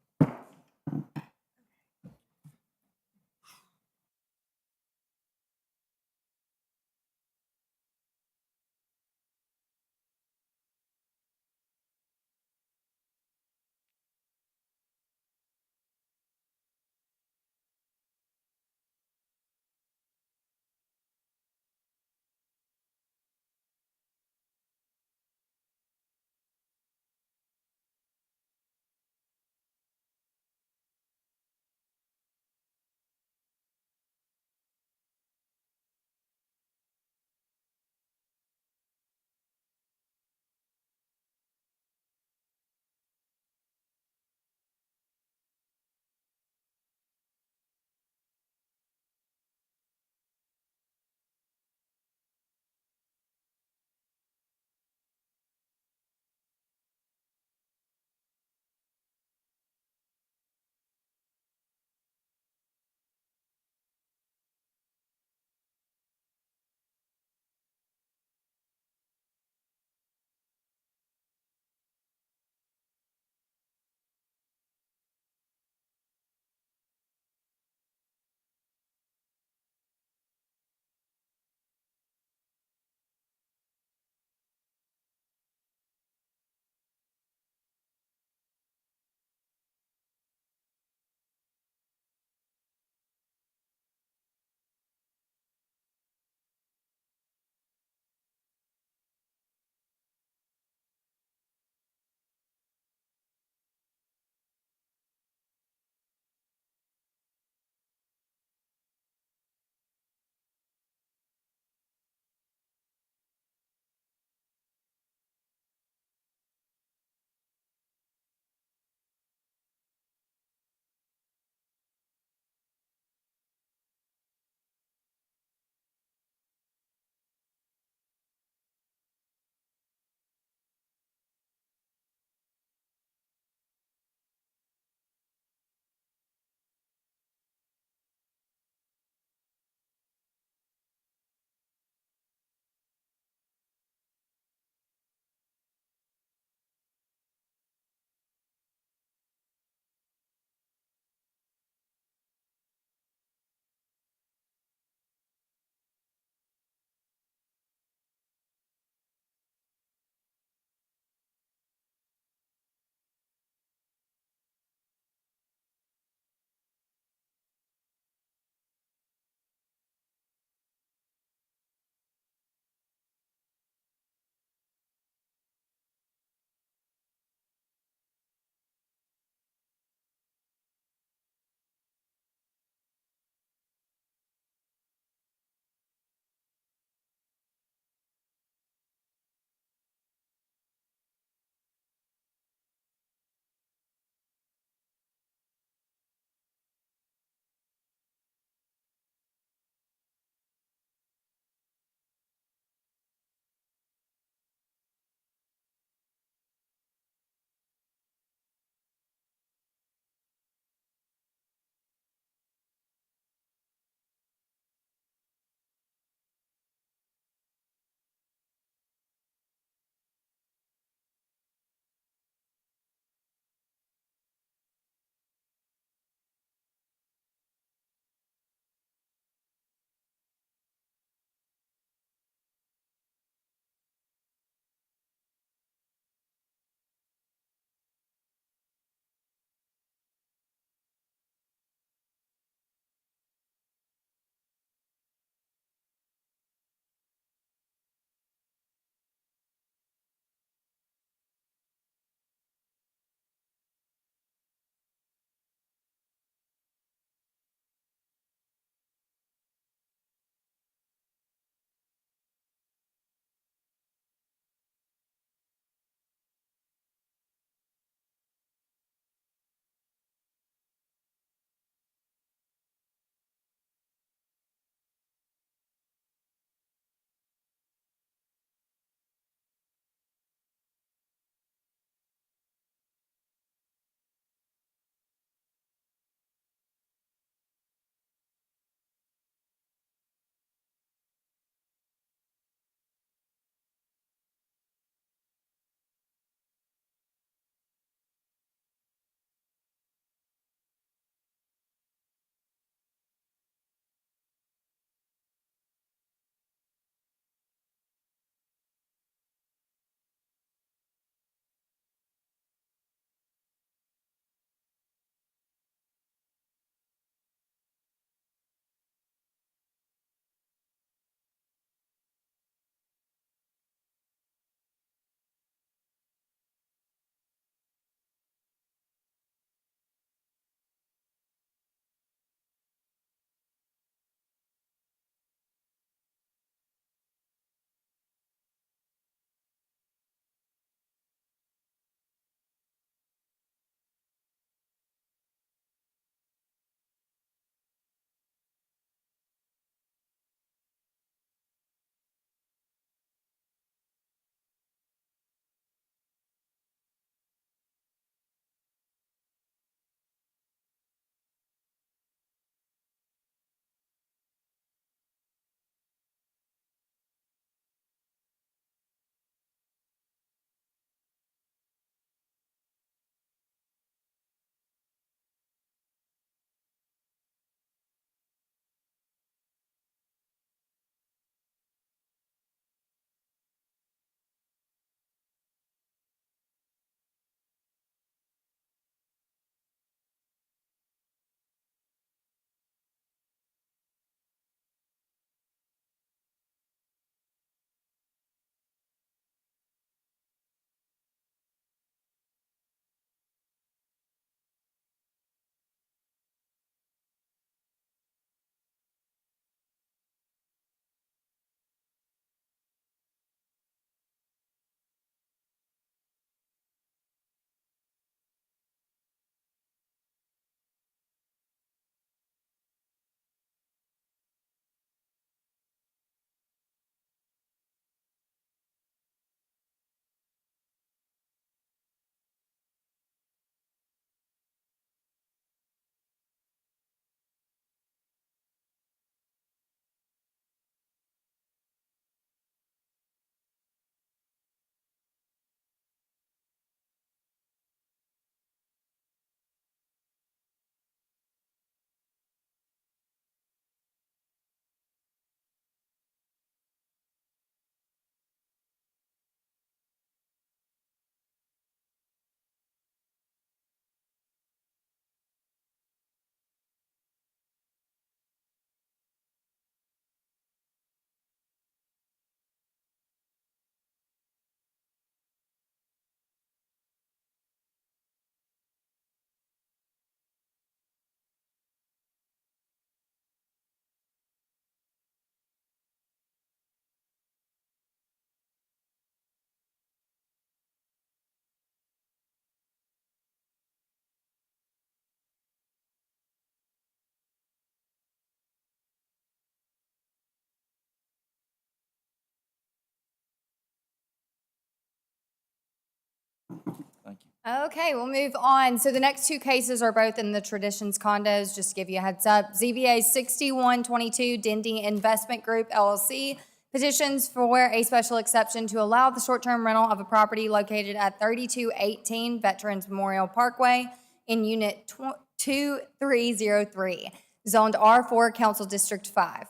Thank you. Okay, we'll move on. So the next two cases are both in the Traditions condos, just to give you a heads up. ZBA 6122 Dindy Investment Group LLC petitions for a special exception to allow the short-term rental of a property located at 3218 Veterans Memorial Parkway in Unit 2303, zoned R4, Council District 5.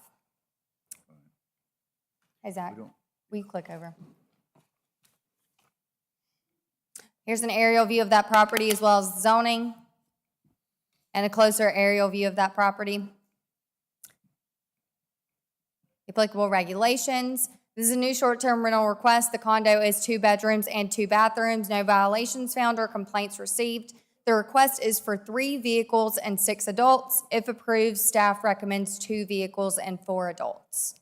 Hey, Zach, will you click over? Here's an aerial view of that property as well as zoning and a closer aerial view of that property. Applicable regulations. This is a new short-term rental request. The condo is 2 bedrooms and 2 bathrooms. No violations found or complaints received. The request is for 3 vehicles and 6 adults. If approved, staff recommends 2 vehicles and 4 adults.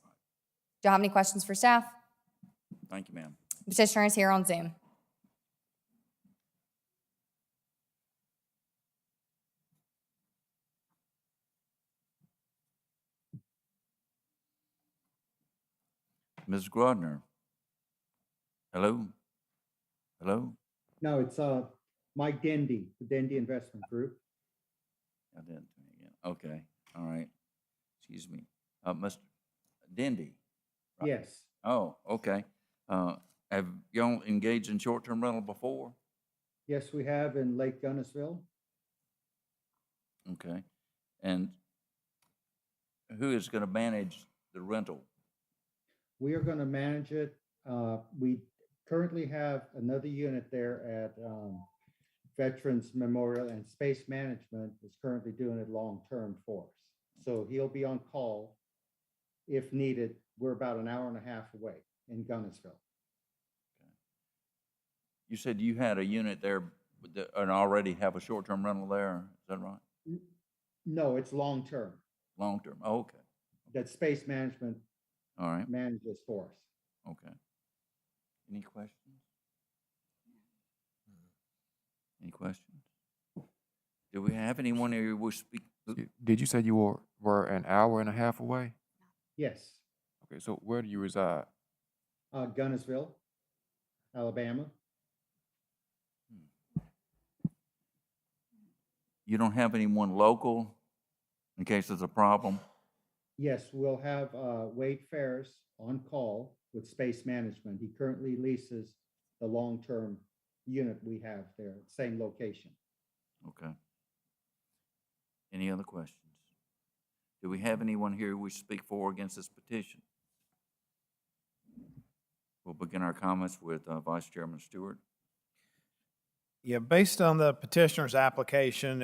Do you have any questions for staff? Thank you, ma'am. Petitioner is here on Zoom. Ms. Grodner. Hello? Hello? No, it's Mike Dendy, the Dendy Investment Group. I didn't again. Okay, all right. Excuse me. Mr. Dendy? Right. Yes, Oh, okay. Have y'all engaged in short-term rental before? yes, we have in Lake Gunnisville. Okay. And who is going to manage the rental? We are going to manage it. We currently have another unit there at Veterans Memorial, and Space Management is currently doing it long-term for us. So he'll be on call if needed. We're about an hour and a half away in Gunnisville. You said you had a unit there and already have a short-term rental there. Is that right? No, it's long-term. Long-term. Oh, okay. That Space Management All right. manages for us. Okay. Any questions? Any questions? Do we have anyone here who will speak? Did you say you were an hour and a half away? Yes, Okay, so where do you reside? Gunnisville, Alabama. You don't have anyone local in case there's a problem? Yes, we'll have Wade Ferris on call with Space Management. He currently leases the long-term unit we have there, same location. Okay. Any other questions? Do we have anyone here who wishes to speak for or against this petition? We'll begin our comments with Vice Chairman Stewart. Yeah, based on the petitioner's application,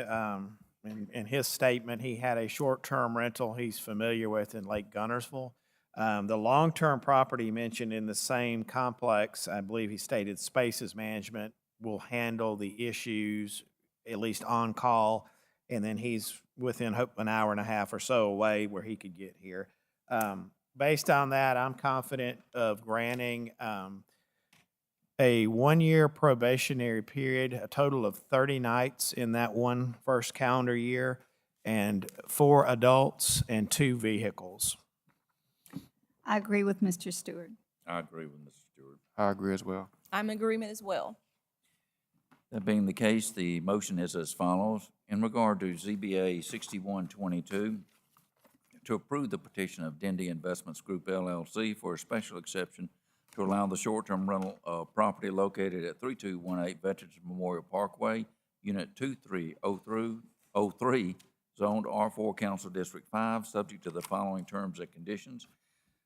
in his statement, he had a short-term rental he's familiar with in Lake Gunnersville. The long-term property mentioned in the same complex, I believe he stated Spaces Management will handle the issues, at least on call, and then he's within an hour and a half or so away where he could get here. Based on that, I'm confident of granting a 1-year probationary period, a total of 30 nights in that one first calendar year, and 4 adults and 2 vehicles. I agree with Mr. Stewart. I agree with Mr. Stewart. I agree as well. I'm in agreement as well. That being the case, the motion is as follows. In regard to ZBA 6122, to approve the petition of Dendy Investments Group LLC for a special exception to allow the short-term rental of property located at 3218 Veterans Memorial Parkway, Unit 2303, zoned R4, Council District 5, subject to the following terms and conditions.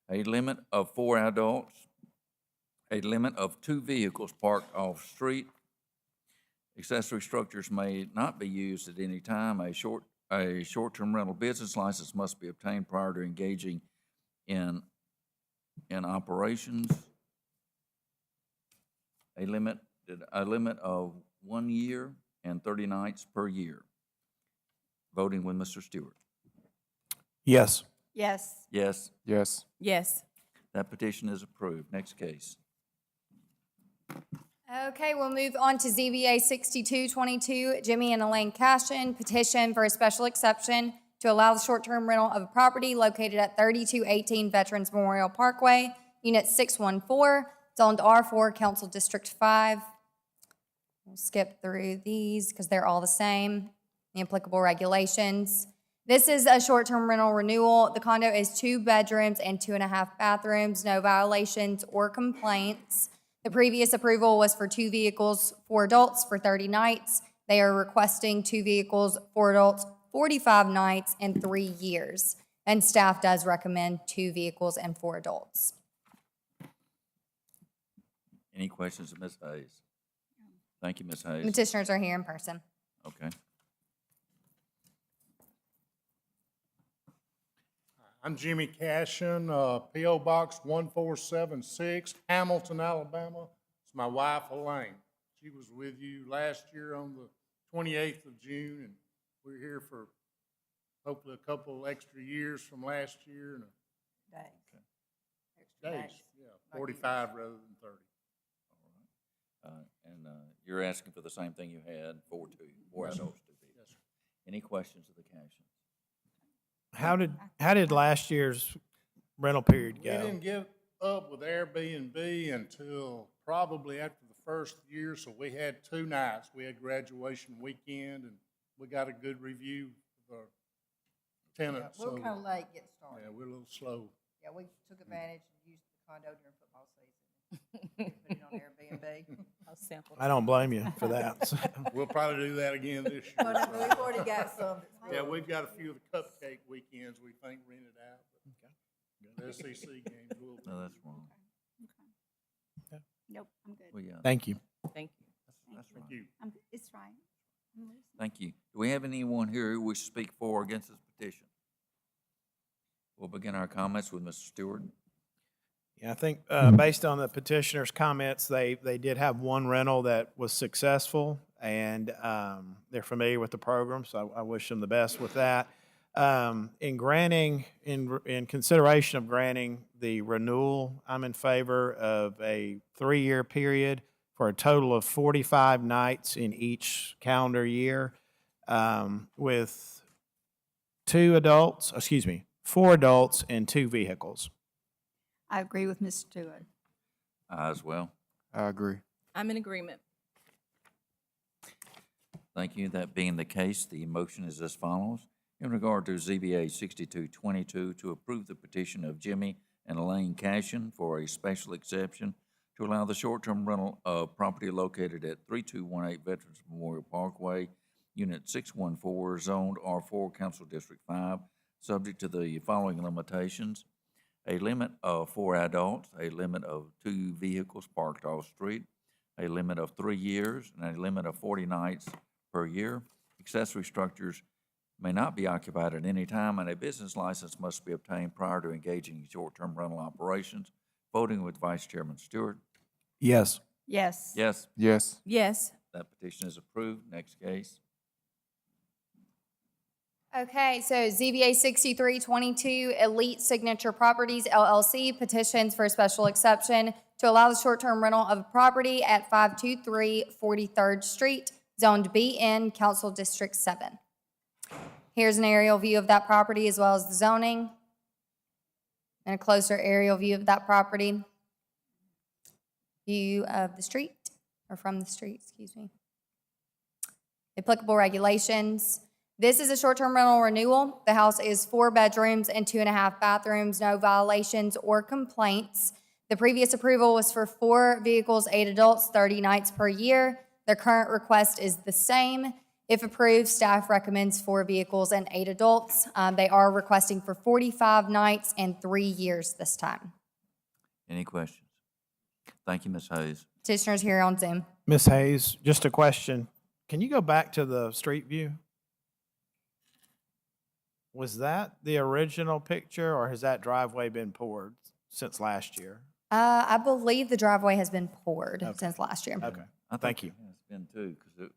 A limit of 4 adults, a limit of 2 vehicles parked off-street. Accessory structures may not be used at any time. A short-term rental business license must be obtained prior to engaging in operations. A limit of 1 year and 30 nights per year. Voting with Mr. Stewart. Yes. Yes. Yes. Yes. Yes. That petition is approved. Next case. Okay, we'll move on to ZBA 6222, Jimmy and Elaine Cashin, petition for a special exception to allow the short-term rental of a property located at 3218 Veterans Memorial Parkway, Unit 614, zoned R4, Council District 5. We'll skip through these because they're all the same, the applicable regulations. This is a short-term rental renewal. The condo is 2 bedrooms and 2.5 bathrooms, no violations or complaints. The previous approval was for 2 vehicles, 4 adults for 30 nights. They are requesting 2 vehicles, 4 adults, 45 nights, and 3 years. And staff does recommend 2 vehicles and 4 adults. Any questions of Ms. Hayes? Thank you, Ms. Hayes. Petitioners are here in person. Okay. I'm Jimmy Cashin, P.O. Box 1476, Hamilton, Alabama. It's my wife, Elaine. She was with you last year on the 28th of June, and we're here for hopefully a couple extra years from last year. And days, yeah, 45 rather than 30. You're asking for the same thing you had, 4 adults, 2 people. Yes, sir. Any questions of the Cashin? How did last year's rental period We go? didn't give up with Airbnb until probably after the first year, so we had 2 nights. We had graduation weekend, and we got a good review of our tenants. We're so, kind of late getting started. Yeah, we're a little slow. Yeah, we took advantage and used the condo during football season. Put it on Airbnb. I don't blame you for that. We'll probably do that again this year. Well, no, we've already got some. Yeah, we've got a few of the cupcake weekends we think rented out. The SEC games will be. No, that's wrong. Nope, I'm good. Well, yeah. Thank you. Thank you. That's Thank right. you. It's fine. I'm listening. Thank you. Do we have anyone here who wishes to speak for or against this petition? We'll begin our comments with Mr. Stewart. Yeah, I think based on the petitioner's comments, they did have one rental that was successful, and they're familiar with the program, so I wish them the best with that. In consideration of granting the renewal, I'm in favor of a 3-year period for a total of 45 nights in each calendar year, with 4 adults and 2 vehicles. I agree with Ms. Stewart. I as well. I agree. I'm in agreement. Thank you. That being the case, the motion is as follows. In regard to ZBA 6222, to approve the petition of Jimmy and Elaine Cashin for a special exception to allow the short-term rental of property located at 3218 Veterans Memorial Parkway, Unit 614, zoned R4, Council District 5, subject to the following limitations: a limit of 4 adults, a limit of 2 vehicles parked off-street, a limit of 3 years, and a limit of 40 nights per year. Accessory structures may not be occupied at any time, and a business license must be obtained prior to engaging in short-term rental operations. Voting with Vice Chairman Stewart. Yes. Yes. Yes. Yes. Yes. That petition is approved. Next case. Okay, so ZBA 6322, Elite Signature Properties LLC petitions for a special exception to allow the short-term rental of a property at 523 43rd Street, zoned BN, Council District 7. Here's an aerial view of that property as well as the zoning, and a closer aerial view of that property. View of the street, or from the street, excuse me. Applicable regulations. This is a short-term rental renewal. The house is 4 bedrooms and 2.5 bathrooms, no violations or complaints. The previous approval was for 4 vehicles, 8 adults, 30 nights per year. Their current request is the same. If approved, staff recommends 4 vehicles and 8 adults. They are requesting for 45 nights and 3 years this time. Any questions? Thank you, Ms. Hayes. Petitioners here on Zoom. Ms. Hayes, just a question. Can you go back to the street view? Was that the original picture, or has that driveway been poured since last year? I believe the driveway has been poured since last year. Okay, I think thank you. It's been too, because if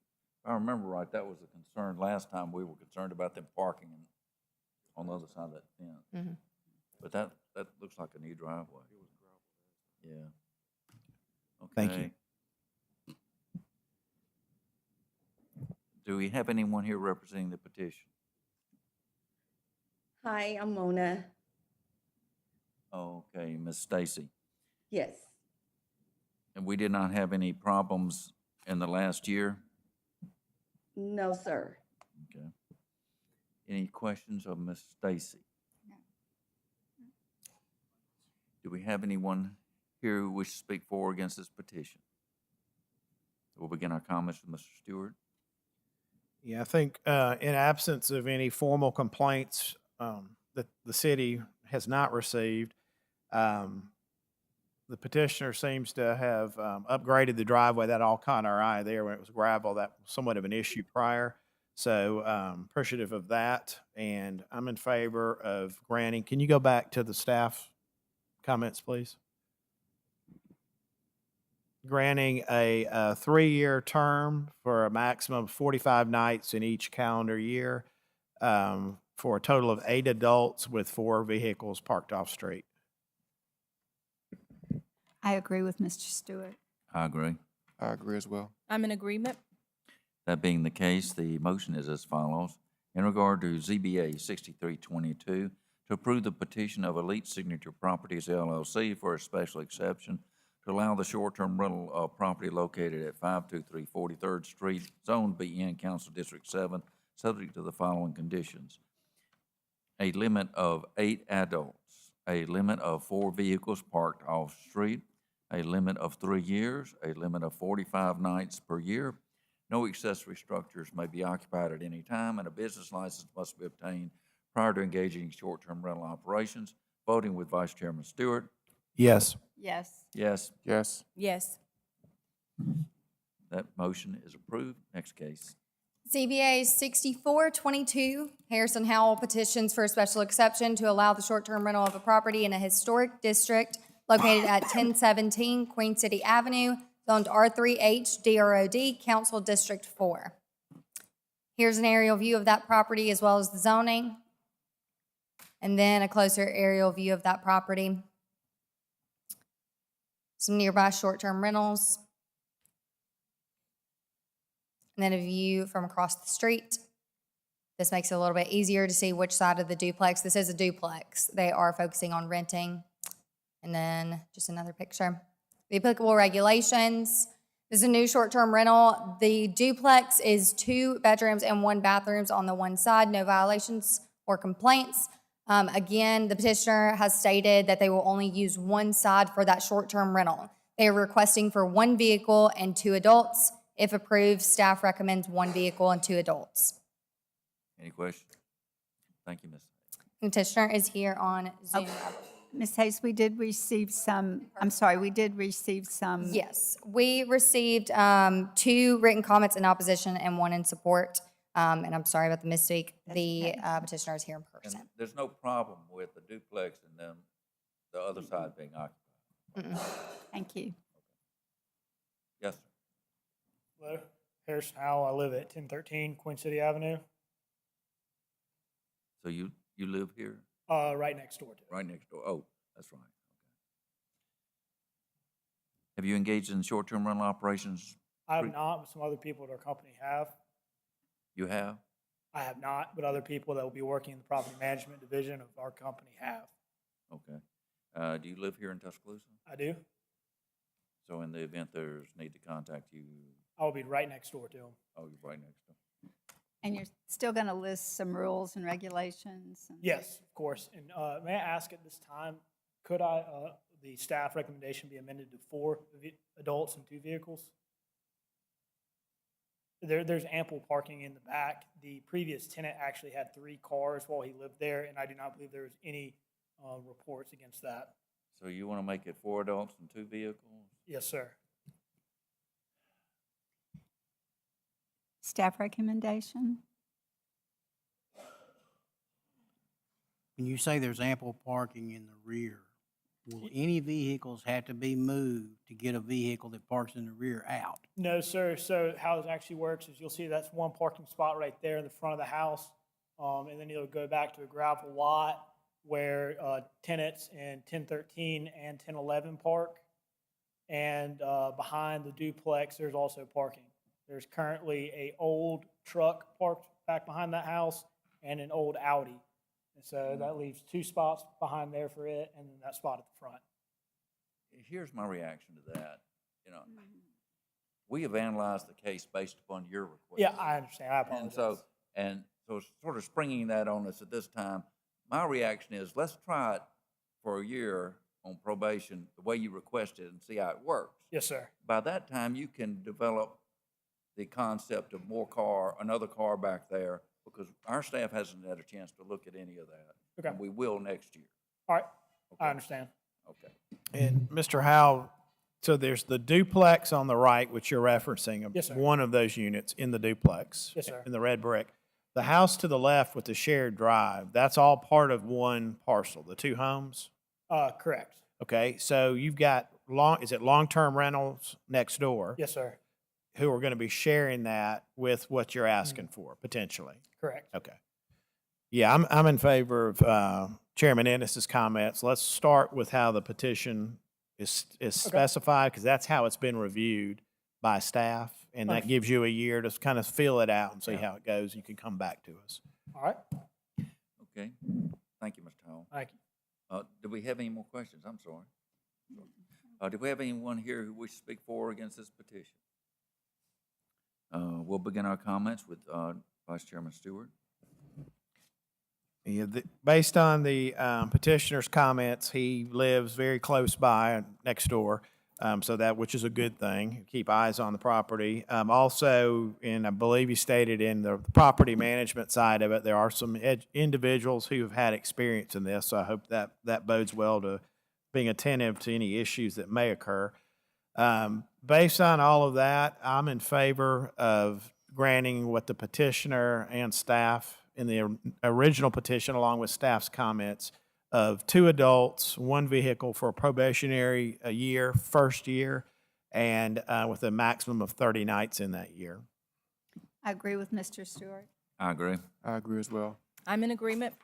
I remember right, that was a concern last time. We were concerned about them parking on the other side of that fence. Mhm. But that looks like a new driveway. Yeah. Okay. Thank you. Do we have anyone here representing the petition? Hi, I'm Mona. Okay, Ms. Stacy. Yes. And we did not have any problems in the last year? No, sir. Okay. Any questions of Ms. Stacy? Do we have anyone here who wishes to speak for or against this petition? We'll begin our comments with Mr. Stewart. Yeah, I think in absence of any formal complaints that the city has not received, the petitioner seems to have upgraded the driveway. That all caught our eye there when it was gravel. That was somewhat of an issue prior. So appreciative of that, and I'm in favor of granting. Can you go back to the staff comments, please? Granting a 3-year term for a maximum of 45 nights in each calendar year for a total of 8 adults with 4 vehicles parked off-street. I agree with Mr. Stewart. I agree. I agree as well. I'm in agreement. That being the case, the motion is as follows. In regard to ZBA 6322, to approve the petition of Elite Signature Properties LLC for a special exception to allow the short-term rental of property located at 523 43rd Street, Zone BN, Council District 7, subject to the following conditions. A limit of 8 adults, a limit of 4 vehicles parked off-street, a limit of 3 years, a limit of 45 nights per year. No accessory structures may be occupied at any time, and a business license must be obtained prior to engaging in short-term rental operations. Voting with Vice Chairman Stewart. Yes. Yes. Yes. Yes. Yes. That motion is approved. Next case. ZBA 6422, Harrison Howell petitions for a special exception to allow the short-term rental of a property in a historic district located at 1017 Queen City Avenue, zoned R3H DROD, Council District 4. Here's an aerial view of that property as well as the zoning, and then a closer aerial view of that property. Some nearby short-term rentals, and then a view from across the street. This makes it a little bit easier to see which side of the duplex. This is a duplex. They are focusing on renting. And then just another picture. The applicable regulations. This is a new short-term rental. The duplex is 2 bedrooms and 1 bathroom on the one side. No violations or complaints. Again, the petitioner has stated that they will only use one side for that short-term rental. They are requesting for 1 vehicle and 2 adults. If approved, staff recommends 1 vehicle and 2 adults. Any questions? Thank you, Ms. Petitioner is here on Zoom. Ms. Hayes, we did receive some, Yes, we received 2 written comments in opposition and 1 in support. And I'm sorry about the misspeak. The petitioner is here in person. And there's no problem with the duplex and then the other side being occupied. Thank you. Yes, sir. Hello, Harrison Howell. I live at 1013 Queen City Avenue, So you live here? right next door to it. Right next door. Oh, that's right. Okay. Have you engaged in short-term rental operations? I have not, but some other people at our company have. You have? I have not, but other people that will be working in the property management division of our company have. Okay. Do you live here in Tuscaloosa? I do. So in the event there's need to contact you, I will be right next door to them. oh, you're right next door. And you're still going to list some rules and regulations? Yes, of course. And may I ask at this time, could the staff recommendation be amended to 4 adults and 2 vehicles? There's ample parking in the back. The previous tenant actually had 3 cars while he lived there, and I do not believe there was any reports against that. So you want to make it 4 adults and 2 vehicles? Yes, sir. Staff recommendation? When you say there's ample parking in the rear, will any vehicles have to be moved to get a vehicle that parks in the rear out? No, sir. So how it actually works is you'll see that's 1 parking spot right there in the front of the house. And then you'll go back to a gravel lot where tenants in 1013 and 1011 park. And behind the duplex, there's also parking. There's currently an old truck parked back behind that house and an old Audi. And so that leaves 2 spots behind there for it and then that spot at the front. Here's my reaction to that. You know, we have analyzed the case based upon your request. Yeah, I understand. I And apologize. so sort of springing that on us at this time, my reaction is, let's try it for a year on probation, the way you requested, and see how it works. Yes, sir. By that time, you can develop the concept of another car back there, because our staff hasn't had a chance to look at any of that. Okay. And we will next year. All right. I understand. Okay. And Mr. Howell, so there's the duplex on the right, which you're referencing. Yes, sir. One of those units in the duplex. Yes, sir. In the red brick. The house to the left with the shared drive, that's all part of one parcel, the two homes? Correct. Okay, so you've got is it long-term rentals next door? Yes, sir. Who are going to be sharing that with what you're asking for, potentially? Correct. Okay. Yeah, I'm in favor of Chairman Ennis's comments. Let's start with how the petition is specified, because that's how it's been reviewed by staff, and that gives you a year to kind of feel it out and see how it goes. You can come back to us. All right. Okay. Thank you, Mr. Howell. Thank you. Do we have any more questions? I'm sorry. Do we have anyone here who wishes to speak for or against this petition? We'll begin our comments with Vice Chairman Stewart. Yeah, based on the petitioner's comments, he lives very close by, next door, so which is a good thing. Keep eyes on the property. Also, and I believe you stated in the property management side of it, there are some individuals who have had experience in this, so I hope that bodes well to being attentive to any issues that may occur. Based on all of that, I'm in favor of granting what the petitioner and staff in the original petition, along with staff's comments, of 2 adults, 1 vehicle for a probationary year, first year, and with a maximum of 30 nights in that year. I agree with Mr. Stewart. I agree. I agree as well. I'm in agreement.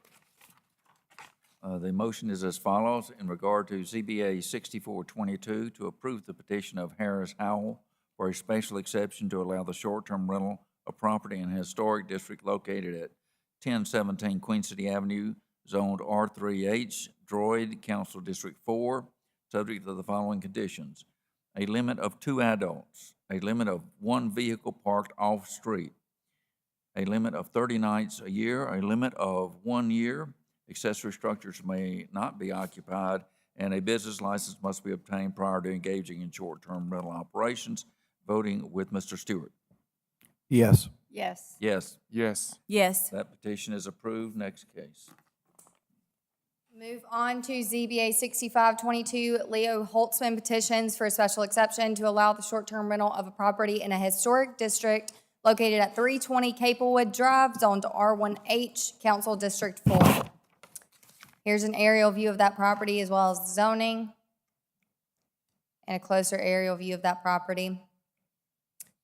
The motion is as follows. In regard to ZBA 6422, to approve the petition of Harris Howell for a special exception to allow the short-term rental of property in a historic district located at 1017 Queen City Avenue, zoned R3H, Droid, Council District 4, subject to the following conditions: a limit of 2 adults, a limit of 1 vehicle parked off-street, a limit of 30 nights a year, a limit of 1 year, accessory structures may not be occupied, and a business license must be obtained prior to engaging in short-term rental operations. Voting with Mr. Stewart. Yes. Yes. Yes. Yes. Yes. That petition is approved. Next case. Move on to ZBA 6522, Leo Holtzman petitions for a special exception to allow the short-term rental of a property in a historic district located at 320 Caplewood Drive, zoned R1H, Council District 4. Here's an aerial view of that property as well as the zoning, and a closer aerial view of that property.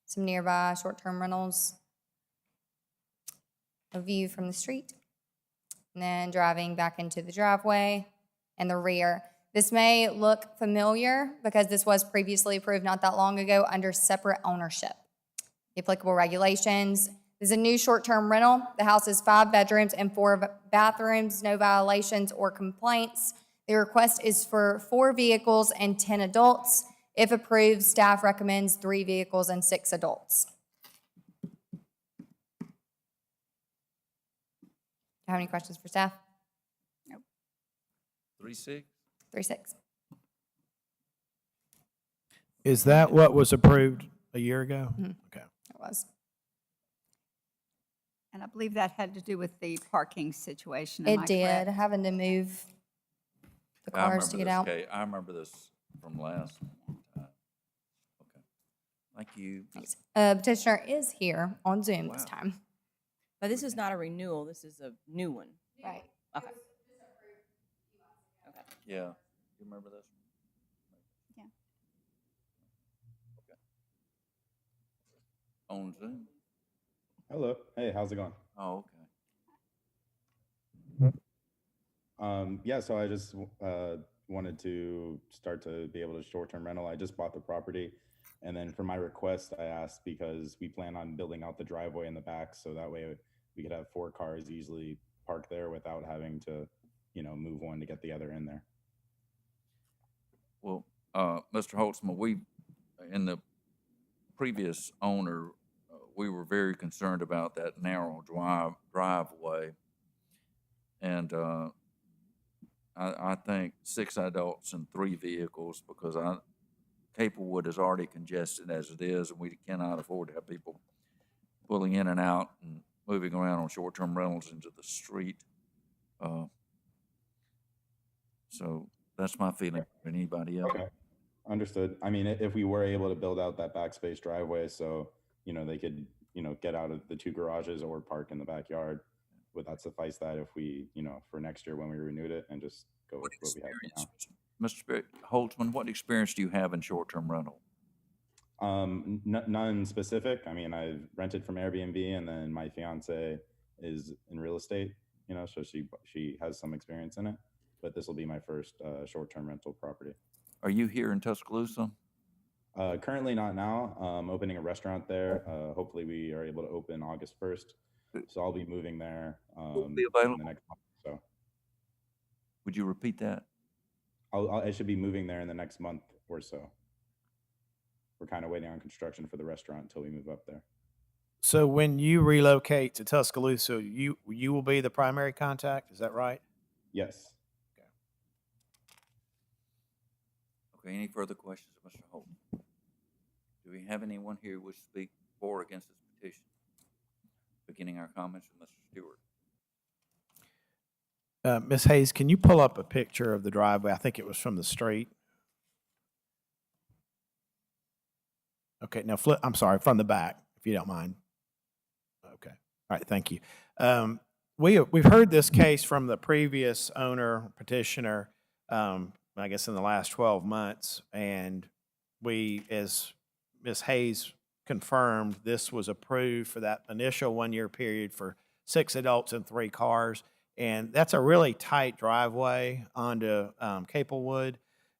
Some nearby short-term rentals. A view from the street, and then driving back into the driveway and the rear. This may look familiar because this was previously approved not that long ago under separate ownership. The applicable regulations. This is a new short-term rental. The house is 5 bedrooms and 4 bathrooms, no violations or complaints. The request is for 4 vehicles and 10 adults. If approved, staff recommends 3 vehicles and 6 adults. Have any questions for staff? Nope. 3-6. 3-6. Is that what was approved a year ago? Mhm. Okay. It was. And I believe that had to do with the parking situation. Am It I did, correct? having to move the I cars to remember get out. this case. I remember this from last time. Okay. Thank you. Thanks. Petitioner is here on Zoom this Wow. time. But this is not a renewal, this is a new one. Right. Okay. Okay. Yeah. You remember this? Yeah. Okay. On Zoom. Hello. Hey, how's it going? Oh, okay. Yeah, so I just wanted to start to be able to short-term rental. I just bought the property, and then for my request, I asked because we plan on building out the driveway in the back, so that way we could have 4 cars easily parked there without having to, move one to get the other in there. Well, Mr. Holtzman, we, in the previous owner, we were very concerned about that narrow driveway. And I think 6 adults and 3 vehicles, because Caplewood is already congested as it is, and we cannot afford to have people pulling in and out and moving around on short-term rentals into the street. So that's my feeling. Anybody else? Okay, understood. I mean, if we were able to build out that backspace driveway, so, they could, get out of the 2 garages or park in the backyard, would that suffice that if we, for next year when we renewed it and just go with what we have now? Mr. Holtzman, what experience do you have in short-term rental? None specific. I mean, I've rented from Airbnb, and then my fiance is in real estate, so she has some experience in it, but this will be my first short-term rental property. Are you here in Tuscaloosa? Currently not now. Opening a restaurant there. Hopefully we are able to open August 1st. So I'll be moving there Be available. in the next month or so. Would you repeat that? I should be moving there in the next month or so. We're kind of waiting on construction for the restaurant until we move up there. So when you relocate to Tuscaloosa, you will be the primary contact, is that right? Yes. Okay, any further questions of Mr. Holt? Do we have anyone here who would speak for or against this petition? Beginning our comments with Mr. Stewart. Ms. Hayes, can you pull up a picture of the driveway? I think it was from the street. Okay, now I'm sorry, from the back, if you don't mind. Okay, all right, thank you. We've heard this case from the previous owner petitioner, I guess in the last 12 months, and we, as Ms. Hayes confirmed, this was approved for that initial 1-year period for 6 adults and 3 cars. And that's a really tight driveway onto Caplewood.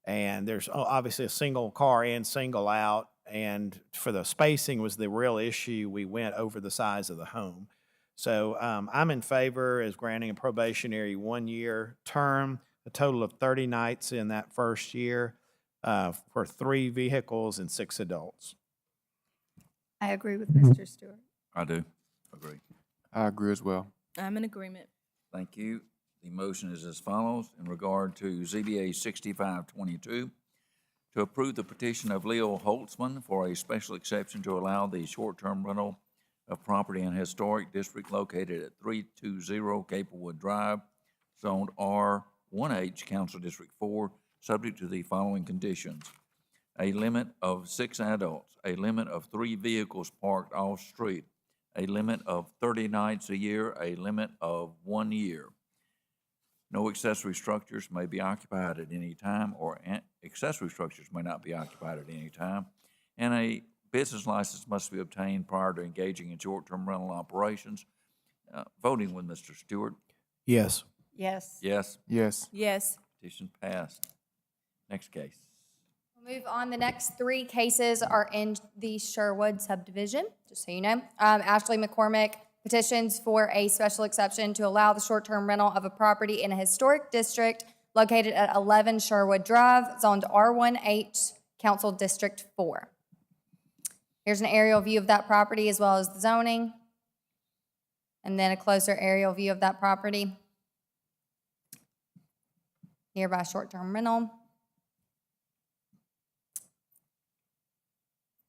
And there's obviously a single car in, single out. And for the spacing was the real issue. We went over the size of the home. So I'm in favor as granting a probationary 1-year term, a total of 30 nights in that first year for 3 vehicles and 6 adults. I agree with Mr. Stewart. I do agree. I agree as well. I'm in agreement. Thank you. The motion is as follows in regard to ZBA 6522 to approve the petition of Leo Holtzman for a special exception to allow the short-term rental of property in a historic district located at 320 Caplewood Drive, zoned R1H, Council District 4, subject to the following conditions: a limit of 6 adults, a limit of 3 vehicles parked off-street, a limit of 30 nights a year, a limit of 1 year. No accessory structures may be occupied at any time, or accessory structures may not be occupied at any time, and a business license must be obtained prior to engaging in short-term rental operations. Voting with Mr. Stewart. Yes. Yes. Yes. Yes. Yes. Petition passed. Next case. We'll move on. The next 3 cases are in the Sherwood subdivision, just so you know. Ashley McCormick petitions for a special exception to allow the short-term rental of a property in a historic district located at 11 Sherwood Drive, zoned R1H, Council District 4. Here's an aerial view of that property as well as the zoning, and then a closer aerial view of that property. Nearby short-term rental.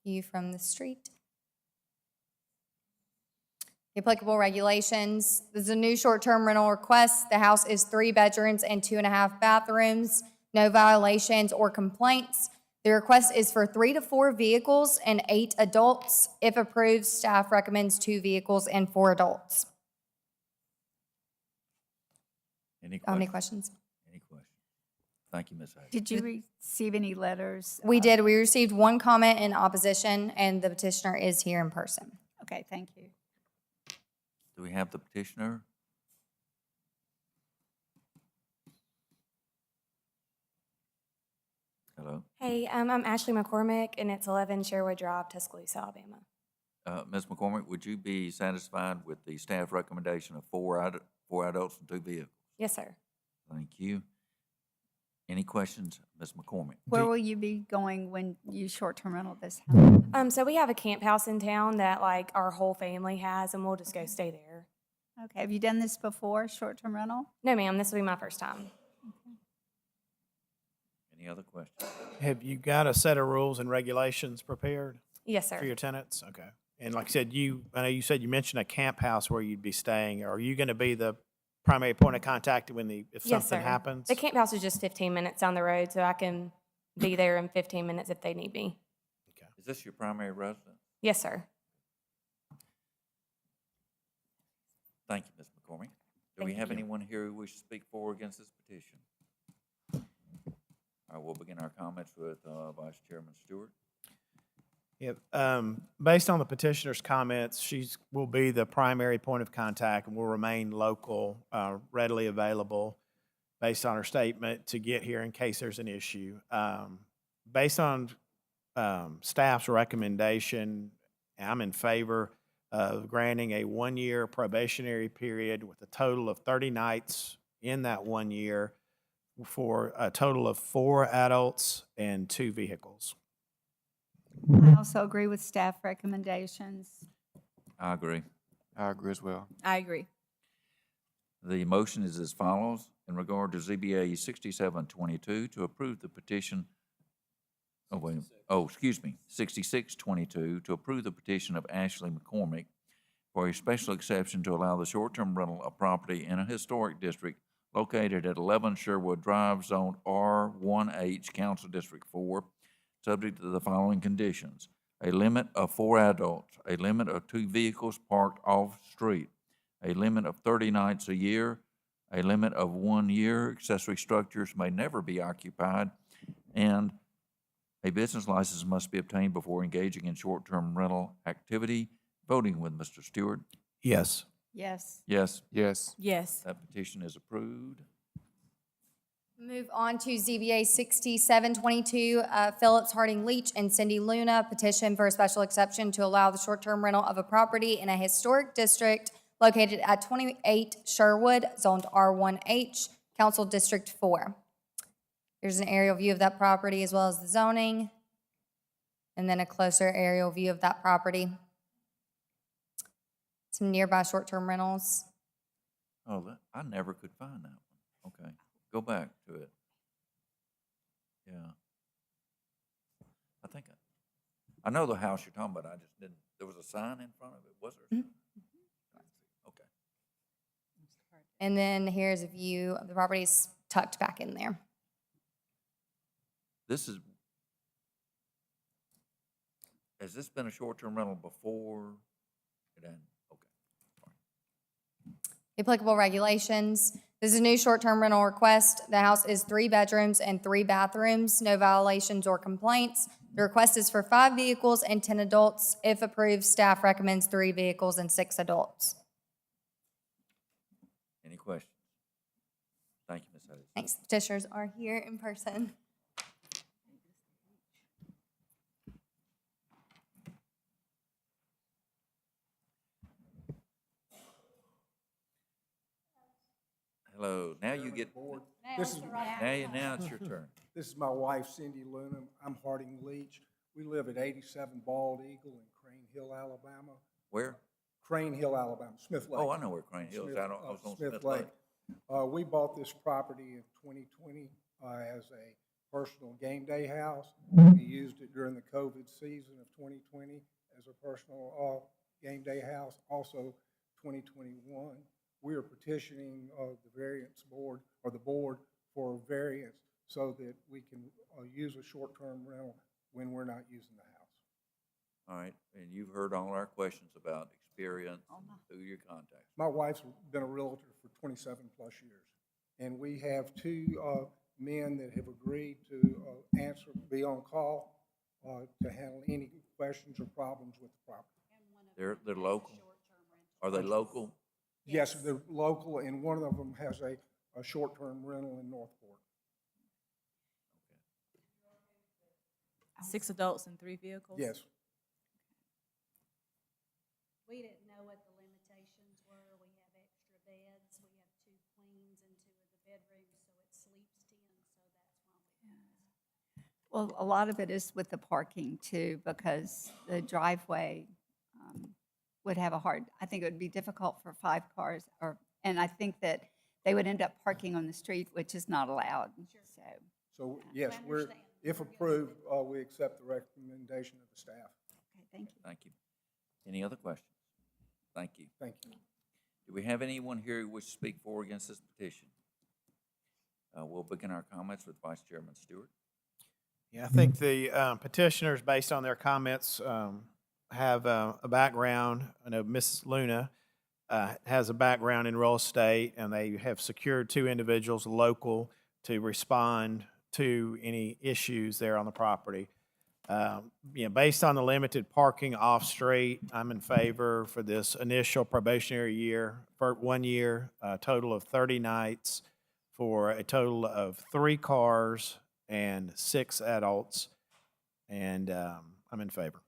View from the street. The applicable regulations. This is a new short-term rental request. The house is 3 bedrooms and 2.5 bathrooms. No violations or complaints. The request is for 3 to 4 vehicles and 8 adults. If approved, staff recommends 2 vehicles and 4 adults. Any Any questions? questions? Any questions? Thank you, Ms. Hayes. Did you receive any letters? We did. We received 1 comment in opposition, and the petitioner is here in person. Okay, thank you. Do we have the petitioner? Hello. Hey, I'm Ashley McCormick, and it's 11 Sherwood Drive, Tuscaloosa, Alabama. Ms. McCormick, would you be satisfied with the staff recommendation of 4 adults and 2 vehicles? Yes, sir. Thank you. Any questions, Ms. McCormick? Where will you be going when you short-term rental this house? So we have a camp house in town that like our whole family has, and we'll just go stay there. Okay, have you done this before, short-term rental? No, ma'am, this will be my first time. Any other questions? Have you got a set of rules and regulations prepared Yes, for sir. your tenants? Okay. And like I said, I know you mentioned a camp house where you'd be staying. Are you going to be the primary point of contact if Yes, something sir. happens? The camp house is just 15 minutes down the road, so I can be there in 15 minutes if they need me. Is this your primary residence? Yes, sir. Thank you, Ms. McCormick. Do we have anyone here who wishes to speak for or against this petition? All right, we'll begin our comments with Vice Chairman Stewart. Yep. Based on the petitioner's comments, she will be the primary point of contact and will remain local, readily available based on her statement to get here in case there's an issue. Based on staff's recommendation, I'm in favor of granting a one-year probationary period with a total of 30 nights in that 1 year for a total of 4 adults and 2 vehicles. I also agree with staff recommendations. I agree. I agree as well. I agree. The motion is as follows. In regard to ZBA 6722, to approve the petition, 6622, to approve the petition of Ashley McCormick for a special exception to allow the short-term rental of property in a historic district located at 11 Sherwood Drive, Zone R1H, Council District 4, subject to the following conditions: a limit of 4 adults, a limit of 2 vehicles parked off-street, a limit of 30 nights a year, a limit of 1 year, accessory structures may never be occupied, and a business license must be obtained before engaging in short-term rental activity. Voting with Mr. Stewart. Yes. Yes. Yes. Yes. Yes. That petition is approved. Move on to ZBA 6722, Phillips Harding Leach and Cindy Luna, petition for a special exception to allow the short-term rental of a property in a historic district located at 28 Sherwood, zoned R1H, Council District 4. Here's an aerial view of that property as well as the zoning, and then a closer aerial view of that property. Some nearby short-term rentals. Oh, I never could find that one. Okay, go back to it. Yeah. I know the house you're talking about, I just didn't, there was a sign in front of it, was there? Okay. And then here's a view of the properties tucked back in there. Has this been a short-term rental before it ended? Applicable regulations. This is a new short-term rental request. The house is 3 bedrooms and 3 bathrooms, no violations or complaints. The request is for 5 vehicles and 10 adults. If approved, staff recommends 3 vehicles and 6 adults. Any questions? Thank you, Ms. Hayes. Thanks. Petitioners are here in person. Hello, now you get, now it's your turn. This is my wife, Cindy Luna. I'm Harding Leach. We live at 87 Bald Eagle in Crane Hill, Alabama. Where? Crane Hill, Alabama, Smith Lake. Oh, I know where Crane Hill is. I was on Smith Lake. We bought this property in 2020 as a personal game day house. We used it during the COVID season of 2020 as a personal game day house. Also, 2021. We are petitioning the variance board or the board for variance so that we can use a short-term rental when we're not using the house. All right, and you've heard all our questions about experience through your contacts. My wife's been a realtor for 27 plus years, and we have 2 men that have agreed to be on call to handle any questions or problems with the property. They're local? Are they local? Yes, they're local, and one of them has a short-term rental in Northport. 6 adults and 3 vehicles? Yes. We didn't know what the limitations were. We have extra beds. We have 2 queens and 2 of the bedrooms, so it sleeps 10, so that's Well, a lot of it is with the parking too, because the driveway would have a hard, I think it would be difficult for 5 cars, and I think that they would end up parking on the street, which is not allowed, so. So, yes, if approved, we accept the recommendation of the staff. Okay, thank you. Thank you. Any other questions? Thank you. Thank you. Do we have anyone here who wishes to speak for or against this petition? We'll begin our comments with Vice Chairman Stewart. Yeah, I think the petitioners, based on their comments, have a background. I know Ms. Luna has a background in real estate, and they have secured 2 individuals local to respond to any issues there on the property. Based on the limited parking off-street, I'm in favor for this initial probationary year, for 1 year, a total of 30 nights, for a total of 3 cars and 6 adults, and I'm in favor.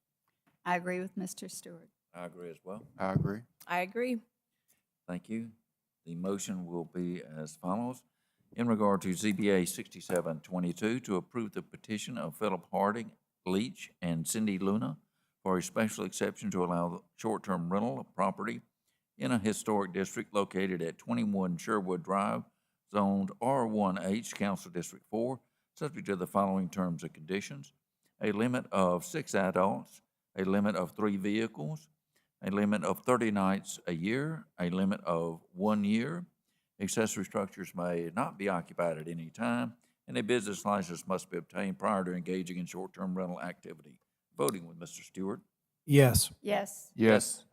I agree with Mr. Stewart. I agree as well. I agree. I agree. Thank you. The motion will be as follows. In regard to ZBA 6722, to approve the petition of Philip Harding, Leach, and Cindy Luna for a special exception to allow the short-term rental of property in a historic district located at 21 Sherwood Drive, zoned R1H, Council District 4, subject to the following terms and conditions: a limit of 6 adults, a limit of 3 vehicles, a limit of 30 nights a year, a limit of 1 year. Accessory structures may not be occupied at any time, and a business license must be obtained prior to engaging in short-term rental activity. Voting with Mr. Stewart. Yes. Yes. Yes.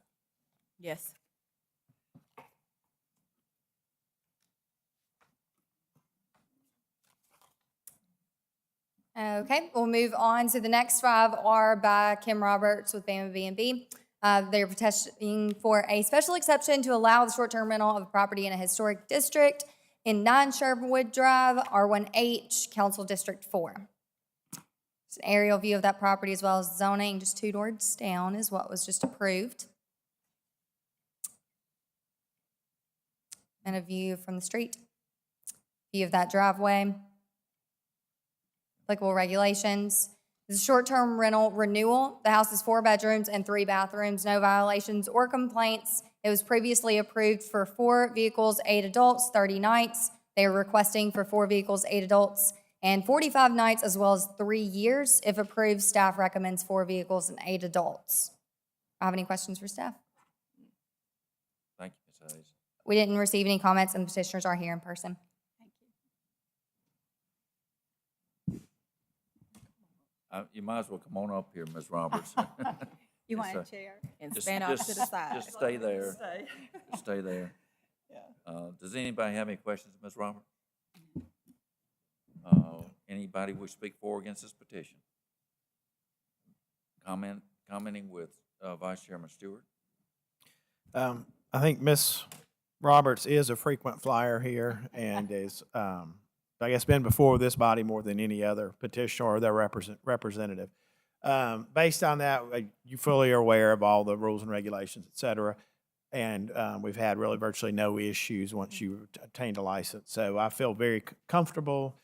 Yes. Okay, we'll move on. So the next 5 are by Kim Roberts with Bama B&B. They're petitioning for a special exception to allow the short-term rental of property in a historic district in 9 Sherwood Drive, R1H, Council District 4. It's an aerial view of that property as well as zoning, just 2 doors down is what was just approved. And a view from the street, view of that driveway. Applicable regulations. This is short-term rental renewal. The house is 4 bedrooms and 3 bathrooms, no violations or complaints. It was previously approved for 4 vehicles, 8 adults, 30 nights. They are requesting for 4 vehicles, 8 adults, and 45 nights, as well as 3 years. If approved, staff recommends 4 vehicles and 8 adults. I have any questions for staff? Thank you, Ms. Hayes. We didn't receive any comments, and the petitioners are here in person. You might as well come on up here, Ms. Roberts. You want a Yes, chair? And Just- stand off just- to the side. Just stay there. Just stay there. Does anybody have any questions, Ms. Roberts? Anybody wish to speak for or against this petition? Commenting with Vice Chairman Stewart? I think Ms. Roberts is a frequent flyer here and is, I guess, been before this body more than any other petitioner or their representative. Based on that, you fully are aware of all the rules and regulations, et cetera, and we've had really virtually no issues once you obtained a license. So I feel very comfortable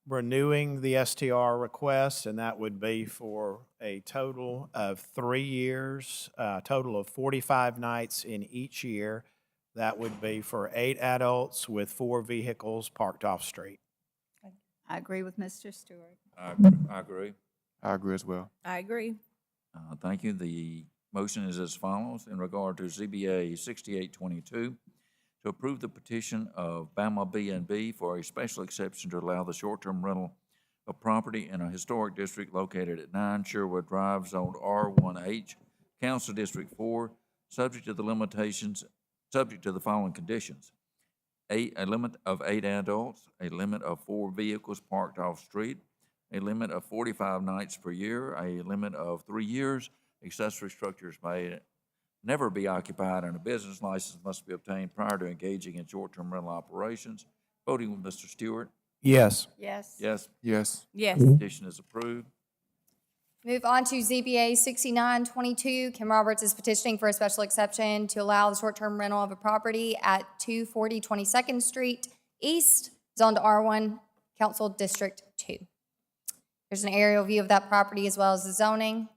renewing the STR request, and that would be for a total of 3 years, a total of 45 nights in each year. That would be for 8 adults with 4 vehicles parked off-street. I agree with Mr. Stewart. I agree. I agree as well. I agree. Thank you. The motion is as follows. In regard to ZBA 6822, to approve the petition of Bama B&B for a special exception to allow the short-term rental of property in a historic district located at 9 Sherwood Drive, zoned R1H, Council District 4, subject to the following conditions: a limit of 8 adults, a limit of 4 vehicles parked off-street, a limit of 45 nights per year, a limit of 3 years. Accessory structures may never be occupied, and a business license must be obtained prior to engaging in short-term rental operations. Voting with Mr. Stewart. Yes. Yes. Yes. Yes. Yes. Petition is approved. Move on to ZBA 6922. Kim Roberts is petitioning for a special exception to allow the short-term rental of a property at 240 22nd Street East, zoned R1, Council District 2. There's an aerial view of that property as well as the zoning,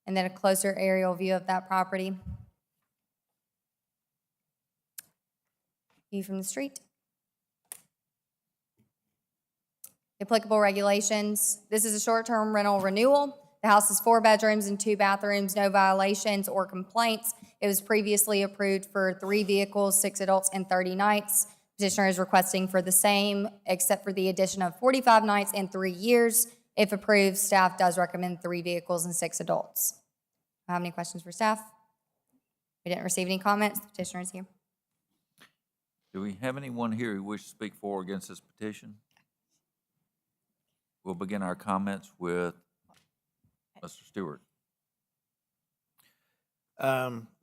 and then a closer aerial view of that property. View from the street. Applicable regulations. This is a short-term rental renewal. The house is 4 bedrooms and 2 bathrooms, no violations or complaints. It was previously approved for 3 vehicles, 6 adults, and 30 nights. Petitioner is requesting for the same, except for the addition of 45 nights and 3 years. If approved, staff does recommend 3 vehicles and 6 adults. Have any questions for staff? We didn't receive any comments. The petitioner is here. Do we have anyone here who wishes to speak for or against this petition? We'll begin our comments with Mr. Stewart.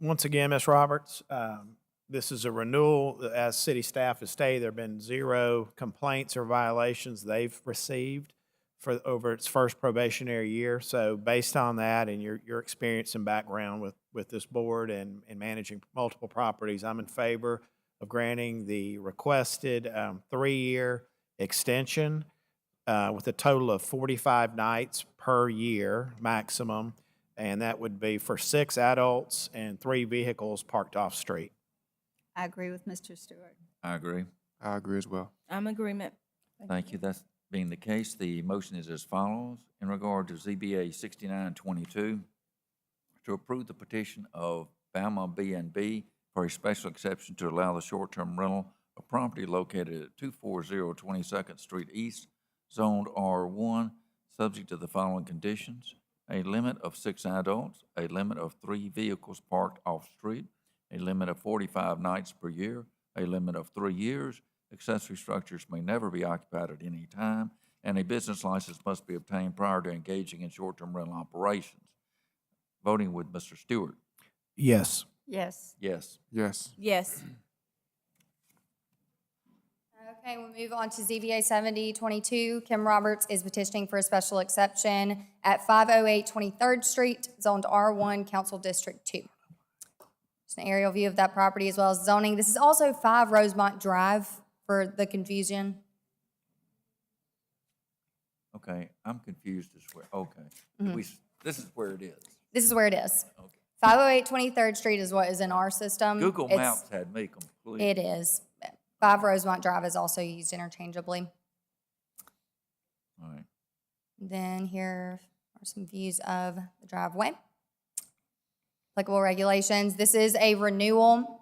Once again, Ms. Roberts, this is a renewal. As city staff has stated, there have been 0 complaints or violations they've received for over its first probationary year. So based on that and your experience and background with this board and managing multiple properties, I'm in favor of granting the requested 3-year extension with a total of 45 nights per year maximum, and that would be for 6 adults and 3 vehicles parked off-street. I agree with Mr. Stewart. I agree. I agree as well. I'm in agreement. Thank you. That's being the case, the motion is as follows. In regard to ZBA 6922, to approve the petition of Bama B&B for a special exception to allow the short-term rental of property located at 240 22nd Street East, zoned R1, subject to the following conditions: a limit of 6 adults, a limit of 3 vehicles parked off-street, a limit of 45 nights per year, a limit of 3 years, accessory structures may never be occupied at any time, and a business license must be obtained prior to engaging in short-term rental operations. Voting with Mr. Stewart. Yes. Yes. Yes. Yes. Yes. Okay, we'll move on to ZBA 7022. Kim Roberts is petitioning for a special exception at 508 23rd Street, zoned R1, Council District 2. Just an aerial view of that property as well as zoning. This is also 5 Rosemont Drive for the confusion. Okay, I'm confused as well. Okay. This is where it is. This is where it is. Okay. 508 23rd Street is what is in our system. Google It's- Maps had me complete. It is. 5 Rosemont Drive is also used interchangeably. All right. Then here are some views of the driveway. Applicable regulations. This is a renewal.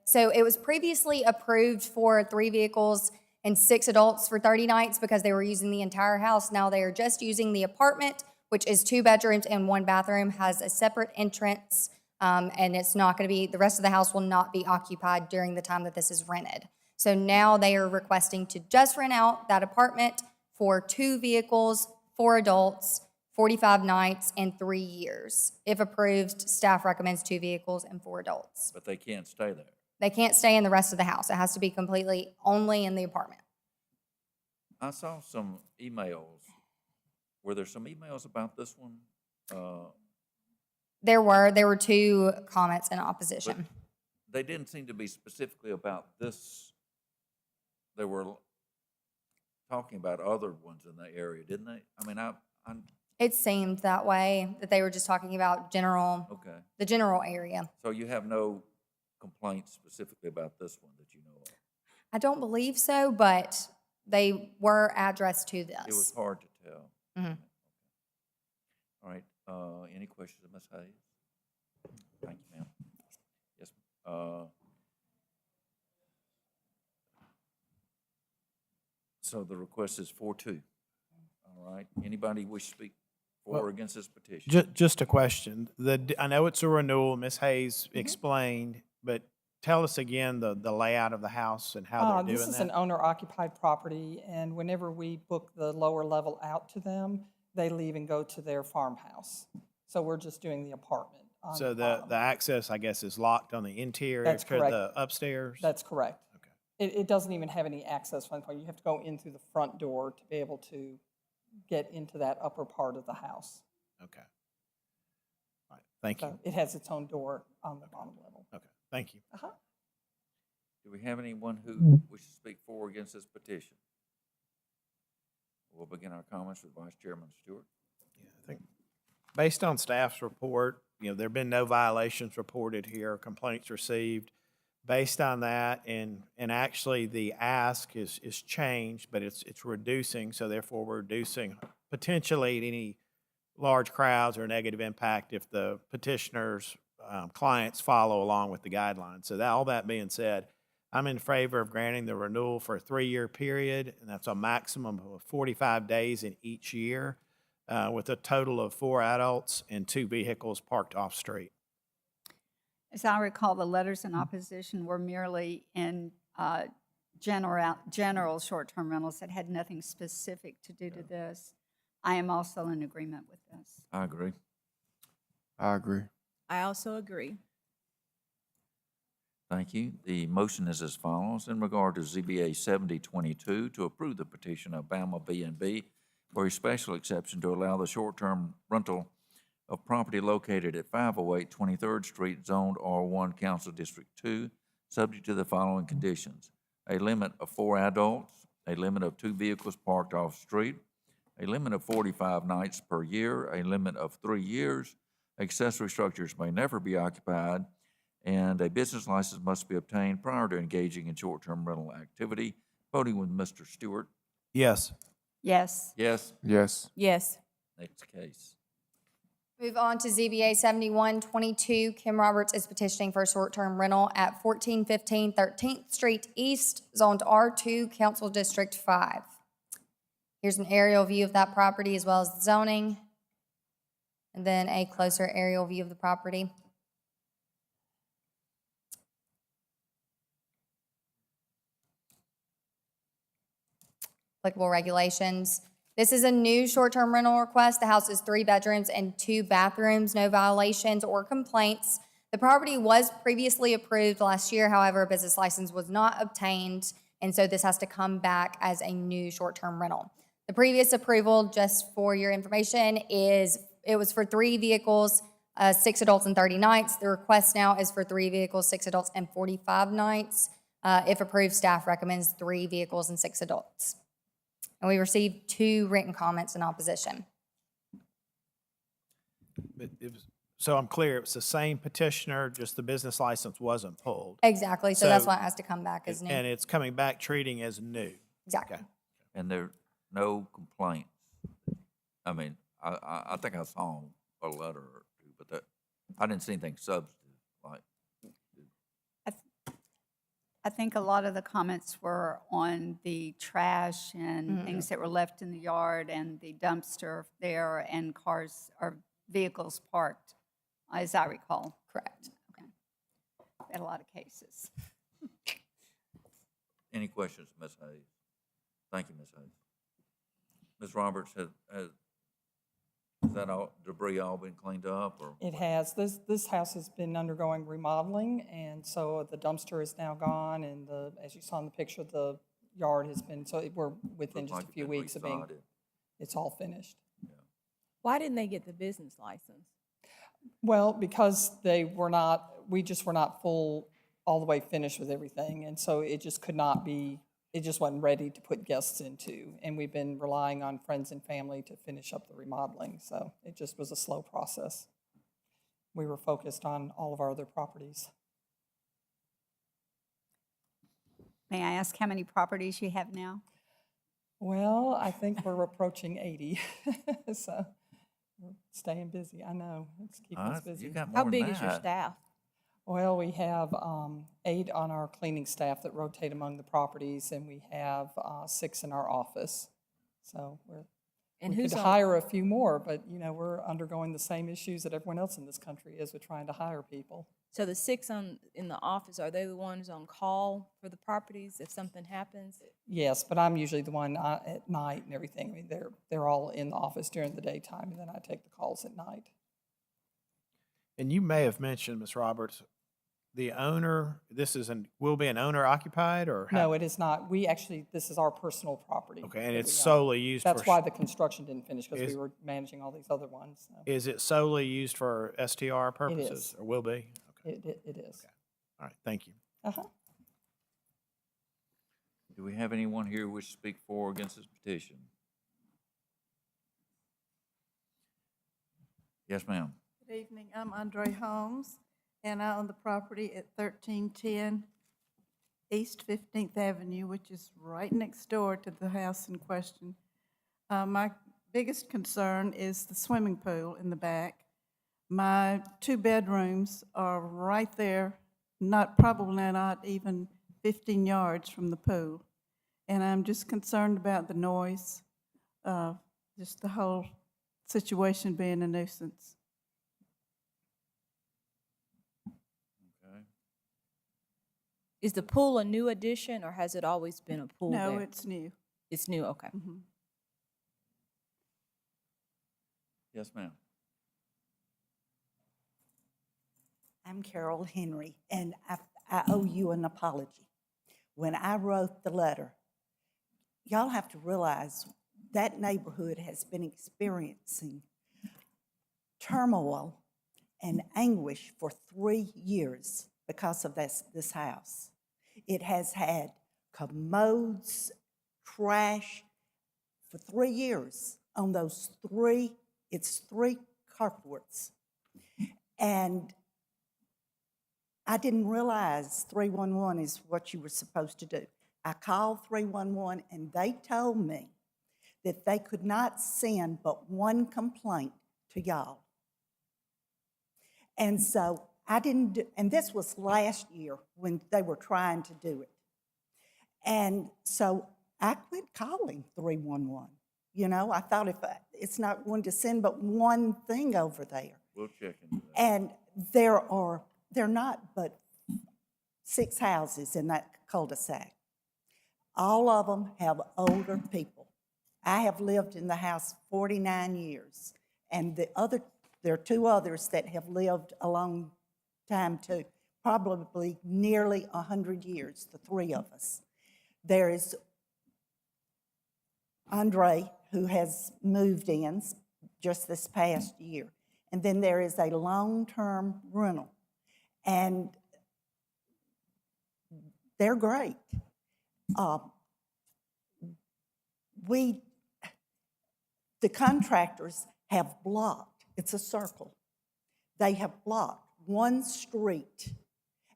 So it was previously approved for 3 vehicles and 6 adults for 30 nights because they were using the entire house. Now they are just using the apartment, which is 2 bedrooms and 1 bathroom, has a separate entrance, and it's not going to be, the rest of the house will not be occupied during the time that this is rented. So now they are requesting to just rent out that apartment for 2 vehicles, 4 adults, 45 nights, and 3 years. If approved, staff recommends 2 vehicles and 4 adults. But they can't stay there. They can't stay in the rest of the house. It has to be completely only in the apartment. I saw some emails. Were there some emails about this one? There were 2 comments in opposition. They didn't seem to be specifically about this. They were talking about other ones in the area, didn't they? I mean, I'm It seemed that way, that they were just talking about okay. the general area. So you have no complaints specifically about this one that you know of? I don't believe so, but they were addressed to this. It was hard to tell. Mhm. All right, any questions of Ms. Hayes? Thank you, ma'am. Yes, so the request is 4-2. All right, anybody wish to speak for or against this petition? Just a question. I know it's a renewal, Ms. Hayes explained, but tell us again the layout of the house and how they're doing that. This is an owner-occupied property, and whenever we book the lower level out to them, they leave and go to their farmhouse. So we're just doing the apartment. on So the the access, I guess, is locked on the interior That's to correct. the upstairs? That's correct. Okay. It doesn't even have any access from the point. You have to go in through the front door to be able to get into that upper part of the house. Okay. All right, thank you. So it has its own door on the bottom level. Okay, thank you. Uh-huh. Do we have anyone who wishes to speak for or against this petition? We'll begin our comments with Vice Chairman Stewart. I think based on staff's report, there have been no violations reported here, complaints received. Based on that, and actually the ask is changed, but it's reducing, so therefore we're reducing potentially any large crowds or negative impact if the petitioner's clients follow along with the guidelines. So all that being said, I'm in favor of granting the renewal for a 3-year period, and that's a maximum of 45 days in each year, with a total of 4 adults and 2 vehicles parked off-street. As I recall, the letters in opposition were merely in general short-term rentals that had nothing specific to do to this. I am also in agreement with this. I agree. I agree. I also agree. Thank you. The motion is as follows. In regard to ZBA 7022, to approve the petition of Bama B&B for a special exception to allow the short-term rental of property located at 508 23rd Street, zoned R1, Council District 2, subject to the following conditions: a limit of 4 adults, a limit of 2 vehicles parked off-street, a limit of 45 nights per year, a limit of 3 years, accessory structures may never be occupied, and a business license must be obtained prior to engaging in short-term rental activity. Voting with Mr. Stewart. Yes. Yes. Yes. Yes. Yes. Next case. Move on to ZBA 7122. Kim Roberts is petitioning for a short-term rental at 1415 13th Street East, zoned R2, Council District 5. Here's an aerial view of that property as well as the zoning, and then a closer aerial view of the property. Applicable regulations. This is a new short-term rental request. The house is 3 bedrooms and 2 bathrooms, no violations or complaints. The property was previously approved last year, however, a business license was not obtained, and so this has to come back as a new short-term rental. The previous approval, just for your information, it was for 3 vehicles, 6 adults and 30 nights. The request now is for 3 vehicles, 6 adults and 45 nights. If approved, staff recommends 3 vehicles and 6 adults. And we received 2 written comments in opposition. So I'm clear, it was the same petitioner, just the business license wasn't pulled. Exactly, so that's why it has to come back as new. And it's coming back treating as new. Exactly. Okay. And there are no complaints. I mean, I think I saw a letter or 2, but I didn't see anything substantive like. I think a lot of the comments were on the trash and things that were left in the yard and the dumpster there and cars or vehicles parked, as I recall. Correct. Okay. We had a lot of cases. Any questions, Ms. Hayes? Thank you, Ms. Hayes. Ms. Roberts, has that debris all been cleaned up, or? It has. This house has been undergoing remodeling, and so the dumpster is now gone, and as you saw in the picture, the yard has been, so we're within just a few weeks of being, it's all finished. Yeah. Why didn't they get the business license? Well, because we just were not all the way finished with everything, and so it just could not be, it just wasn't ready to put guests into, and we've been relying on friends and family to finish up the remodeling, so it just was a slow process. We were focused on all of our other properties. May I ask how many properties you have now? Well, I think we're approaching 80, so we're staying busy. I know, it's keeping us busy. How big is your staff? Well, we have 8 on our cleaning staff that rotate among the properties, and we have 6 in our office. So we could hire a few more, but we're undergoing the same issues that everyone else in this country is with trying to hire people. So the 6 in the office, are they the ones on call for the properties if something happens? Yes, but I'm usually the one at night and everything. I mean, they're all in the office during the daytime, and then I take the calls at night. And you may have mentioned, Ms. Roberts, the owner, will be an owner occupied, or? No, it is not. This is our personal property. Okay, and it's solely used for? That's why the construction didn't finish, because we were managing all these other ones. So. Is it solely used for STR purposes? It is. Or will be? Okay. It is. Okay. All right, thank you. Uh-huh. Do we have anyone here who wishes to speak for or against this petition? Yes, ma'am. Good evening, I'm Andre Holmes, and I own the property at 1310 East 15th Avenue, which is right next door to the house in question. My biggest concern is the swimming pool in the back. My 2 bedrooms are right there, probably not even 15 yards from the pool. And I'm just concerned about the noise, just the whole situation being a nuisance. Okay. Is the pool a new addition, or has it always been a pool No, there? it's new. It's new, okay. Mhm. Yes, ma'am. I'm Carol Henry, and I owe you an apology. When I wrote the letter, y'all have to realize that neighborhood has been experiencing turmoil and anguish for 3 years because of this house. It has had commodes, trash for 3 years on those it's 3 carports. And I didn't realize 311 is what you were supposed to do. I called 311 and they told me that they could not send but 1 complaint to y'all. And so I didn't do, and this was last year when they were trying to do it. And so I quit calling 311. You know, I thought if it's not going to send but 1 thing over there. We'll check into that. And there are not but 6 houses in that cul-de-sac. All of them have older people. I have lived in the house 49 years, and there are 2 others that have lived a long time too, probably nearly 100 years, the 3 of us. There is Andre, who has moved in just this past year, and then there is a long-term rental. And they're great. The contractors have blocked, it's a circle. They have blocked 1 street,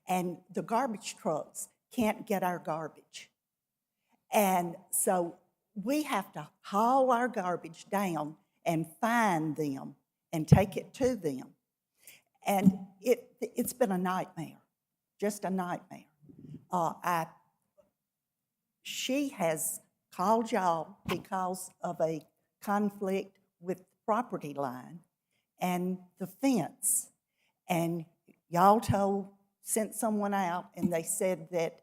and the garbage trucks can't get our garbage. And so we have to haul our garbage down and find them and take it to them. And it's been a nightmare, just a nightmare. She has called y'all because of a conflict with the property line and the fence. And y'all sent someone out and they said that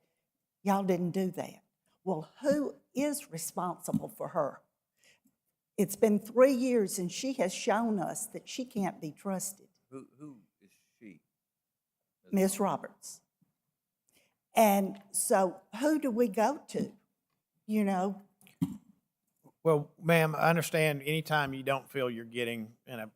y'all didn't do that. Well, who is responsible for her? It's been 3 years and she has shown us that she can't be trusted. Who is she? Ms. Roberts. And so who do we go to? You know? Well, ma'am, I understand anytime you don't feel you're getting, and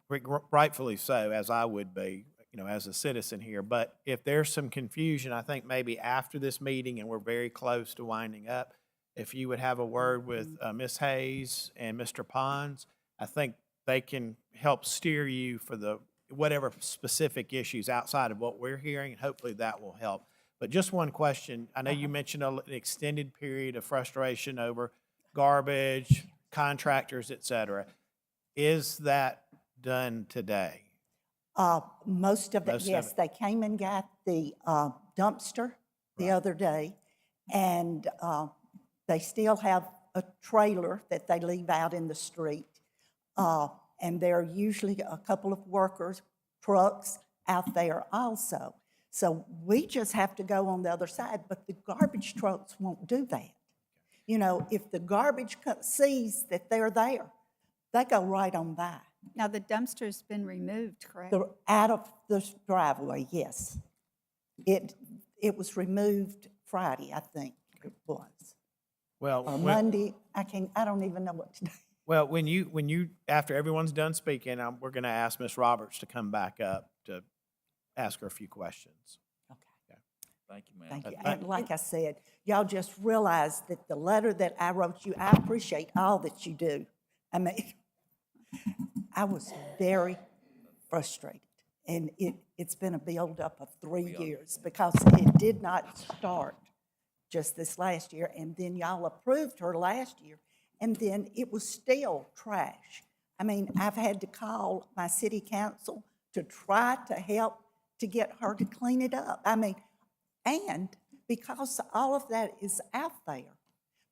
rightfully so, as I would be, you know, as a citizen here. But if there's some confusion, I think maybe after this meeting, and we're very close to winding up, if you would have a word with Ms. Hayes and Mr. Pons, I think they can help steer you for the whatever specific issues outside of what we're hearing, and hopefully that will help. But just one question. I know you mentioned an extended period of frustration over garbage, contractors, et cetera. Is that done today? Most of it, yes. They came and got the dumpster the other day, and they still have a trailer that they leave out in the street. And there are usually a couple of workers, trucks out there also. So we just have to go on the other side, but the garbage trucks won't do that. You know, if the garbage sees that they're there, they go right on by. Now, the dumpster's been removed, correct? Out of the driveway, yes. It was removed Friday, I think it was. Well, Or Monday, I don't even know what today. Well, when you after everyone's done speaking, we're going to ask Ms. Roberts to come back up to ask her a few questions. Okay. Thank you, ma'am. Thank you. And like I said, y'all just realize that the letter that I wrote you, I appreciate all that you do. I mean, I was very frustrated. And it's been a buildup of 3 years because it did not start just this last year. And then y'all approved her last year, and then it was still trash. I mean, I've had to call my city council to try to help to get her to clean it up. I mean, and because all of that is out there,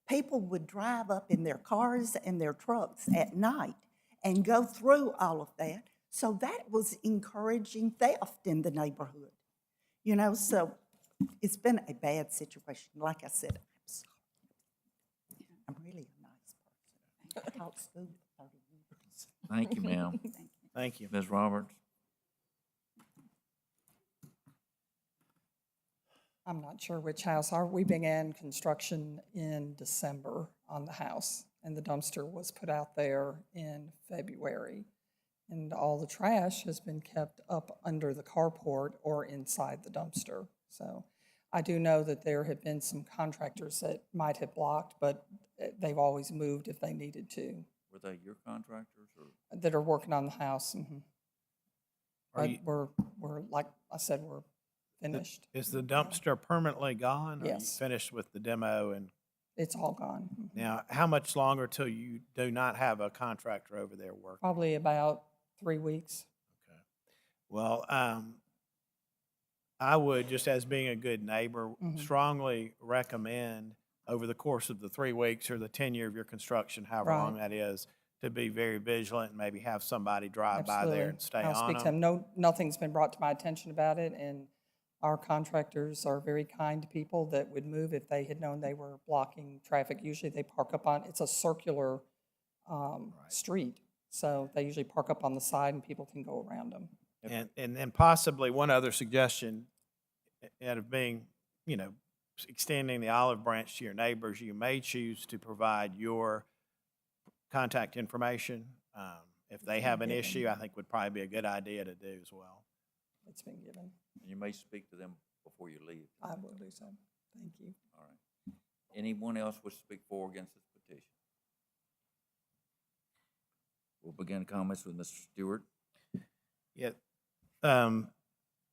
people would drive up in their cars and their trucks at night and go through all of that. So that was encouraging theft in the neighborhood. You know, so it's been a bad situation. Like I said, I'm sorry. I'm really a nice person. I taught school for 30 years. Thank you, ma'am. Thank you. Ms. Roberts? I'm not sure which house. We began construction in December on the house, and the dumpster was put out there in February. And all the trash has been kept up under the carport or inside the dumpster. So I do know that there have been some contractors that might have blocked, but they've always moved if they needed to, Were they your contractors or? that are working on the house. Are But you- we're, like I said, we're finished. Is the dumpster permanently gone? Or are you Yes. finished with the demo? And It's all gone. now, how much longer till you do not have a contractor over there working? Probably about 3 weeks. Well, I would, just as being a good neighbor, strongly recommend over the course of the 3 weeks or the tenure of your construction, however Right. long that is, to be very vigilant and maybe have somebody drive by there and stay I'll on speak to them. them. No, nothing's been brought to my attention about it, and our contractors are very kind people that would move if they had known they were blocking traffic. Usually they park up on, it's a circular street, so they usually park up on the side and people can go around them. And then possibly one other suggestion, out of being, you know, extending the olive branch to your neighbors, you may choose to provide your contact information. If they have an issue, I think would probably be a good idea to do as well. It's been given. You may speak to them before you leave. I will do so. Thank you. All right. Anyone else wish to speak for or against this petition? We'll begin comments with Mr. Stewart. Yeah.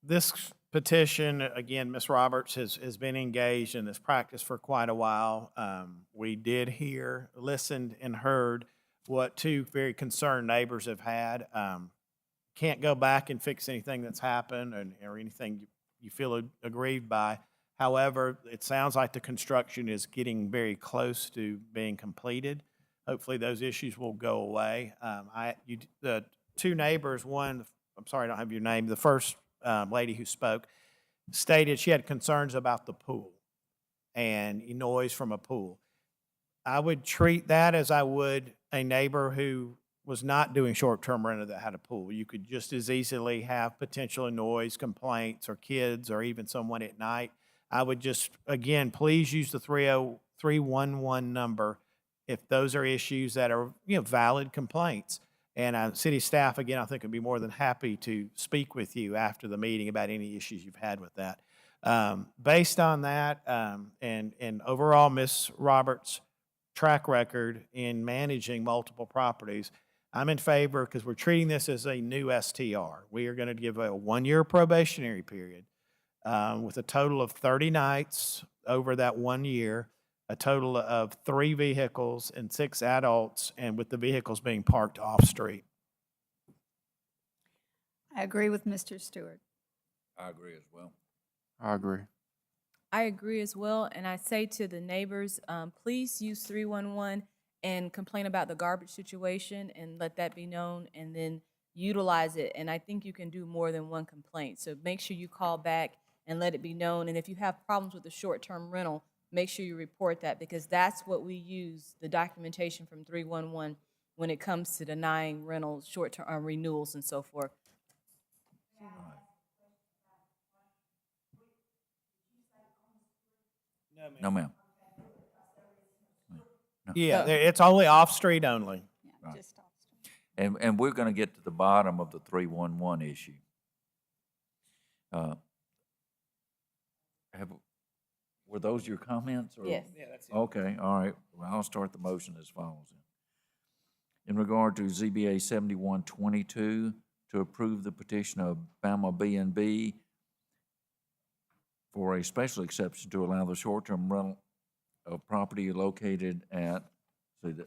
This petition, again, Ms. Roberts has been engaged in this practice for quite a while. We did hear, listened, and heard what two very concerned neighbors have had. Can't go back and fix anything that's happened or anything you feel aggrieved by. However, it sounds like the construction is getting very close to being completed. Hopefully, those issues will go away. The two neighbors, one, I'm sorry, I don't have your name, the first lady who spoke, stated she had concerns about the pool and noise from a pool. I would treat that as I would a neighbor who was not doing short-term rental that had a pool. You could just as easily have potential noise complaints or kids or even someone at night. I would just, again, please use the 311 number if those are issues that are, you know, valid complaints. And city staff, again, I think would be more than happy to speak with you after the meeting about any issues you've had with that. Based on that, and overall Ms. Roberts' track record in managing multiple properties, I'm in favor because we're treating this as a new STR. We are going to give a 1-year probationary period with a total of 30 nights over that 1 year, a total of 3 vehicles and 6 adults, and with the vehicles being parked off-street. I agree with Mr. Stewart. I agree as well. I agree. I agree as well, and I say to the neighbors, please use 311 and complain about the garbage situation and let that be known, and then utilize it. And I think you can do more than one complaint. So make sure you call back and let it be known. And if you have problems with the short-term rental, make sure you report that, because that's what we use, the documentation from 311, when it comes to denying rentals, short-term renewals, and so forth. No, ma'am. Yeah, it's only off-street only. Right. And we're going to get to the bottom of the 311 issue. Were those your comments? Or? Yes. Yeah, that's it. Okay, all right. Well, I'll start the motion as follows. In regard to ZBA 7122, to approve the petition of Bama B&B for a special exception to allow the short-term rental of property located at, see that,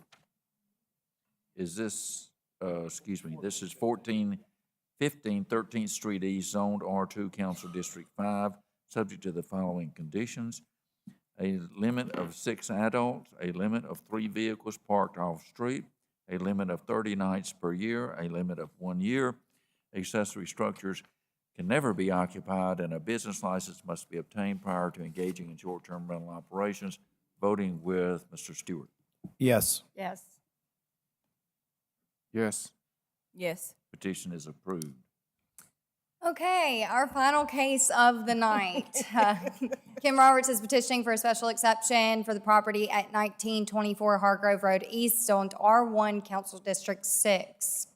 is this, excuse me, this is 1415 13th Street East, zoned R2, Council District 5, subject to the following conditions: a limit of 6 adults, a limit of 3 vehicles parked off-street, a limit of 30 nights per year, a limit of 1 year. Accessory structures can never be occupied, and a business license must be obtained prior to engaging in short-term rental operations. Voting with Mr. Stewart. Yes. Yes. Yes. Yes. Petition is approved. Okay, our final case of the night. Kim Roberts is petitioning for a special exception for the property at 1924 Hargrove Road East, zoned R1, Council District 6.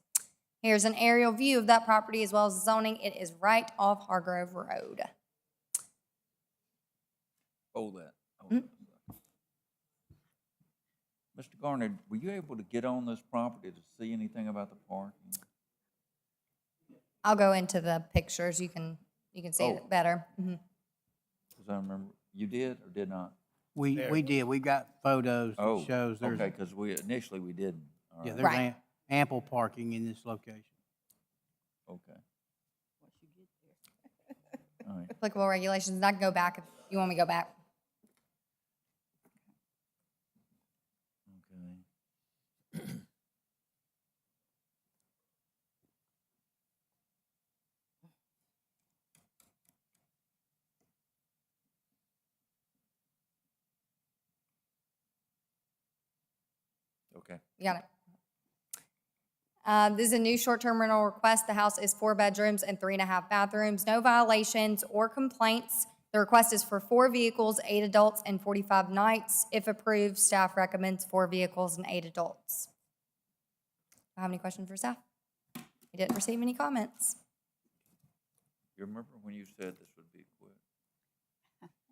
Here's an aerial view of that property as well as the zoning. It is right off Hargrove Road. Hold that. Mr. Garner, were you able to get on this property to see anything about the parking? I'll go into the pictures. You can see it better. Because I remember, you did or did not? We did. We got photos that shows there's. Okay, because initially we didn't. All Yeah, right. there's ample parking in this location. Okay. All right. Applicable regulations. And I can go back if you want me to go back. Okay. Okay. You got it. This is a new short-term rental request. The house is 4 bedrooms and 3.5 bathrooms. No violations or complaints. The request is for 4 vehicles, 8 adults, and 45 nights. If approved, staff recommends 4 vehicles and 8 adults. Do I have any questions for staff? We didn't receive any comments. You remember when you said this would be quick?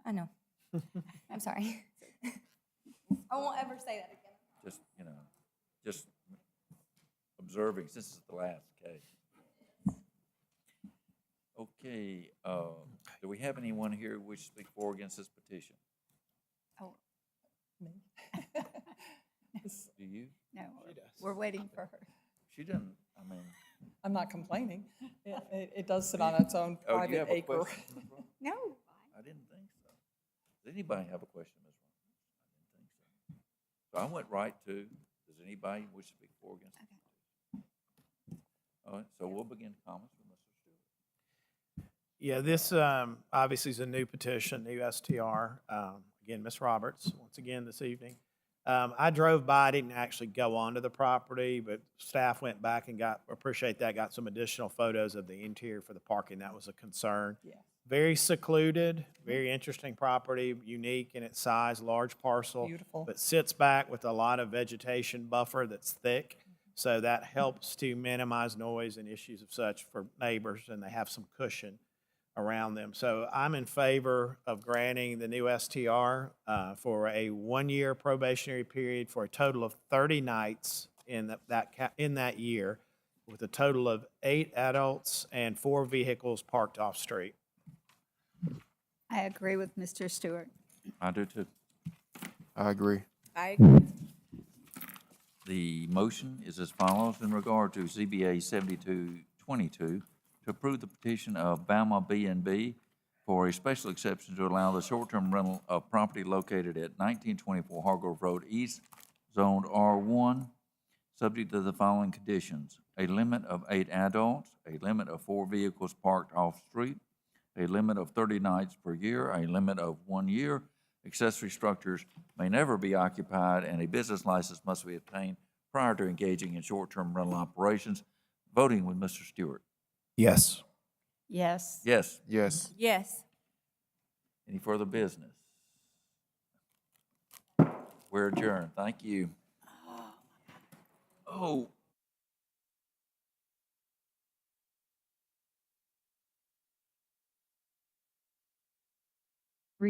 I know. I'm sorry. I won't ever say that again. Just, just observing, since this is the last case. Okay, do we have anyone here who wishes to speak for or against this petition? Oh, me? Do you? No, we're waiting for her. She doesn't, I'm not complaining. It does sit on its own Oh, do you private have a acre. question, Ms. Ross? No. I didn't think so. Does anybody have a question, Ms. Ross? I didn't think so. So I went right to, does anybody wish to speak for or against? Okay. All right, so we'll begin comments with Mr. Stewart. Yeah, this obviously is a new petition, new STR. Again, Ms. Roberts, once again this evening. I drove by, I didn't actually go onto the property, but staff went back and got some additional photos of the interior for the parking. That was a concern. Yeah. Very secluded, very interesting property, unique in its size, large parcel. Beautiful. But sits back with a lot of vegetation buffer that's thick. So that helps to minimize noise and issues of such for neighbors, and they have some cushion around them. So I'm in favor of granting the new STR for a 1-year probationary period for a total of 30 nights in that year, with a total of 8 adults and 4 vehicles parked off-street. I agree with Mr. Stewart. I do too. I agree. I agree. The motion is as follows in regard to ZBA 7222 to approve the petition of Bama B&B for a special exception to allow the short-term rental of property located at 1924 Hargrove Road East, zoned R1, subject to the following conditions: a limit of 8 adults, a limit of 4 vehicles parked off-street, a limit of 30 nights per year, a limit of 1 year. Accessory structures may never be occupied, and a business license must be obtained prior to engaging in short-term rental operations. Voting with Mr. Stewart. Yes. Yes. Yes. Yes. Yes. Any further business? We're adjourned. Thank you. Oh.